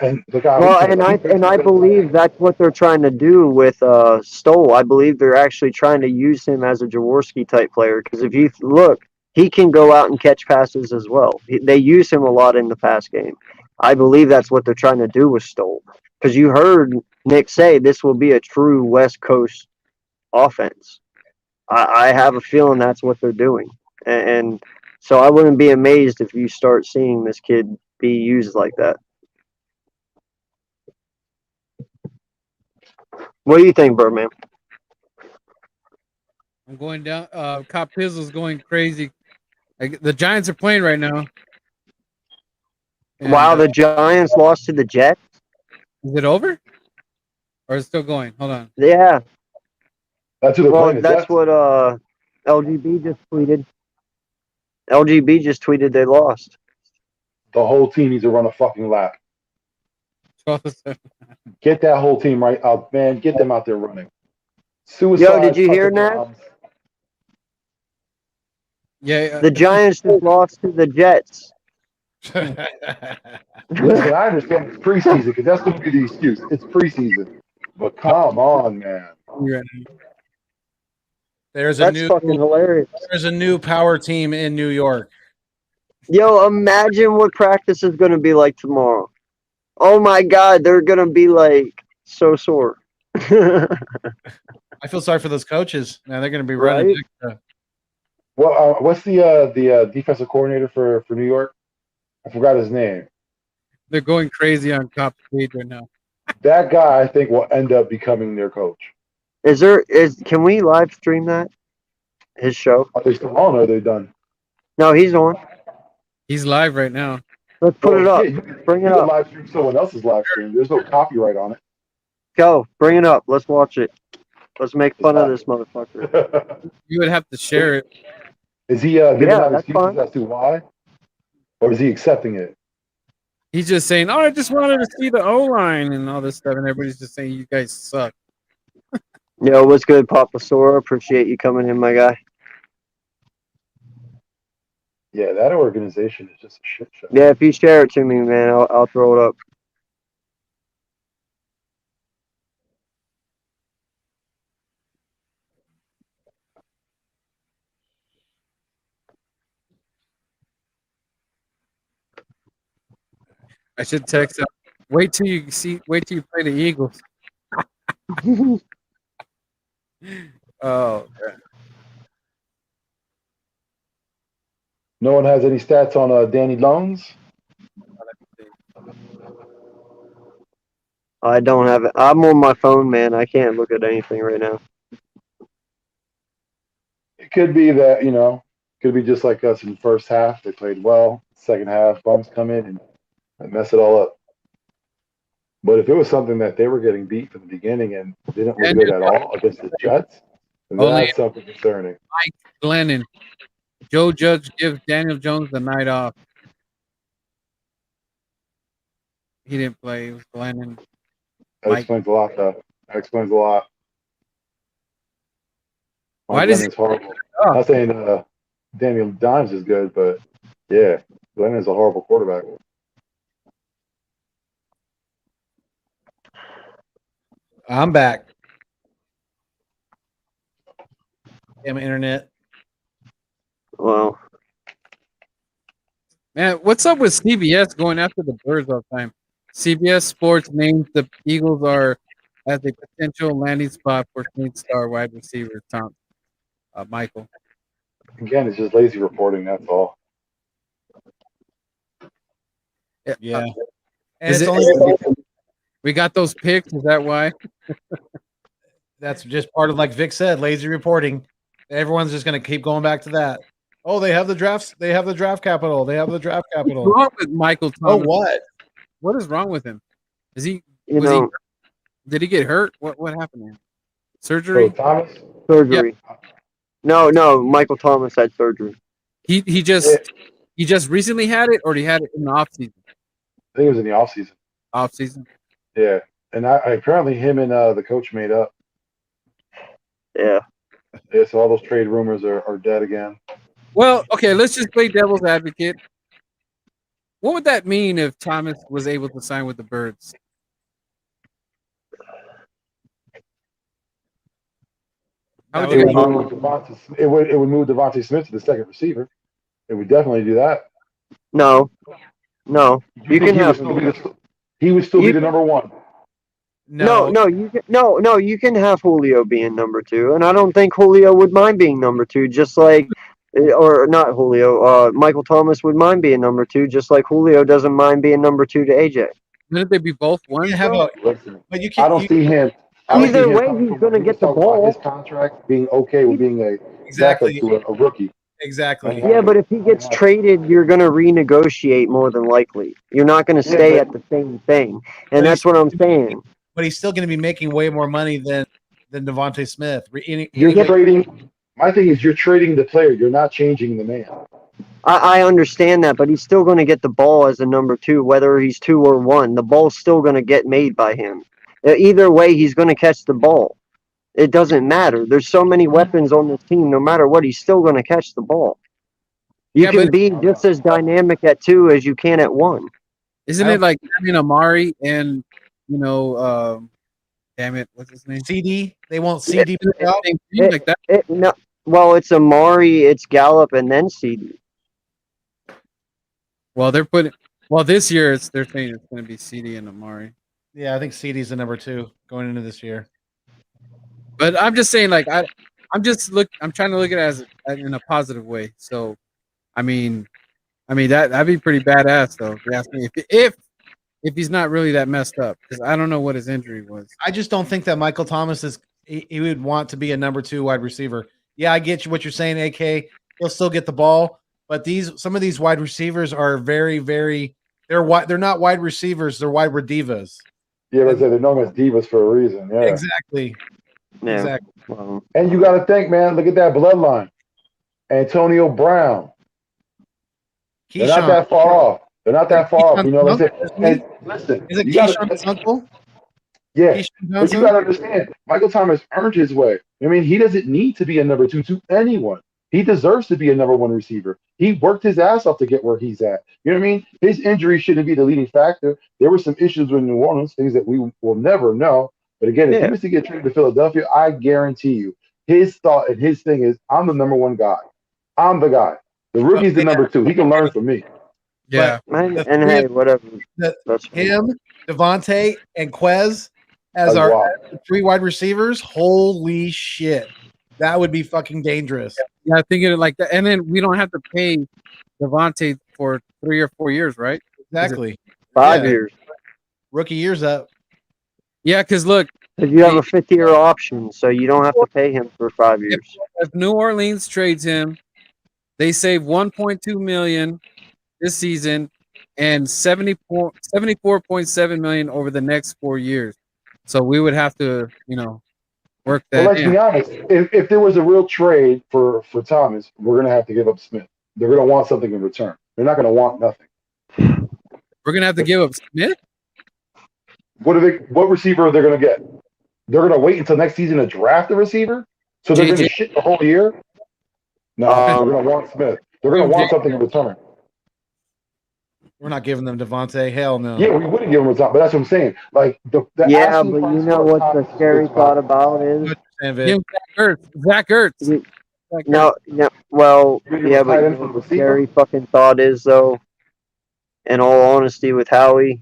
Speaker 3: and the guy.
Speaker 1: Well, and I believe that's what they're trying to do with Stoll. I believe they're actually trying to use him as a Jaworski type player because if you look, he can go out and catch passes as well. They use him a lot in the pass game. I believe that's what they're trying to do with Stoll because you heard Nick say this will be a true West Coast offense. I have a feeling that's what they're doing, and so I wouldn't be amazed if you start seeing this kid be used like that. What do you think, Birdman?
Speaker 6: I'm going down. Cop Pizzle's going crazy. The Giants are playing right now. And,
Speaker 1: Wow, the Giants lost to the Jets?
Speaker 6: Is it over? Or is it still going? Hold on.
Speaker 1: Yeah.
Speaker 3: That's who they're playing.
Speaker 1: That's what LGB just tweeted. LGB just tweeted they lost.
Speaker 3: The whole team needs to run a fucking lap.
Speaker 6: 12-7.
Speaker 3: Get that whole team right out, man. Get them out there running. Suicide.
Speaker 1: Yo, did you hear that?
Speaker 3: touchdowns.
Speaker 6: Yeah.
Speaker 1: The Giants just lost to the Jets.
Speaker 3: Listen, I understand it's preseason because that's going to be the excuse. It's preseason. But come on, man.
Speaker 2: There's
Speaker 1: That's fucking hilarious.
Speaker 2: There's a new power team in New York.
Speaker 1: Yo, imagine what practice is going to be like tomorrow. Oh my God, they're going to be like so sore.
Speaker 2: I feel sorry for those coaches. Man, they're going to be running.
Speaker 1: Right?
Speaker 3: Well, what's the defensive coordinator for New York? I forgot his name.
Speaker 6: They're going crazy on Cop's page right now.
Speaker 3: That guy, I think, will end up becoming their coach.
Speaker 1: Can we live stream that? His show?
Speaker 3: Are they still on or are they done?
Speaker 1: No, he's on.
Speaker 6: He's live right now.
Speaker 1: Let's put it up.
Speaker 3: Yeah, you can
Speaker 1: Bring it up.
Speaker 3: live stream someone else's live stream. There's no copyright on
Speaker 1: Go. Bring it up. Let's watch it. Let's make fun of this motherfucker.
Speaker 3: it.
Speaker 6: You would have to share it.
Speaker 3: Is he giving out
Speaker 1: that's
Speaker 3: excuses
Speaker 1: fine.
Speaker 3: as to why? Or is he accepting it?
Speaker 6: He's just saying, "Oh, I just wanted to see the O line and all this stuff," and everybody's just saying, "You guys suck."
Speaker 1: Yo, what's good, Papa Sora? Appreciate you coming in, my guy.
Speaker 3: Yeah, that organization is just a shit show.
Speaker 1: Yeah, if you share it to me, man, I'll throw it up.
Speaker 6: I should text him. Wait till you play the Eagles. Oh, okay.
Speaker 3: No one has any stats on Danny Lones?
Speaker 1: I don't have it. I'm on my phone, man. I can't look at anything right now.
Speaker 3: It could be that, could be just like us in the first half. They played well. Second half, bums come in and mess it all up. But if it was something that they were getting beat from the beginning and didn't look good at all against the Jets, then that's something concerning.
Speaker 6: Mike Glennon. Joe Judge gives Daniel Jones the night off. He didn't play. It was Glennon.
Speaker 3: That explains a lot, though. That explains a lot.
Speaker 6: Why does he?
Speaker 3: Horrible. I'm not saying Daniel Dimes is good, but yeah, Glennon is a horrible quarterback.
Speaker 2: I'm back. Damn internet.
Speaker 1: Well,
Speaker 6: Man, what's up with CBS going after the Birds all the time? CBS Sports names the Eagles are as a potential landing spot for star wide receiver Michael.
Speaker 3: Again, it's just lazy reporting. That's all.
Speaker 2: Yeah. And
Speaker 6: Is
Speaker 2: it's
Speaker 6: it-
Speaker 2: only
Speaker 6: We got those picks. Is that why?
Speaker 2: that's just part of, like Vic said, lazy reporting. Everyone's just going to keep going back to that. Oh, they have the drafts. They have the draft capital. They have the draft
Speaker 6: What's
Speaker 2: capital.
Speaker 6: wrong with Michael
Speaker 2: Oh,
Speaker 6: Thomas?
Speaker 2: what?
Speaker 6: What is wrong with him? Is he?
Speaker 1: you
Speaker 6: Was
Speaker 1: know,
Speaker 6: Did he get hurt? What happened to him?
Speaker 3: So
Speaker 6: Surgery?
Speaker 3: Thomas,
Speaker 1: surgery. No, Michael Thomas had surgery.
Speaker 6: He just recently had it, or he had it in the off season.
Speaker 3: I think it was in the offseason.
Speaker 6: Off season.
Speaker 3: Yeah, and apparently him and the coach made up.
Speaker 1: Yeah.
Speaker 3: Yeah, so all those trade rumors are dead again.
Speaker 6: Well, okay, let's just play devil's advocate. What would that mean if Thomas was able to sign with the Birds? How would
Speaker 3: It
Speaker 6: you
Speaker 3: would
Speaker 6: guys?
Speaker 3: move Devontae Smith to the second receiver. It would definitely do that.
Speaker 1: No. You can have.
Speaker 3: He would still be the number one.
Speaker 1: No, you can have Julio being number two, and I don't think Julio would mind being number two, just like, or not Julio. Michael Thomas would mind being number two, just like Julio doesn't mind being number two to AJ.
Speaker 6: Wouldn't they be both one?
Speaker 2: You have a,
Speaker 3: Listen,
Speaker 2: but you
Speaker 3: I
Speaker 2: can't.
Speaker 3: don't see him.
Speaker 1: Either way, he's gonna get the ball.
Speaker 3: His contract being okay with being a
Speaker 2: Exactly.
Speaker 3: backup to a rookie.
Speaker 2: Exactly.
Speaker 1: Yeah, but if he gets traded, you're going to renegotiate more than likely. You're not going to stay at the same thing. And that's what I'm saying.
Speaker 2: But he's still going to be making way more money than Devontae Smith.
Speaker 3: You're trading. My thing is, you're trading the player. You're not changing the man.
Speaker 1: I understand that, but he's still going to get the ball as a number 2, whether he's 2 or 1. The ball's still going to get made by him. Either way, he's going to catch the ball. It doesn't matter. There's so many weapons on this team. No matter what, he's still going to catch the ball. You
Speaker 6: Yeah,
Speaker 1: can
Speaker 6: but
Speaker 1: be just as dynamic at 2 as you can at 1.
Speaker 6: isn't it like having Amari and damn it, what's his name?
Speaker 2: CD. They won't CD pick out.
Speaker 6: Same team like that.
Speaker 1: No, well, it's Amari, it's Gallup, and then CD.
Speaker 6: Well, this year they're saying it's going to be CD and Amari.
Speaker 2: Yeah, I think CD's the number 2 going into this year.
Speaker 6: But I'm just saying, like I'm trying to look at it as in a positive way. So, I mean that'd be pretty badass though. If you ask me, if he's not really that messed up, because I don't know what his injury was.
Speaker 2: I just don't think that Michael Thomas he would want to be a number 2 wide receiver. Yeah, I get you what you're saying, AK. He'll still get the ball, but some of these wide receivers are very, very. They're not wide receivers. They're wide divas.
Speaker 3: Yeah, but they're known as divas for a reason. Yeah,
Speaker 2: exactly.
Speaker 1: Yeah.
Speaker 2: Exactly.
Speaker 1: Well,
Speaker 3: and you got to think, man. Look at that bloodline. Antonio Brown. They're not that far off. They're not that far off. You know what I'm saying? And listen,
Speaker 2: is it
Speaker 3: Keyshawn's
Speaker 2: uncle?
Speaker 3: Yeah, but you got to understand, Michael Thomas earned his way. I mean, he doesn't need to be a number 2 to anyone. He deserves to be a number 1 receiver. He worked his ass off to get where he's at. You know what I mean? His injury shouldn't be the leading factor. There were some issues with New Orleans, things that we will never know. But again, if he was to get traded to Philadelphia, I guarantee you, his thought and his thing is, I'm the number 1 guy. I'm the guy. The rookie's the number 2. He can learn from me.
Speaker 6: Yeah,
Speaker 1: and hey, whatever. That's
Speaker 2: him, Devontae, and Quez as our 3 wide receivers. Holy shit, that would be fucking dangerous.
Speaker 6: Yeah, thinking it like that, and then we don't have to pay Devontae for 3 or 4 years, right?
Speaker 2: Exactly.
Speaker 1: 5 years.
Speaker 2: Rookie year's up.
Speaker 6: Yeah, because look,
Speaker 1: if you have a 5th-year option, so you don't have to pay him for 5 years.
Speaker 6: If New Orleans trades him, they save $1.2 million this season and $74.7 million over the next 4 years. So we would have to, work that.
Speaker 3: Well, let's be honest. If there was a real trade for Thomas, we're gonna have to give up Smith. They're gonna want something in return. They're not gonna want nothing.
Speaker 6: We're gonna have to give up Smith.
Speaker 3: What receiver are they gonna get? They're gonna wait until next season to draft a receiver, so they're gonna shit the whole year. No, they're gonna want Smith. They're gonna want something in return.
Speaker 2: We're not giving them Devontae. Hell no.
Speaker 3: Yeah, we wouldn't give them a top, but that's what I'm saying. Like the
Speaker 1: yeah, but you know what the scary thought about is?
Speaker 6: Zach Ertz.
Speaker 1: No, well, yeah, but you know what the scary fucking thought is, though, in all honesty, with Howie,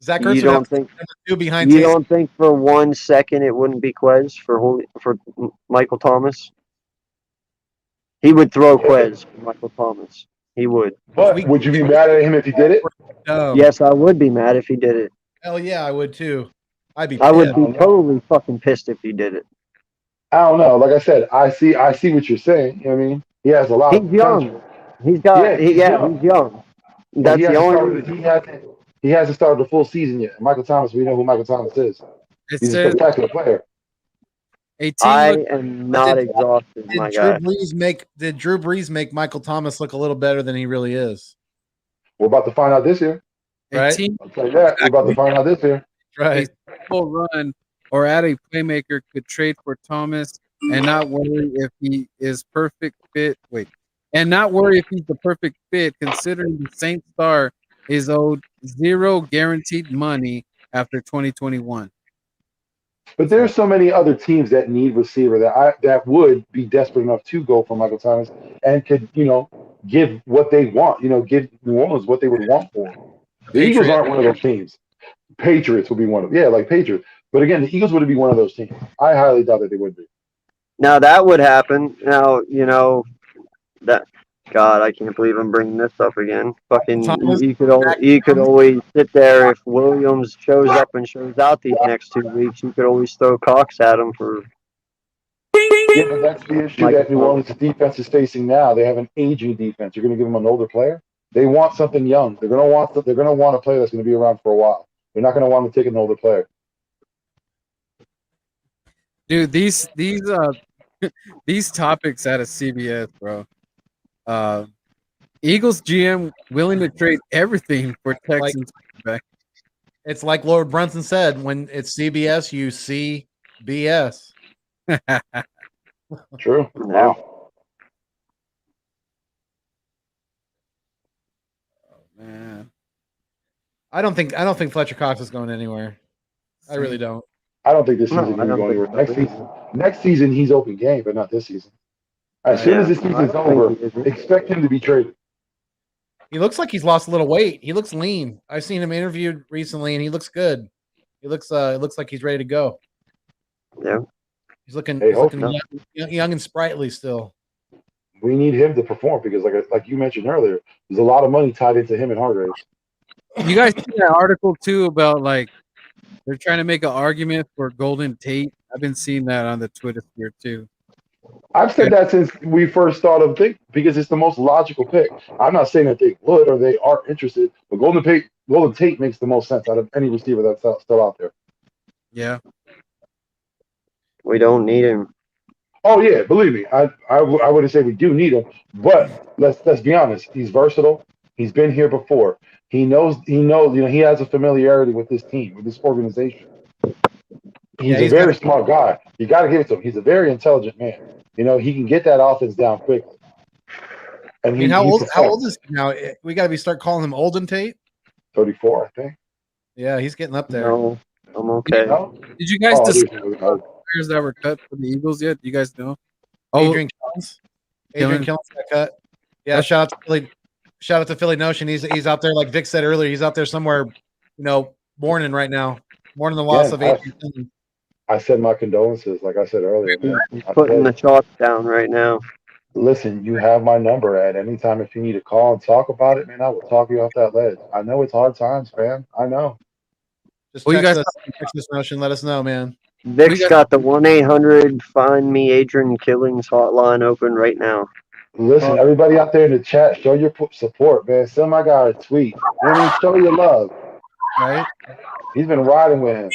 Speaker 2: Zach Ertz
Speaker 1: you don't think
Speaker 2: behind
Speaker 1: you don't think for 1 second it wouldn't be Quez for Michael Thomas? He would throw Quez for Michael Thomas. He would.
Speaker 3: But would you be mad at him if he did it?
Speaker 2: No.
Speaker 1: Yes, I would be mad if he did it.
Speaker 2: Hell yeah, I would too. I
Speaker 1: would be totally fucking pissed if he did it.
Speaker 3: I don't know. Like I said, I see what you're saying. You know what I mean? He has a lot.
Speaker 1: He's young. He's got. He's young. That's the only.
Speaker 3: He hasn't started the full season yet. Michael Thomas, we know who Michael Thomas is. He's a spectacular player.
Speaker 1: I am not exhausted, my guy.
Speaker 2: Did Drew Brees make Michael Thomas look a little better than he really is?
Speaker 3: We're about to find out this year.
Speaker 2: Right?
Speaker 3: I'll tell you that. We're about to find out this year.
Speaker 2: Right.
Speaker 6: A full run or add a playmaker could trade for Thomas and not worry if he is perfect fit. And not worry if he's the perfect fit, considering the Saint star is owed zero guaranteed money after 2021.
Speaker 3: But there's so many other teams that need receiver that would be desperate enough to go for Michael Thomas and could, give what they want, give New Orleans what they would want for him. The Eagles aren't one of those teams. Patriots would be one of them. Yeah, like Patriots. But again, the Eagles would be one of those teams. I highly doubt that they would be.
Speaker 1: Now that would happen. Now, that God, I can't believe I'm bringing this up again. Fucking, you could always sit there if Williams shows up and shows out these next 2 weeks. You could always throw Cox at him for.
Speaker 3: Yeah, but that's the issue that New Orleans defense is facing now. They have an aging defense. You're going to give them an older player. They want something young. They're going to want a player that's going to be around for a while. They're not going to want to take an older player.
Speaker 6: Dude, these topics out of CBS, bro. Eagles GM willing to trade everything for Texans quarterback.
Speaker 2: It's like Lord Brunson said, when it's CBS, you see BS.
Speaker 3: True.
Speaker 1: Yeah.
Speaker 3: Wow.
Speaker 6: Man.
Speaker 2: I don't think Fletcher Cox is going anywhere. I really don't.
Speaker 3: I don't think this
Speaker 1: No,
Speaker 3: season
Speaker 1: I
Speaker 3: he's
Speaker 1: don't
Speaker 3: going
Speaker 1: think
Speaker 3: anywhere. Next season he's open game, but not this season. As soon as this
Speaker 1: I
Speaker 3: season's
Speaker 1: don't think
Speaker 3: over,
Speaker 1: he is.
Speaker 3: expect him to be traded.
Speaker 2: He looks like he's lost a little weight. He looks lean. I've seen him interviewed recently, and he looks good. He looks like he's ready to go.
Speaker 1: Yeah.
Speaker 2: He's looking,
Speaker 3: Hey, hope
Speaker 2: young and sprightly still.
Speaker 3: We need him to perform because, like you mentioned earlier, there's a lot of money tied into him and Hargrave.
Speaker 6: You guys see that article too about like they're trying to make an argument for Golden Tate? I've been seeing that on the Twitter sphere too.
Speaker 3: I've said that since we first thought of pick because it's the most logical pick. I'm not saying that they would or they are interested, but Golden Tate makes the most sense out of any receiver that's still out there.
Speaker 6: Yeah.
Speaker 1: We don't need him.
Speaker 3: Oh yeah, believe me, I wouldn't say we do need him, but let's be honest. He's versatile. He's been here before. He knows. You know, he has a familiarity with this team, with this organization. He's a very smart guy. You got to give it to him. He's a very intelligent man. You know, he can get that offense down quickly. And
Speaker 2: I mean, how old is he now? We got to start calling him Olden Tate.
Speaker 3: 34, I think.
Speaker 2: Yeah, he's getting up there.
Speaker 1: No, I'm okay.
Speaker 6: Did you guys
Speaker 3: dude,
Speaker 6: discuss players that were cut for the Eagles yet? Do you guys know?
Speaker 2: Adrian Killins. Adrian Killins got cut. Yeah, shout out to Philly. Shout out to Philly Notion. He's out there, like Vic said earlier. He's out there somewhere, mourning right now, mourning the loss of Adrian Killins.
Speaker 3: I send my condolences, like I said earlier. Man.
Speaker 1: He's putting the shots down right now.
Speaker 3: Listen, you have my number at any time if you need to call and talk about it, man. I will talk you off that ledge. I know it's hard times, man. I know.
Speaker 2: Just text us, Notion. Let us know, man.
Speaker 1: Vic's got the 1-800 Find Me Adrian Killings hotline open right now.
Speaker 3: Listen, everybody out there in the chat, show your support, man. Send my guy a tweet. Show your love.
Speaker 2: Right?
Speaker 3: He's been riding with him.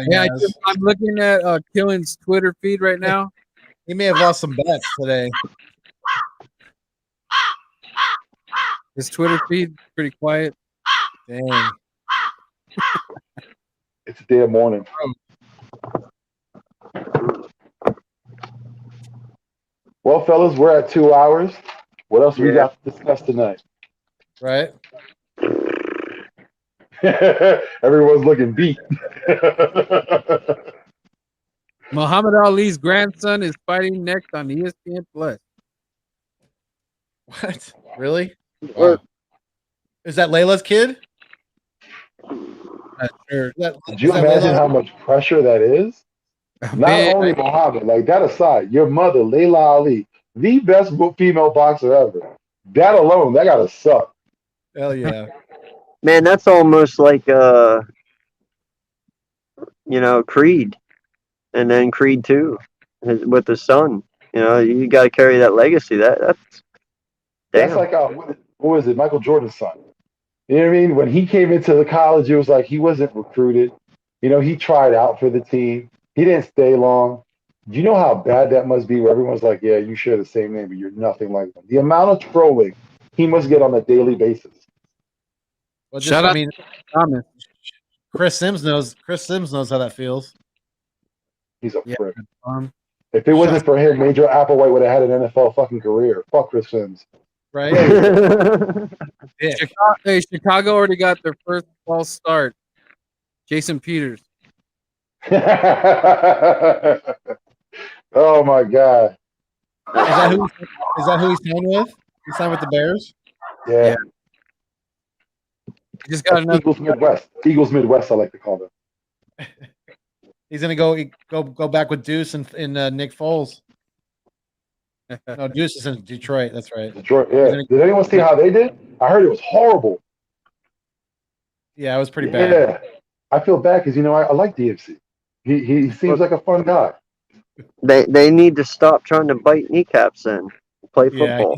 Speaker 6: Yeah, I'm looking at Killen's Twitter feed right now.
Speaker 2: He may have lost some bets today.
Speaker 6: His Twitter feed pretty quiet.
Speaker 2: Dang.
Speaker 3: It's a day of mourning. Well, fellas, we're at 2 hours. What else we got to discuss tonight?
Speaker 2: Right.
Speaker 3: Everyone's looking beat.
Speaker 6: Muhammad Ali's grandson is fighting next on ESPN Plus.
Speaker 2: What? Really?
Speaker 1: Wow.
Speaker 2: Is that Layla's kid?
Speaker 6: Not sure.
Speaker 3: Could you imagine how much pressure that is? Not only Muhammad, like that aside, your mother, Layla Ali, the best female boxer ever. That alone, that gotta suck.
Speaker 2: Hell yeah.
Speaker 1: Man, that's almost like Creed. And then Creed 2 with his son. You got to carry that legacy. That's
Speaker 3: like what was it? Michael Jordan's son. You know what I mean? When he came into the college, it was like he wasn't recruited. He tried out for the team. He didn't stay long. Do you know how bad that must be? Where everyone's like, "Yeah, you share the same name, but you're nothing like them." The amount of trolling he must get on a daily basis.
Speaker 2: Well, Shout out Thomas. Chris Sims knows how that feels.
Speaker 3: He's a prick. If it wasn't for him, Major Applewhite would have had an NFL fucking career. Fuck Chris Sims.
Speaker 2: Right?
Speaker 6: Chicago already got their first false start. Jason Peters.
Speaker 3: Oh my God.
Speaker 2: Is that who he signed with? He signed with the Bears?
Speaker 3: Yeah.
Speaker 6: He just got another
Speaker 3: Eagles Midwest, I like to call them.
Speaker 2: He's gonna go back with Deuce and Nick Foles. No, Deuce is in Detroit. That's right.
Speaker 3: Detroit. Yeah. Did anyone see how they did? I heard it was horrible.
Speaker 2: Yeah, it was pretty bad.
Speaker 3: Yeah, I feel bad because I like DFC. He seems like a fun guy.
Speaker 1: They need to stop trying to bite kneecaps and play football.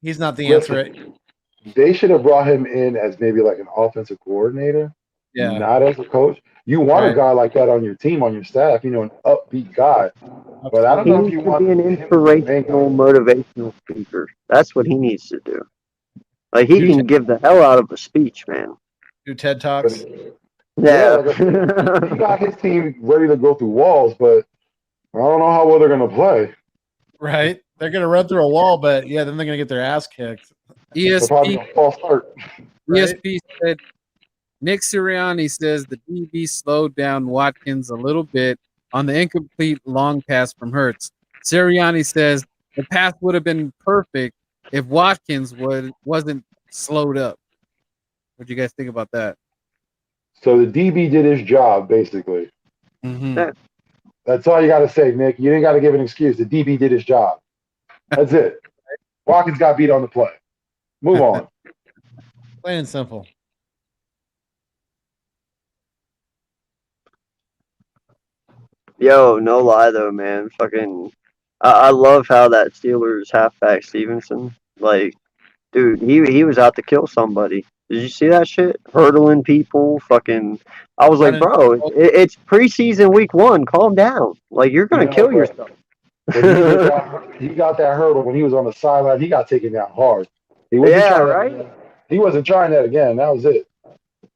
Speaker 2: He's not the answer.
Speaker 3: They should have brought him in as maybe like an offensive coordinator
Speaker 2: Yeah.
Speaker 3: not as a coach. You want a
Speaker 2: Right.
Speaker 3: guy like that on your team, on your staff, an upbeat guy. But I don't
Speaker 1: He
Speaker 3: know if
Speaker 1: needs
Speaker 3: you
Speaker 1: to
Speaker 3: want
Speaker 1: be an
Speaker 3: him to be the main guy.
Speaker 1: inspirational, motivational speaker. That's what he needs to do. Like he
Speaker 2: Do
Speaker 1: can give the hell out of a speech, man.
Speaker 2: do TED
Speaker 3: But,
Speaker 2: Talks.
Speaker 3: yeah,
Speaker 1: Yeah.
Speaker 3: like I said, he got his team ready to go through walls, but I don't know how well they're going to play.
Speaker 2: Right. They're gonna run through a wall, but yeah, then they're gonna get their ass kicked.
Speaker 3: They're probably
Speaker 6: ESP
Speaker 3: going to false start.
Speaker 2: Right.
Speaker 6: ESP said Nick Sirianni says the DB slowed down Watkins a little bit on the incomplete long pass from Hurts. Sirianni says the pass would have been perfect if Watkins wasn't slowed up. What do you guys think about that?
Speaker 3: So the DB did his job, basically.
Speaker 6: Mm-hmm.
Speaker 1: Yeah.
Speaker 3: That's all you got to say, Nick. You didn't got to give an excuse. The DB did his job. That's it. Watkins got beat on the play. Move on.
Speaker 2: Plain and simple.
Speaker 1: Yo, no lie though, man. Fucking, I love how that Steelers halfback Stevenson, like, dude, he was out to kill somebody. Did you see that shit? Hurdling people, fucking. I was like,
Speaker 2: Running-
Speaker 1: bro, it's preseason week 1. Calm down. Like you're gonna kill
Speaker 3: but-
Speaker 1: yourself.
Speaker 3: But he got that hurdle when he was on the sideline. He got taken down hard. He
Speaker 1: Yeah,
Speaker 3: trying
Speaker 1: right?
Speaker 3: That again. He wasn't trying that again. That was it.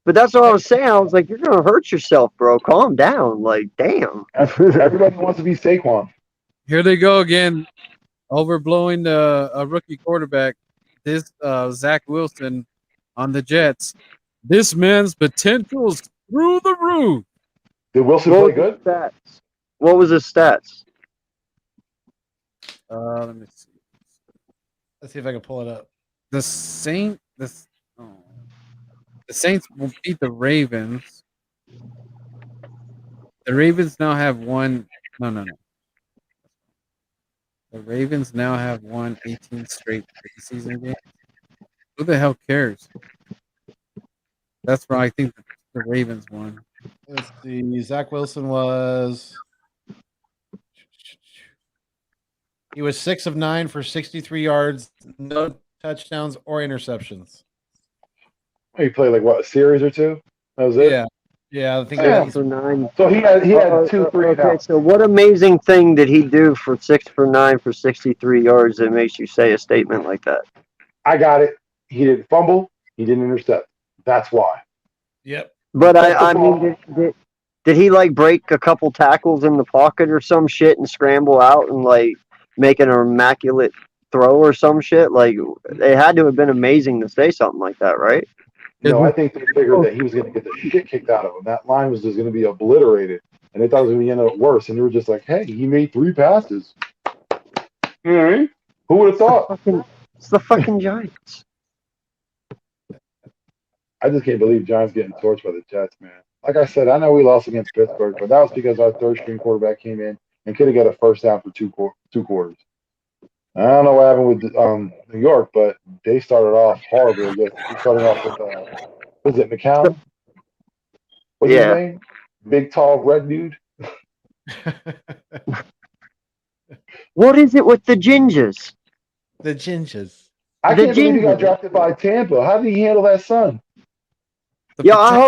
Speaker 1: But that's what I was saying. I was like, you're gonna hurt yourself, bro. Calm down. Like, damn.
Speaker 3: Everybody wants to be Saquon.
Speaker 6: Here they go again, overblowing a rookie quarterback. This Zach Wilson on the Jets. This man's potential is through the roof.
Speaker 3: Did Wilson
Speaker 1: What
Speaker 3: play
Speaker 1: was
Speaker 3: good?
Speaker 1: his stats? What was his stats?
Speaker 6: Let me see.
Speaker 2: Let's see if I can pull it up.
Speaker 6: The Saints will beat the Ravens. The Ravens now have won. No. The Ravens now have won 18 straight preseason games. Who the hell cares? That's where I think the Ravens won.
Speaker 2: Let's see. Zach Wilson was. He was 6 of 9 for 63 yards, no touchdowns or interceptions.
Speaker 3: He played like what, a series or two? That was it.
Speaker 2: Yeah. I think
Speaker 3: Yeah.
Speaker 2: he's
Speaker 1: 9.
Speaker 3: So he had 2, 3 and
Speaker 1: Okay,
Speaker 3: out.
Speaker 1: so what amazing thing did he do for 6 for 9 for 63 yards that makes you say a statement like that?
Speaker 3: I got it. He didn't fumble. He didn't intercept. That's why.
Speaker 2: Yep.
Speaker 1: But I mean, did he like break a couple tackles in the pocket or some shit and scramble out and like make an immaculate throw or some shit? Like it had to have been amazing to say something like that, right?
Speaker 3: No, I think they figured that he was going to get the shit kicked out of him. That line was just going to be obliterated, and they thought it was going to end up worse. And they were just like, "Hey, he made 3 passes." You know what I mean? Who would have thought?
Speaker 1: It's the fucking Giants.
Speaker 3: I just can't believe Giants getting torched by the Jets, man. Like I said, I know we lost against Pittsburgh, but that was because our third string quarterback came in and could have got a first down for two quarters. I don't know what happened with New York, but they started off horribly. They started off with was it McCown? What's his name? Big tall red dude.
Speaker 1: What is it with the gingers?
Speaker 2: The Gingers.
Speaker 3: I
Speaker 1: The
Speaker 3: can't believe he got
Speaker 1: Gingers.
Speaker 3: drafted by Tampa. How did he handle that son?
Speaker 1: I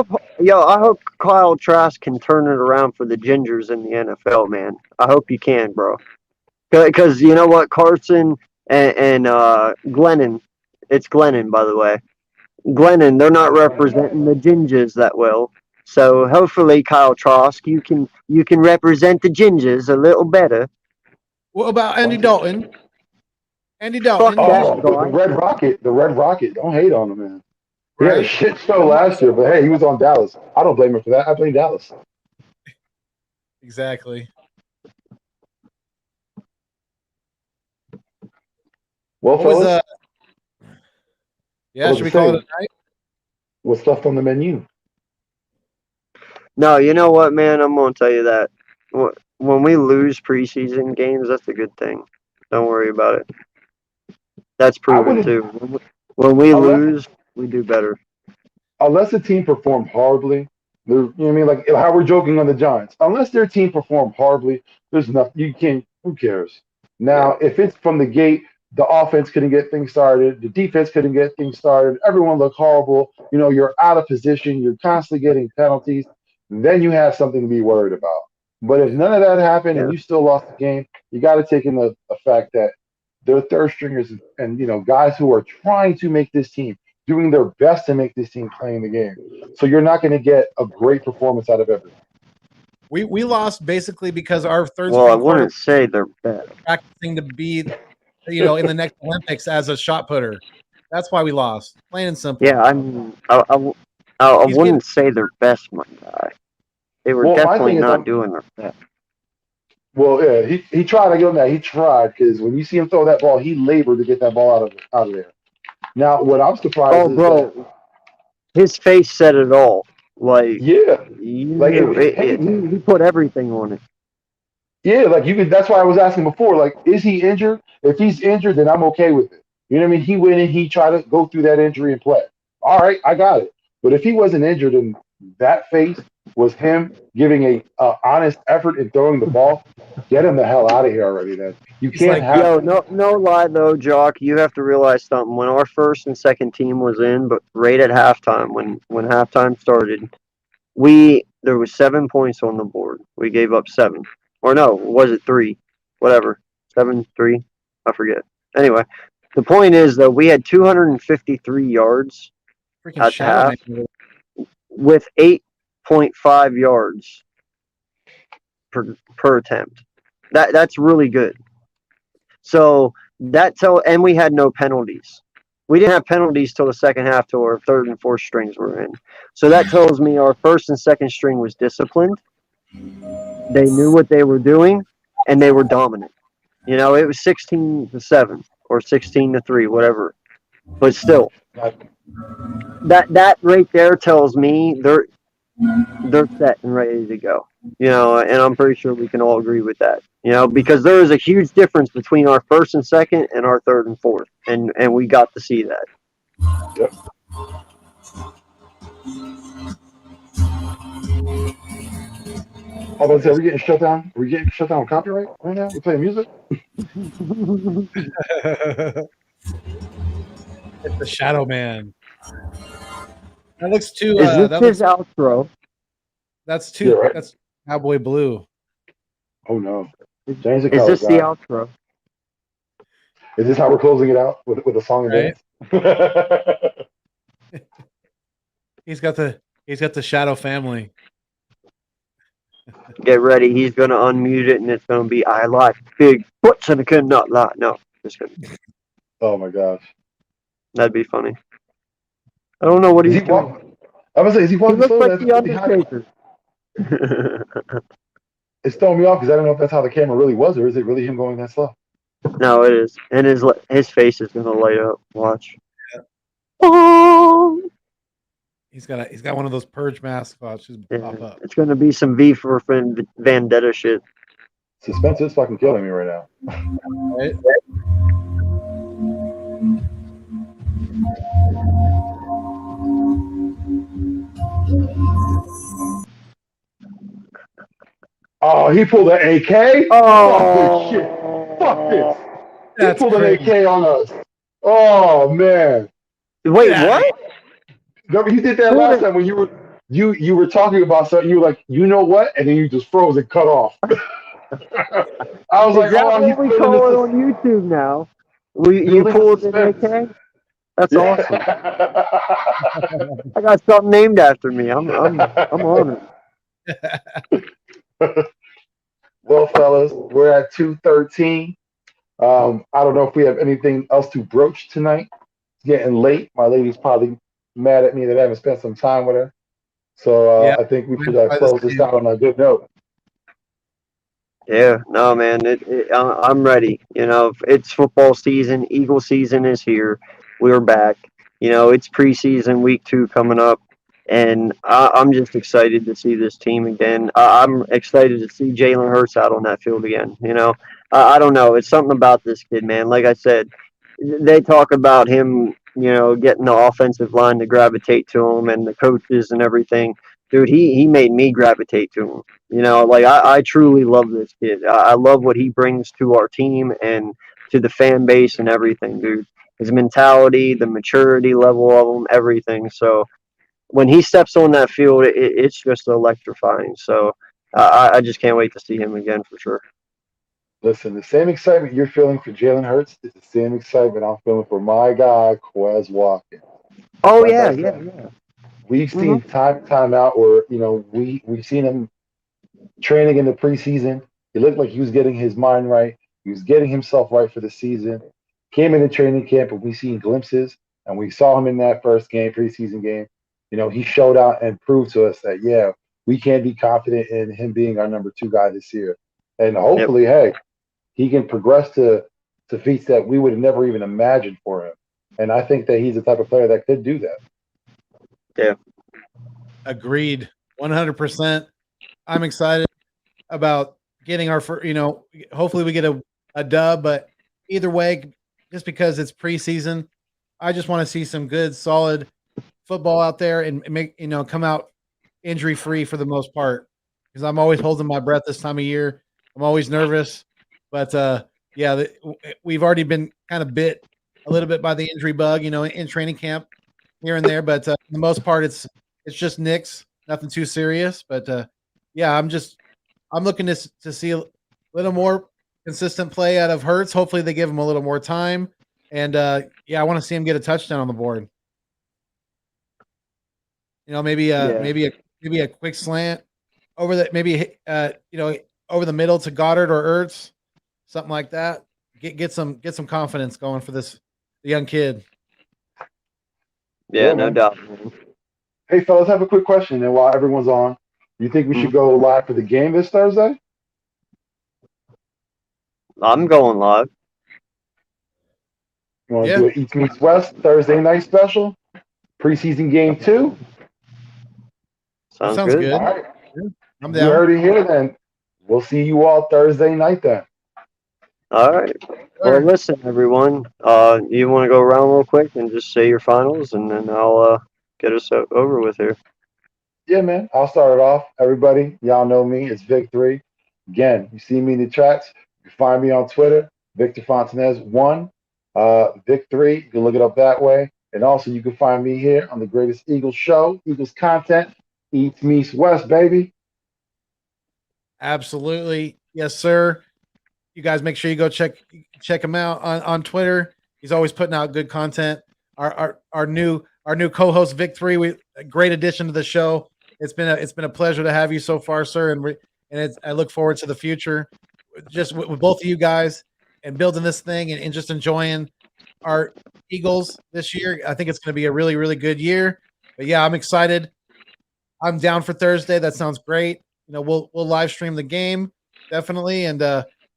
Speaker 1: hope Kyle Trask can turn it around for the Gingers in the NFL, man. I hope you can, bro. Because you know what, Carson and Glennon, it's Glennon, by the way. Glennon, they're not representing the Gingers that well. So hopefully, Kyle Trask, you can represent the Gingers a little better.
Speaker 2: What about Andy Dalton? Andy
Speaker 1: Fuck
Speaker 2: Dalton.
Speaker 1: that.
Speaker 3: Oh, the Red Rocket. The Red Rocket. Don't hate on him, man. He had a
Speaker 2: Right?
Speaker 3: shit show last year, but hey, he was on Dallas. I don't blame him for that. I blame Dallas.
Speaker 2: Exactly.
Speaker 3: Well,
Speaker 2: What was
Speaker 3: fellas,
Speaker 2: Yeah,
Speaker 3: What was
Speaker 2: should we
Speaker 3: it
Speaker 2: call
Speaker 3: saying?
Speaker 2: it a night?
Speaker 3: what's left on the menu?
Speaker 1: No, you know what, man? I'm gonna tell you that when we lose preseason games, that's a good thing. Don't worry about it. That's proven
Speaker 3: wouldn't-
Speaker 1: too. When we lose, we do better.
Speaker 3: Unless the team performed horribly, you know what I mean? Like how we're joking on the Giants. Unless their team performed horribly, there's nothing. You can't. Who cares? Now, if it's from the gate, the offense couldn't get things started. The defense couldn't get things started. Everyone looked horrible. You're out of position. You're constantly getting penalties. Then you have something to be worried about. But if none of that happened and
Speaker 1: Yeah.
Speaker 3: you still lost the game, you got to take in the fact that they're third stringers and guys who are trying to make this team, doing their best to make this team playing the game. So you're not going to get a great performance out of everyone.
Speaker 2: We lost basically because our third
Speaker 1: Well, I
Speaker 2: string quarterback
Speaker 1: wouldn't say they're bad.
Speaker 2: practicing to be, in the next Olympics as a shot putter. That's why we lost. Plain and simple.
Speaker 1: Yeah, I mean, I
Speaker 2: He's
Speaker 1: wouldn't say they're best, my guy. They were
Speaker 3: Well, my
Speaker 1: definitely
Speaker 3: thing is,
Speaker 1: not doing their best.
Speaker 3: well, yeah, he tried to give him that. He tried because when you see him throw that ball, he labored to get that ball out of there. Now, what I'm surprised
Speaker 1: Oh,
Speaker 3: is that,
Speaker 1: bro, his face said it all. Like,
Speaker 3: yeah, like
Speaker 1: he put everything on it.
Speaker 3: yeah, like you could. That's why I was asking before. Like, is he injured? If he's injured, then I'm okay with it. You know what I mean? He went in, he tried to go through that injury and play. All right, I got it. But if he wasn't injured and that face was him giving a honest effort in throwing the ball, get him the hell out of here already. Then you
Speaker 2: He's
Speaker 3: can't
Speaker 2: like,
Speaker 3: have.
Speaker 1: Yo, no lie though, Jock. You have to realize something. When our first and second team was in, but right at halftime, when halftime started, there was 7 points on the board. We gave up 7, or no, was it 3? Whatever, 7-3. I forget. Anyway, the point is though, we had 253 yards
Speaker 2: freaking
Speaker 1: at the
Speaker 2: shadow
Speaker 1: half
Speaker 2: man.
Speaker 1: with 8.5 yards per attempt. That's really good. So and we had no penalties. We didn't have penalties till the second half, till our third and fourth strings were in. So that tells me our first and second string was disciplined. They knew what they were doing, and they were dominant. It was 16-7 or 16-3, whatever. But still, that right there tells me they're set and ready to go. And I'm pretty sure we can all agree with that. Because there is a huge difference between our first and second and our third and fourth, and we got to see that.
Speaker 3: Yep. I was gonna say, are we getting shut down? Are we getting shut down with copyright right now? We're playing music.
Speaker 2: It's the shadow man. That looks too.
Speaker 1: Is this his outro?
Speaker 2: That's too.
Speaker 3: Yeah, right.
Speaker 2: That's Cowboy Blue.
Speaker 3: Oh no, change the
Speaker 1: Is
Speaker 3: color,
Speaker 1: this the
Speaker 3: guys.
Speaker 1: outro?
Speaker 3: Is this how we're closing it out with a song and
Speaker 2: Right.
Speaker 3: dance?
Speaker 2: He's got the shadow family.
Speaker 1: Get ready. He's going to unmute it, and it's going to be, I like big butts and I cannot lie. No, just kidding.
Speaker 3: Oh my gosh.
Speaker 1: That'd be funny. I don't know what he's doing.
Speaker 3: I was say, is he
Speaker 1: He
Speaker 3: walking
Speaker 1: looks
Speaker 3: slow?
Speaker 1: like the Undertaker.
Speaker 3: It's throwing me off because I don't know if that's how the camera really was, or is it really him going that slow?
Speaker 1: No, it is. And his face is going to light up. Watch.
Speaker 2: Yeah.
Speaker 1: Oh!
Speaker 2: He's got one of those purge masks. Watch just pop up.
Speaker 1: It's going to be some V for Vendetta shit.
Speaker 3: Suspense is fucking killing me right now.
Speaker 2: Right?
Speaker 3: Oh, he pulled an AK?
Speaker 1: Oh,
Speaker 3: Fuck this shit. Fuck this.
Speaker 2: That's
Speaker 3: he pulled
Speaker 2: crazy.
Speaker 3: an AK on us. Oh man.
Speaker 1: Wait,
Speaker 2: Yeah.
Speaker 1: what?
Speaker 3: Remember you did that
Speaker 1: Hold
Speaker 3: last
Speaker 1: it.
Speaker 3: time when you were talking about something, you were like, you know what? And then you just froze and cut off. I was
Speaker 1: Is
Speaker 3: like,
Speaker 1: that
Speaker 3: oh,
Speaker 1: what we
Speaker 3: he's
Speaker 1: call it
Speaker 3: building
Speaker 1: on YouTube now? You
Speaker 3: Building
Speaker 1: pulled an
Speaker 3: suspense.
Speaker 1: AK? That's
Speaker 3: this.
Speaker 1: awesome. I got something named after me. I'm honored.
Speaker 3: Well, fellas, we're at 2:13. I don't know if we have anything else to broach tonight. It's getting late. My lady's probably mad at me that I haven't spent some time with her. So
Speaker 2: Yeah.
Speaker 3: I think we should
Speaker 2: By
Speaker 3: close this out on a good note.
Speaker 1: Yeah, no, man. I'm ready. It's football season. Eagle season is here. We're back. It's preseason week 2 coming up, and I'm just excited to see this team again. I'm excited to see Jalen Hurts out on that field again. I don't know. It's something about this kid, man. Like I said, they talk about him, getting the offensive line to gravitate to him and the coaches and everything. Dude, he made me gravitate to him. I truly love this kid. I love what he brings to our team, and to the fan base and everything, dude. His mentality, the maturity level of him, everything. So when he steps on that field, it's just electrifying. So I just can't wait to see him again for sure.
Speaker 3: Listen, the same excitement you're feeling for Jalen Hurts is the same excitement I'm feeling for my guy, Quez Watkins.
Speaker 1: Oh
Speaker 3: Like I
Speaker 1: yeah,
Speaker 3: said,
Speaker 1: yeah.
Speaker 3: we've
Speaker 1: Mhm.
Speaker 3: seen time out where, we've seen him training in the preseason. He looked like he was getting his mind right. He was getting himself right for the season. Came into training camp and we seen glimpses, and we saw him in that first game, preseason game. He showed out and proved to us that we can be confident in him being our number 2 guy this year. And
Speaker 1: Yep.
Speaker 3: hopefully, hey, he can progress to feats that we would have never even imagined for him. And I think that he's the type of player that could do that.
Speaker 1: Yeah.
Speaker 2: Agreed, 100%. I'm excited about getting our first. Hopefully we get a dub, but either way, just because it's preseason, I just want to see some good, solid football out there and make come out injury free for the most part. Because I'm always holding my breath this time of year. I'm always nervous, but we've already been kind of bit a little bit by the injury bug, in training camp here and there. But for the most part, it's just nicks, nothing too serious. But I'm looking to see a little more consistent play out of Hurts. Hopefully, they give him a little more time. And I want to see him get a touchdown on the board. Maybe a quick slant over over the middle to Goddard or Ertz, something like that. Get some confidence going for the young kid.
Speaker 1: Yeah,
Speaker 3: Yeah,
Speaker 1: no
Speaker 3: man.
Speaker 1: doubt.
Speaker 3: Hey, fellas, I have a quick question. And while everyone's on, you think we should go live for the game this Thursday?
Speaker 1: I'm going live.
Speaker 3: You want to
Speaker 2: Yeah.
Speaker 3: do an East Meets West Thursday night special? Preseason game 2?
Speaker 1: Sounds
Speaker 2: Sounds good.
Speaker 3: All right.
Speaker 2: I'm
Speaker 3: You
Speaker 2: down.
Speaker 3: heard it here then. We'll see you all Thursday night then.
Speaker 1: All right. Well, listen, everyone. You want to go around real quick and just say your finals, and then I'll get us over with here.
Speaker 3: Yeah, man. I'll start it off. Everybody, y'all know me. It's Vic3. Again, you see me in the chats. You can find me on Twitter, Victor Fontanez 1. Vic3, you can look it up that way. And also, you can find me here on the Greatest Eagles Show, Eagles content, East Meets West, baby.
Speaker 2: Absolutely. Yes, sir. You guys make sure you go check him out on Twitter. He's always putting out good content. Our new co-host Vic3, a great addition to the show. It's been a pleasure to have you so far, sir, and I look forward to the future, just with both of you guys and building this thing and just enjoying our Eagles this year. I think it's going to be a really, really good year. But yeah, I'm excited. I'm down for Thursday. That sounds great. We'll live stream the game definitely, and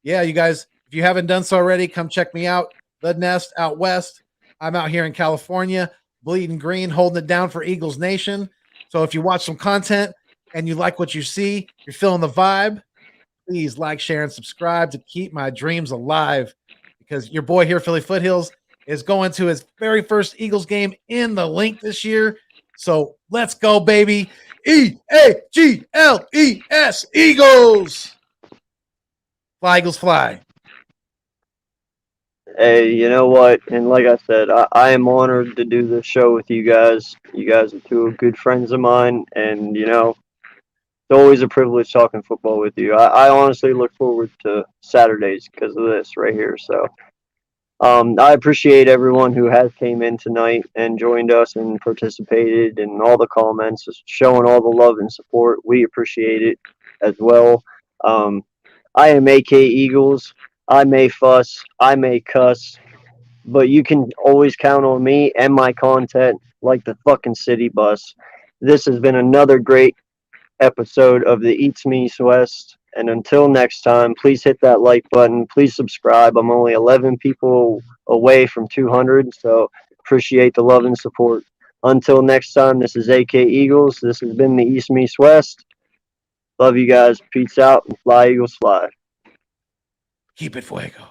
Speaker 2: you guys, if you haven't done so already, come check me out. The Nest out west. I'm out here in California, bleeding green, holding it down for Eagles Nation. So if you watch some content and you like what you see, you're feeling the vibe, please like, share, and subscribe to keep my dreams alive. Because your boy here, Philly Foothills, is going to his very first Eagles game in the link this year. So let's go, baby. EAGLES, Eagles. Fly, Eagles, fly.
Speaker 1: Hey, you know what? And like I said, I am honored to do this show with you guys. You guys are two good friends of mine, and it's always a privilege talking football with you. I honestly look forward to Saturdays because of this right here. So I appreciate everyone who has came in tonight and joined us and participated, and all the comments, just showing all the love and support. We appreciate it as well. I am AK Eagles. I may fuss, I may cuss, but you can always count on me and my content like the fucking city bus. This has been another great episode of the Eats Me West. And until next time, please hit that like button. Please subscribe. I'm only 11 people away from 200, so appreciate the love and support. Until next time, this is AK Eagles. This has been the East Meets West. Love you guys. Peace out and fly, Eagles, fly.
Speaker 2: Keep it fuego.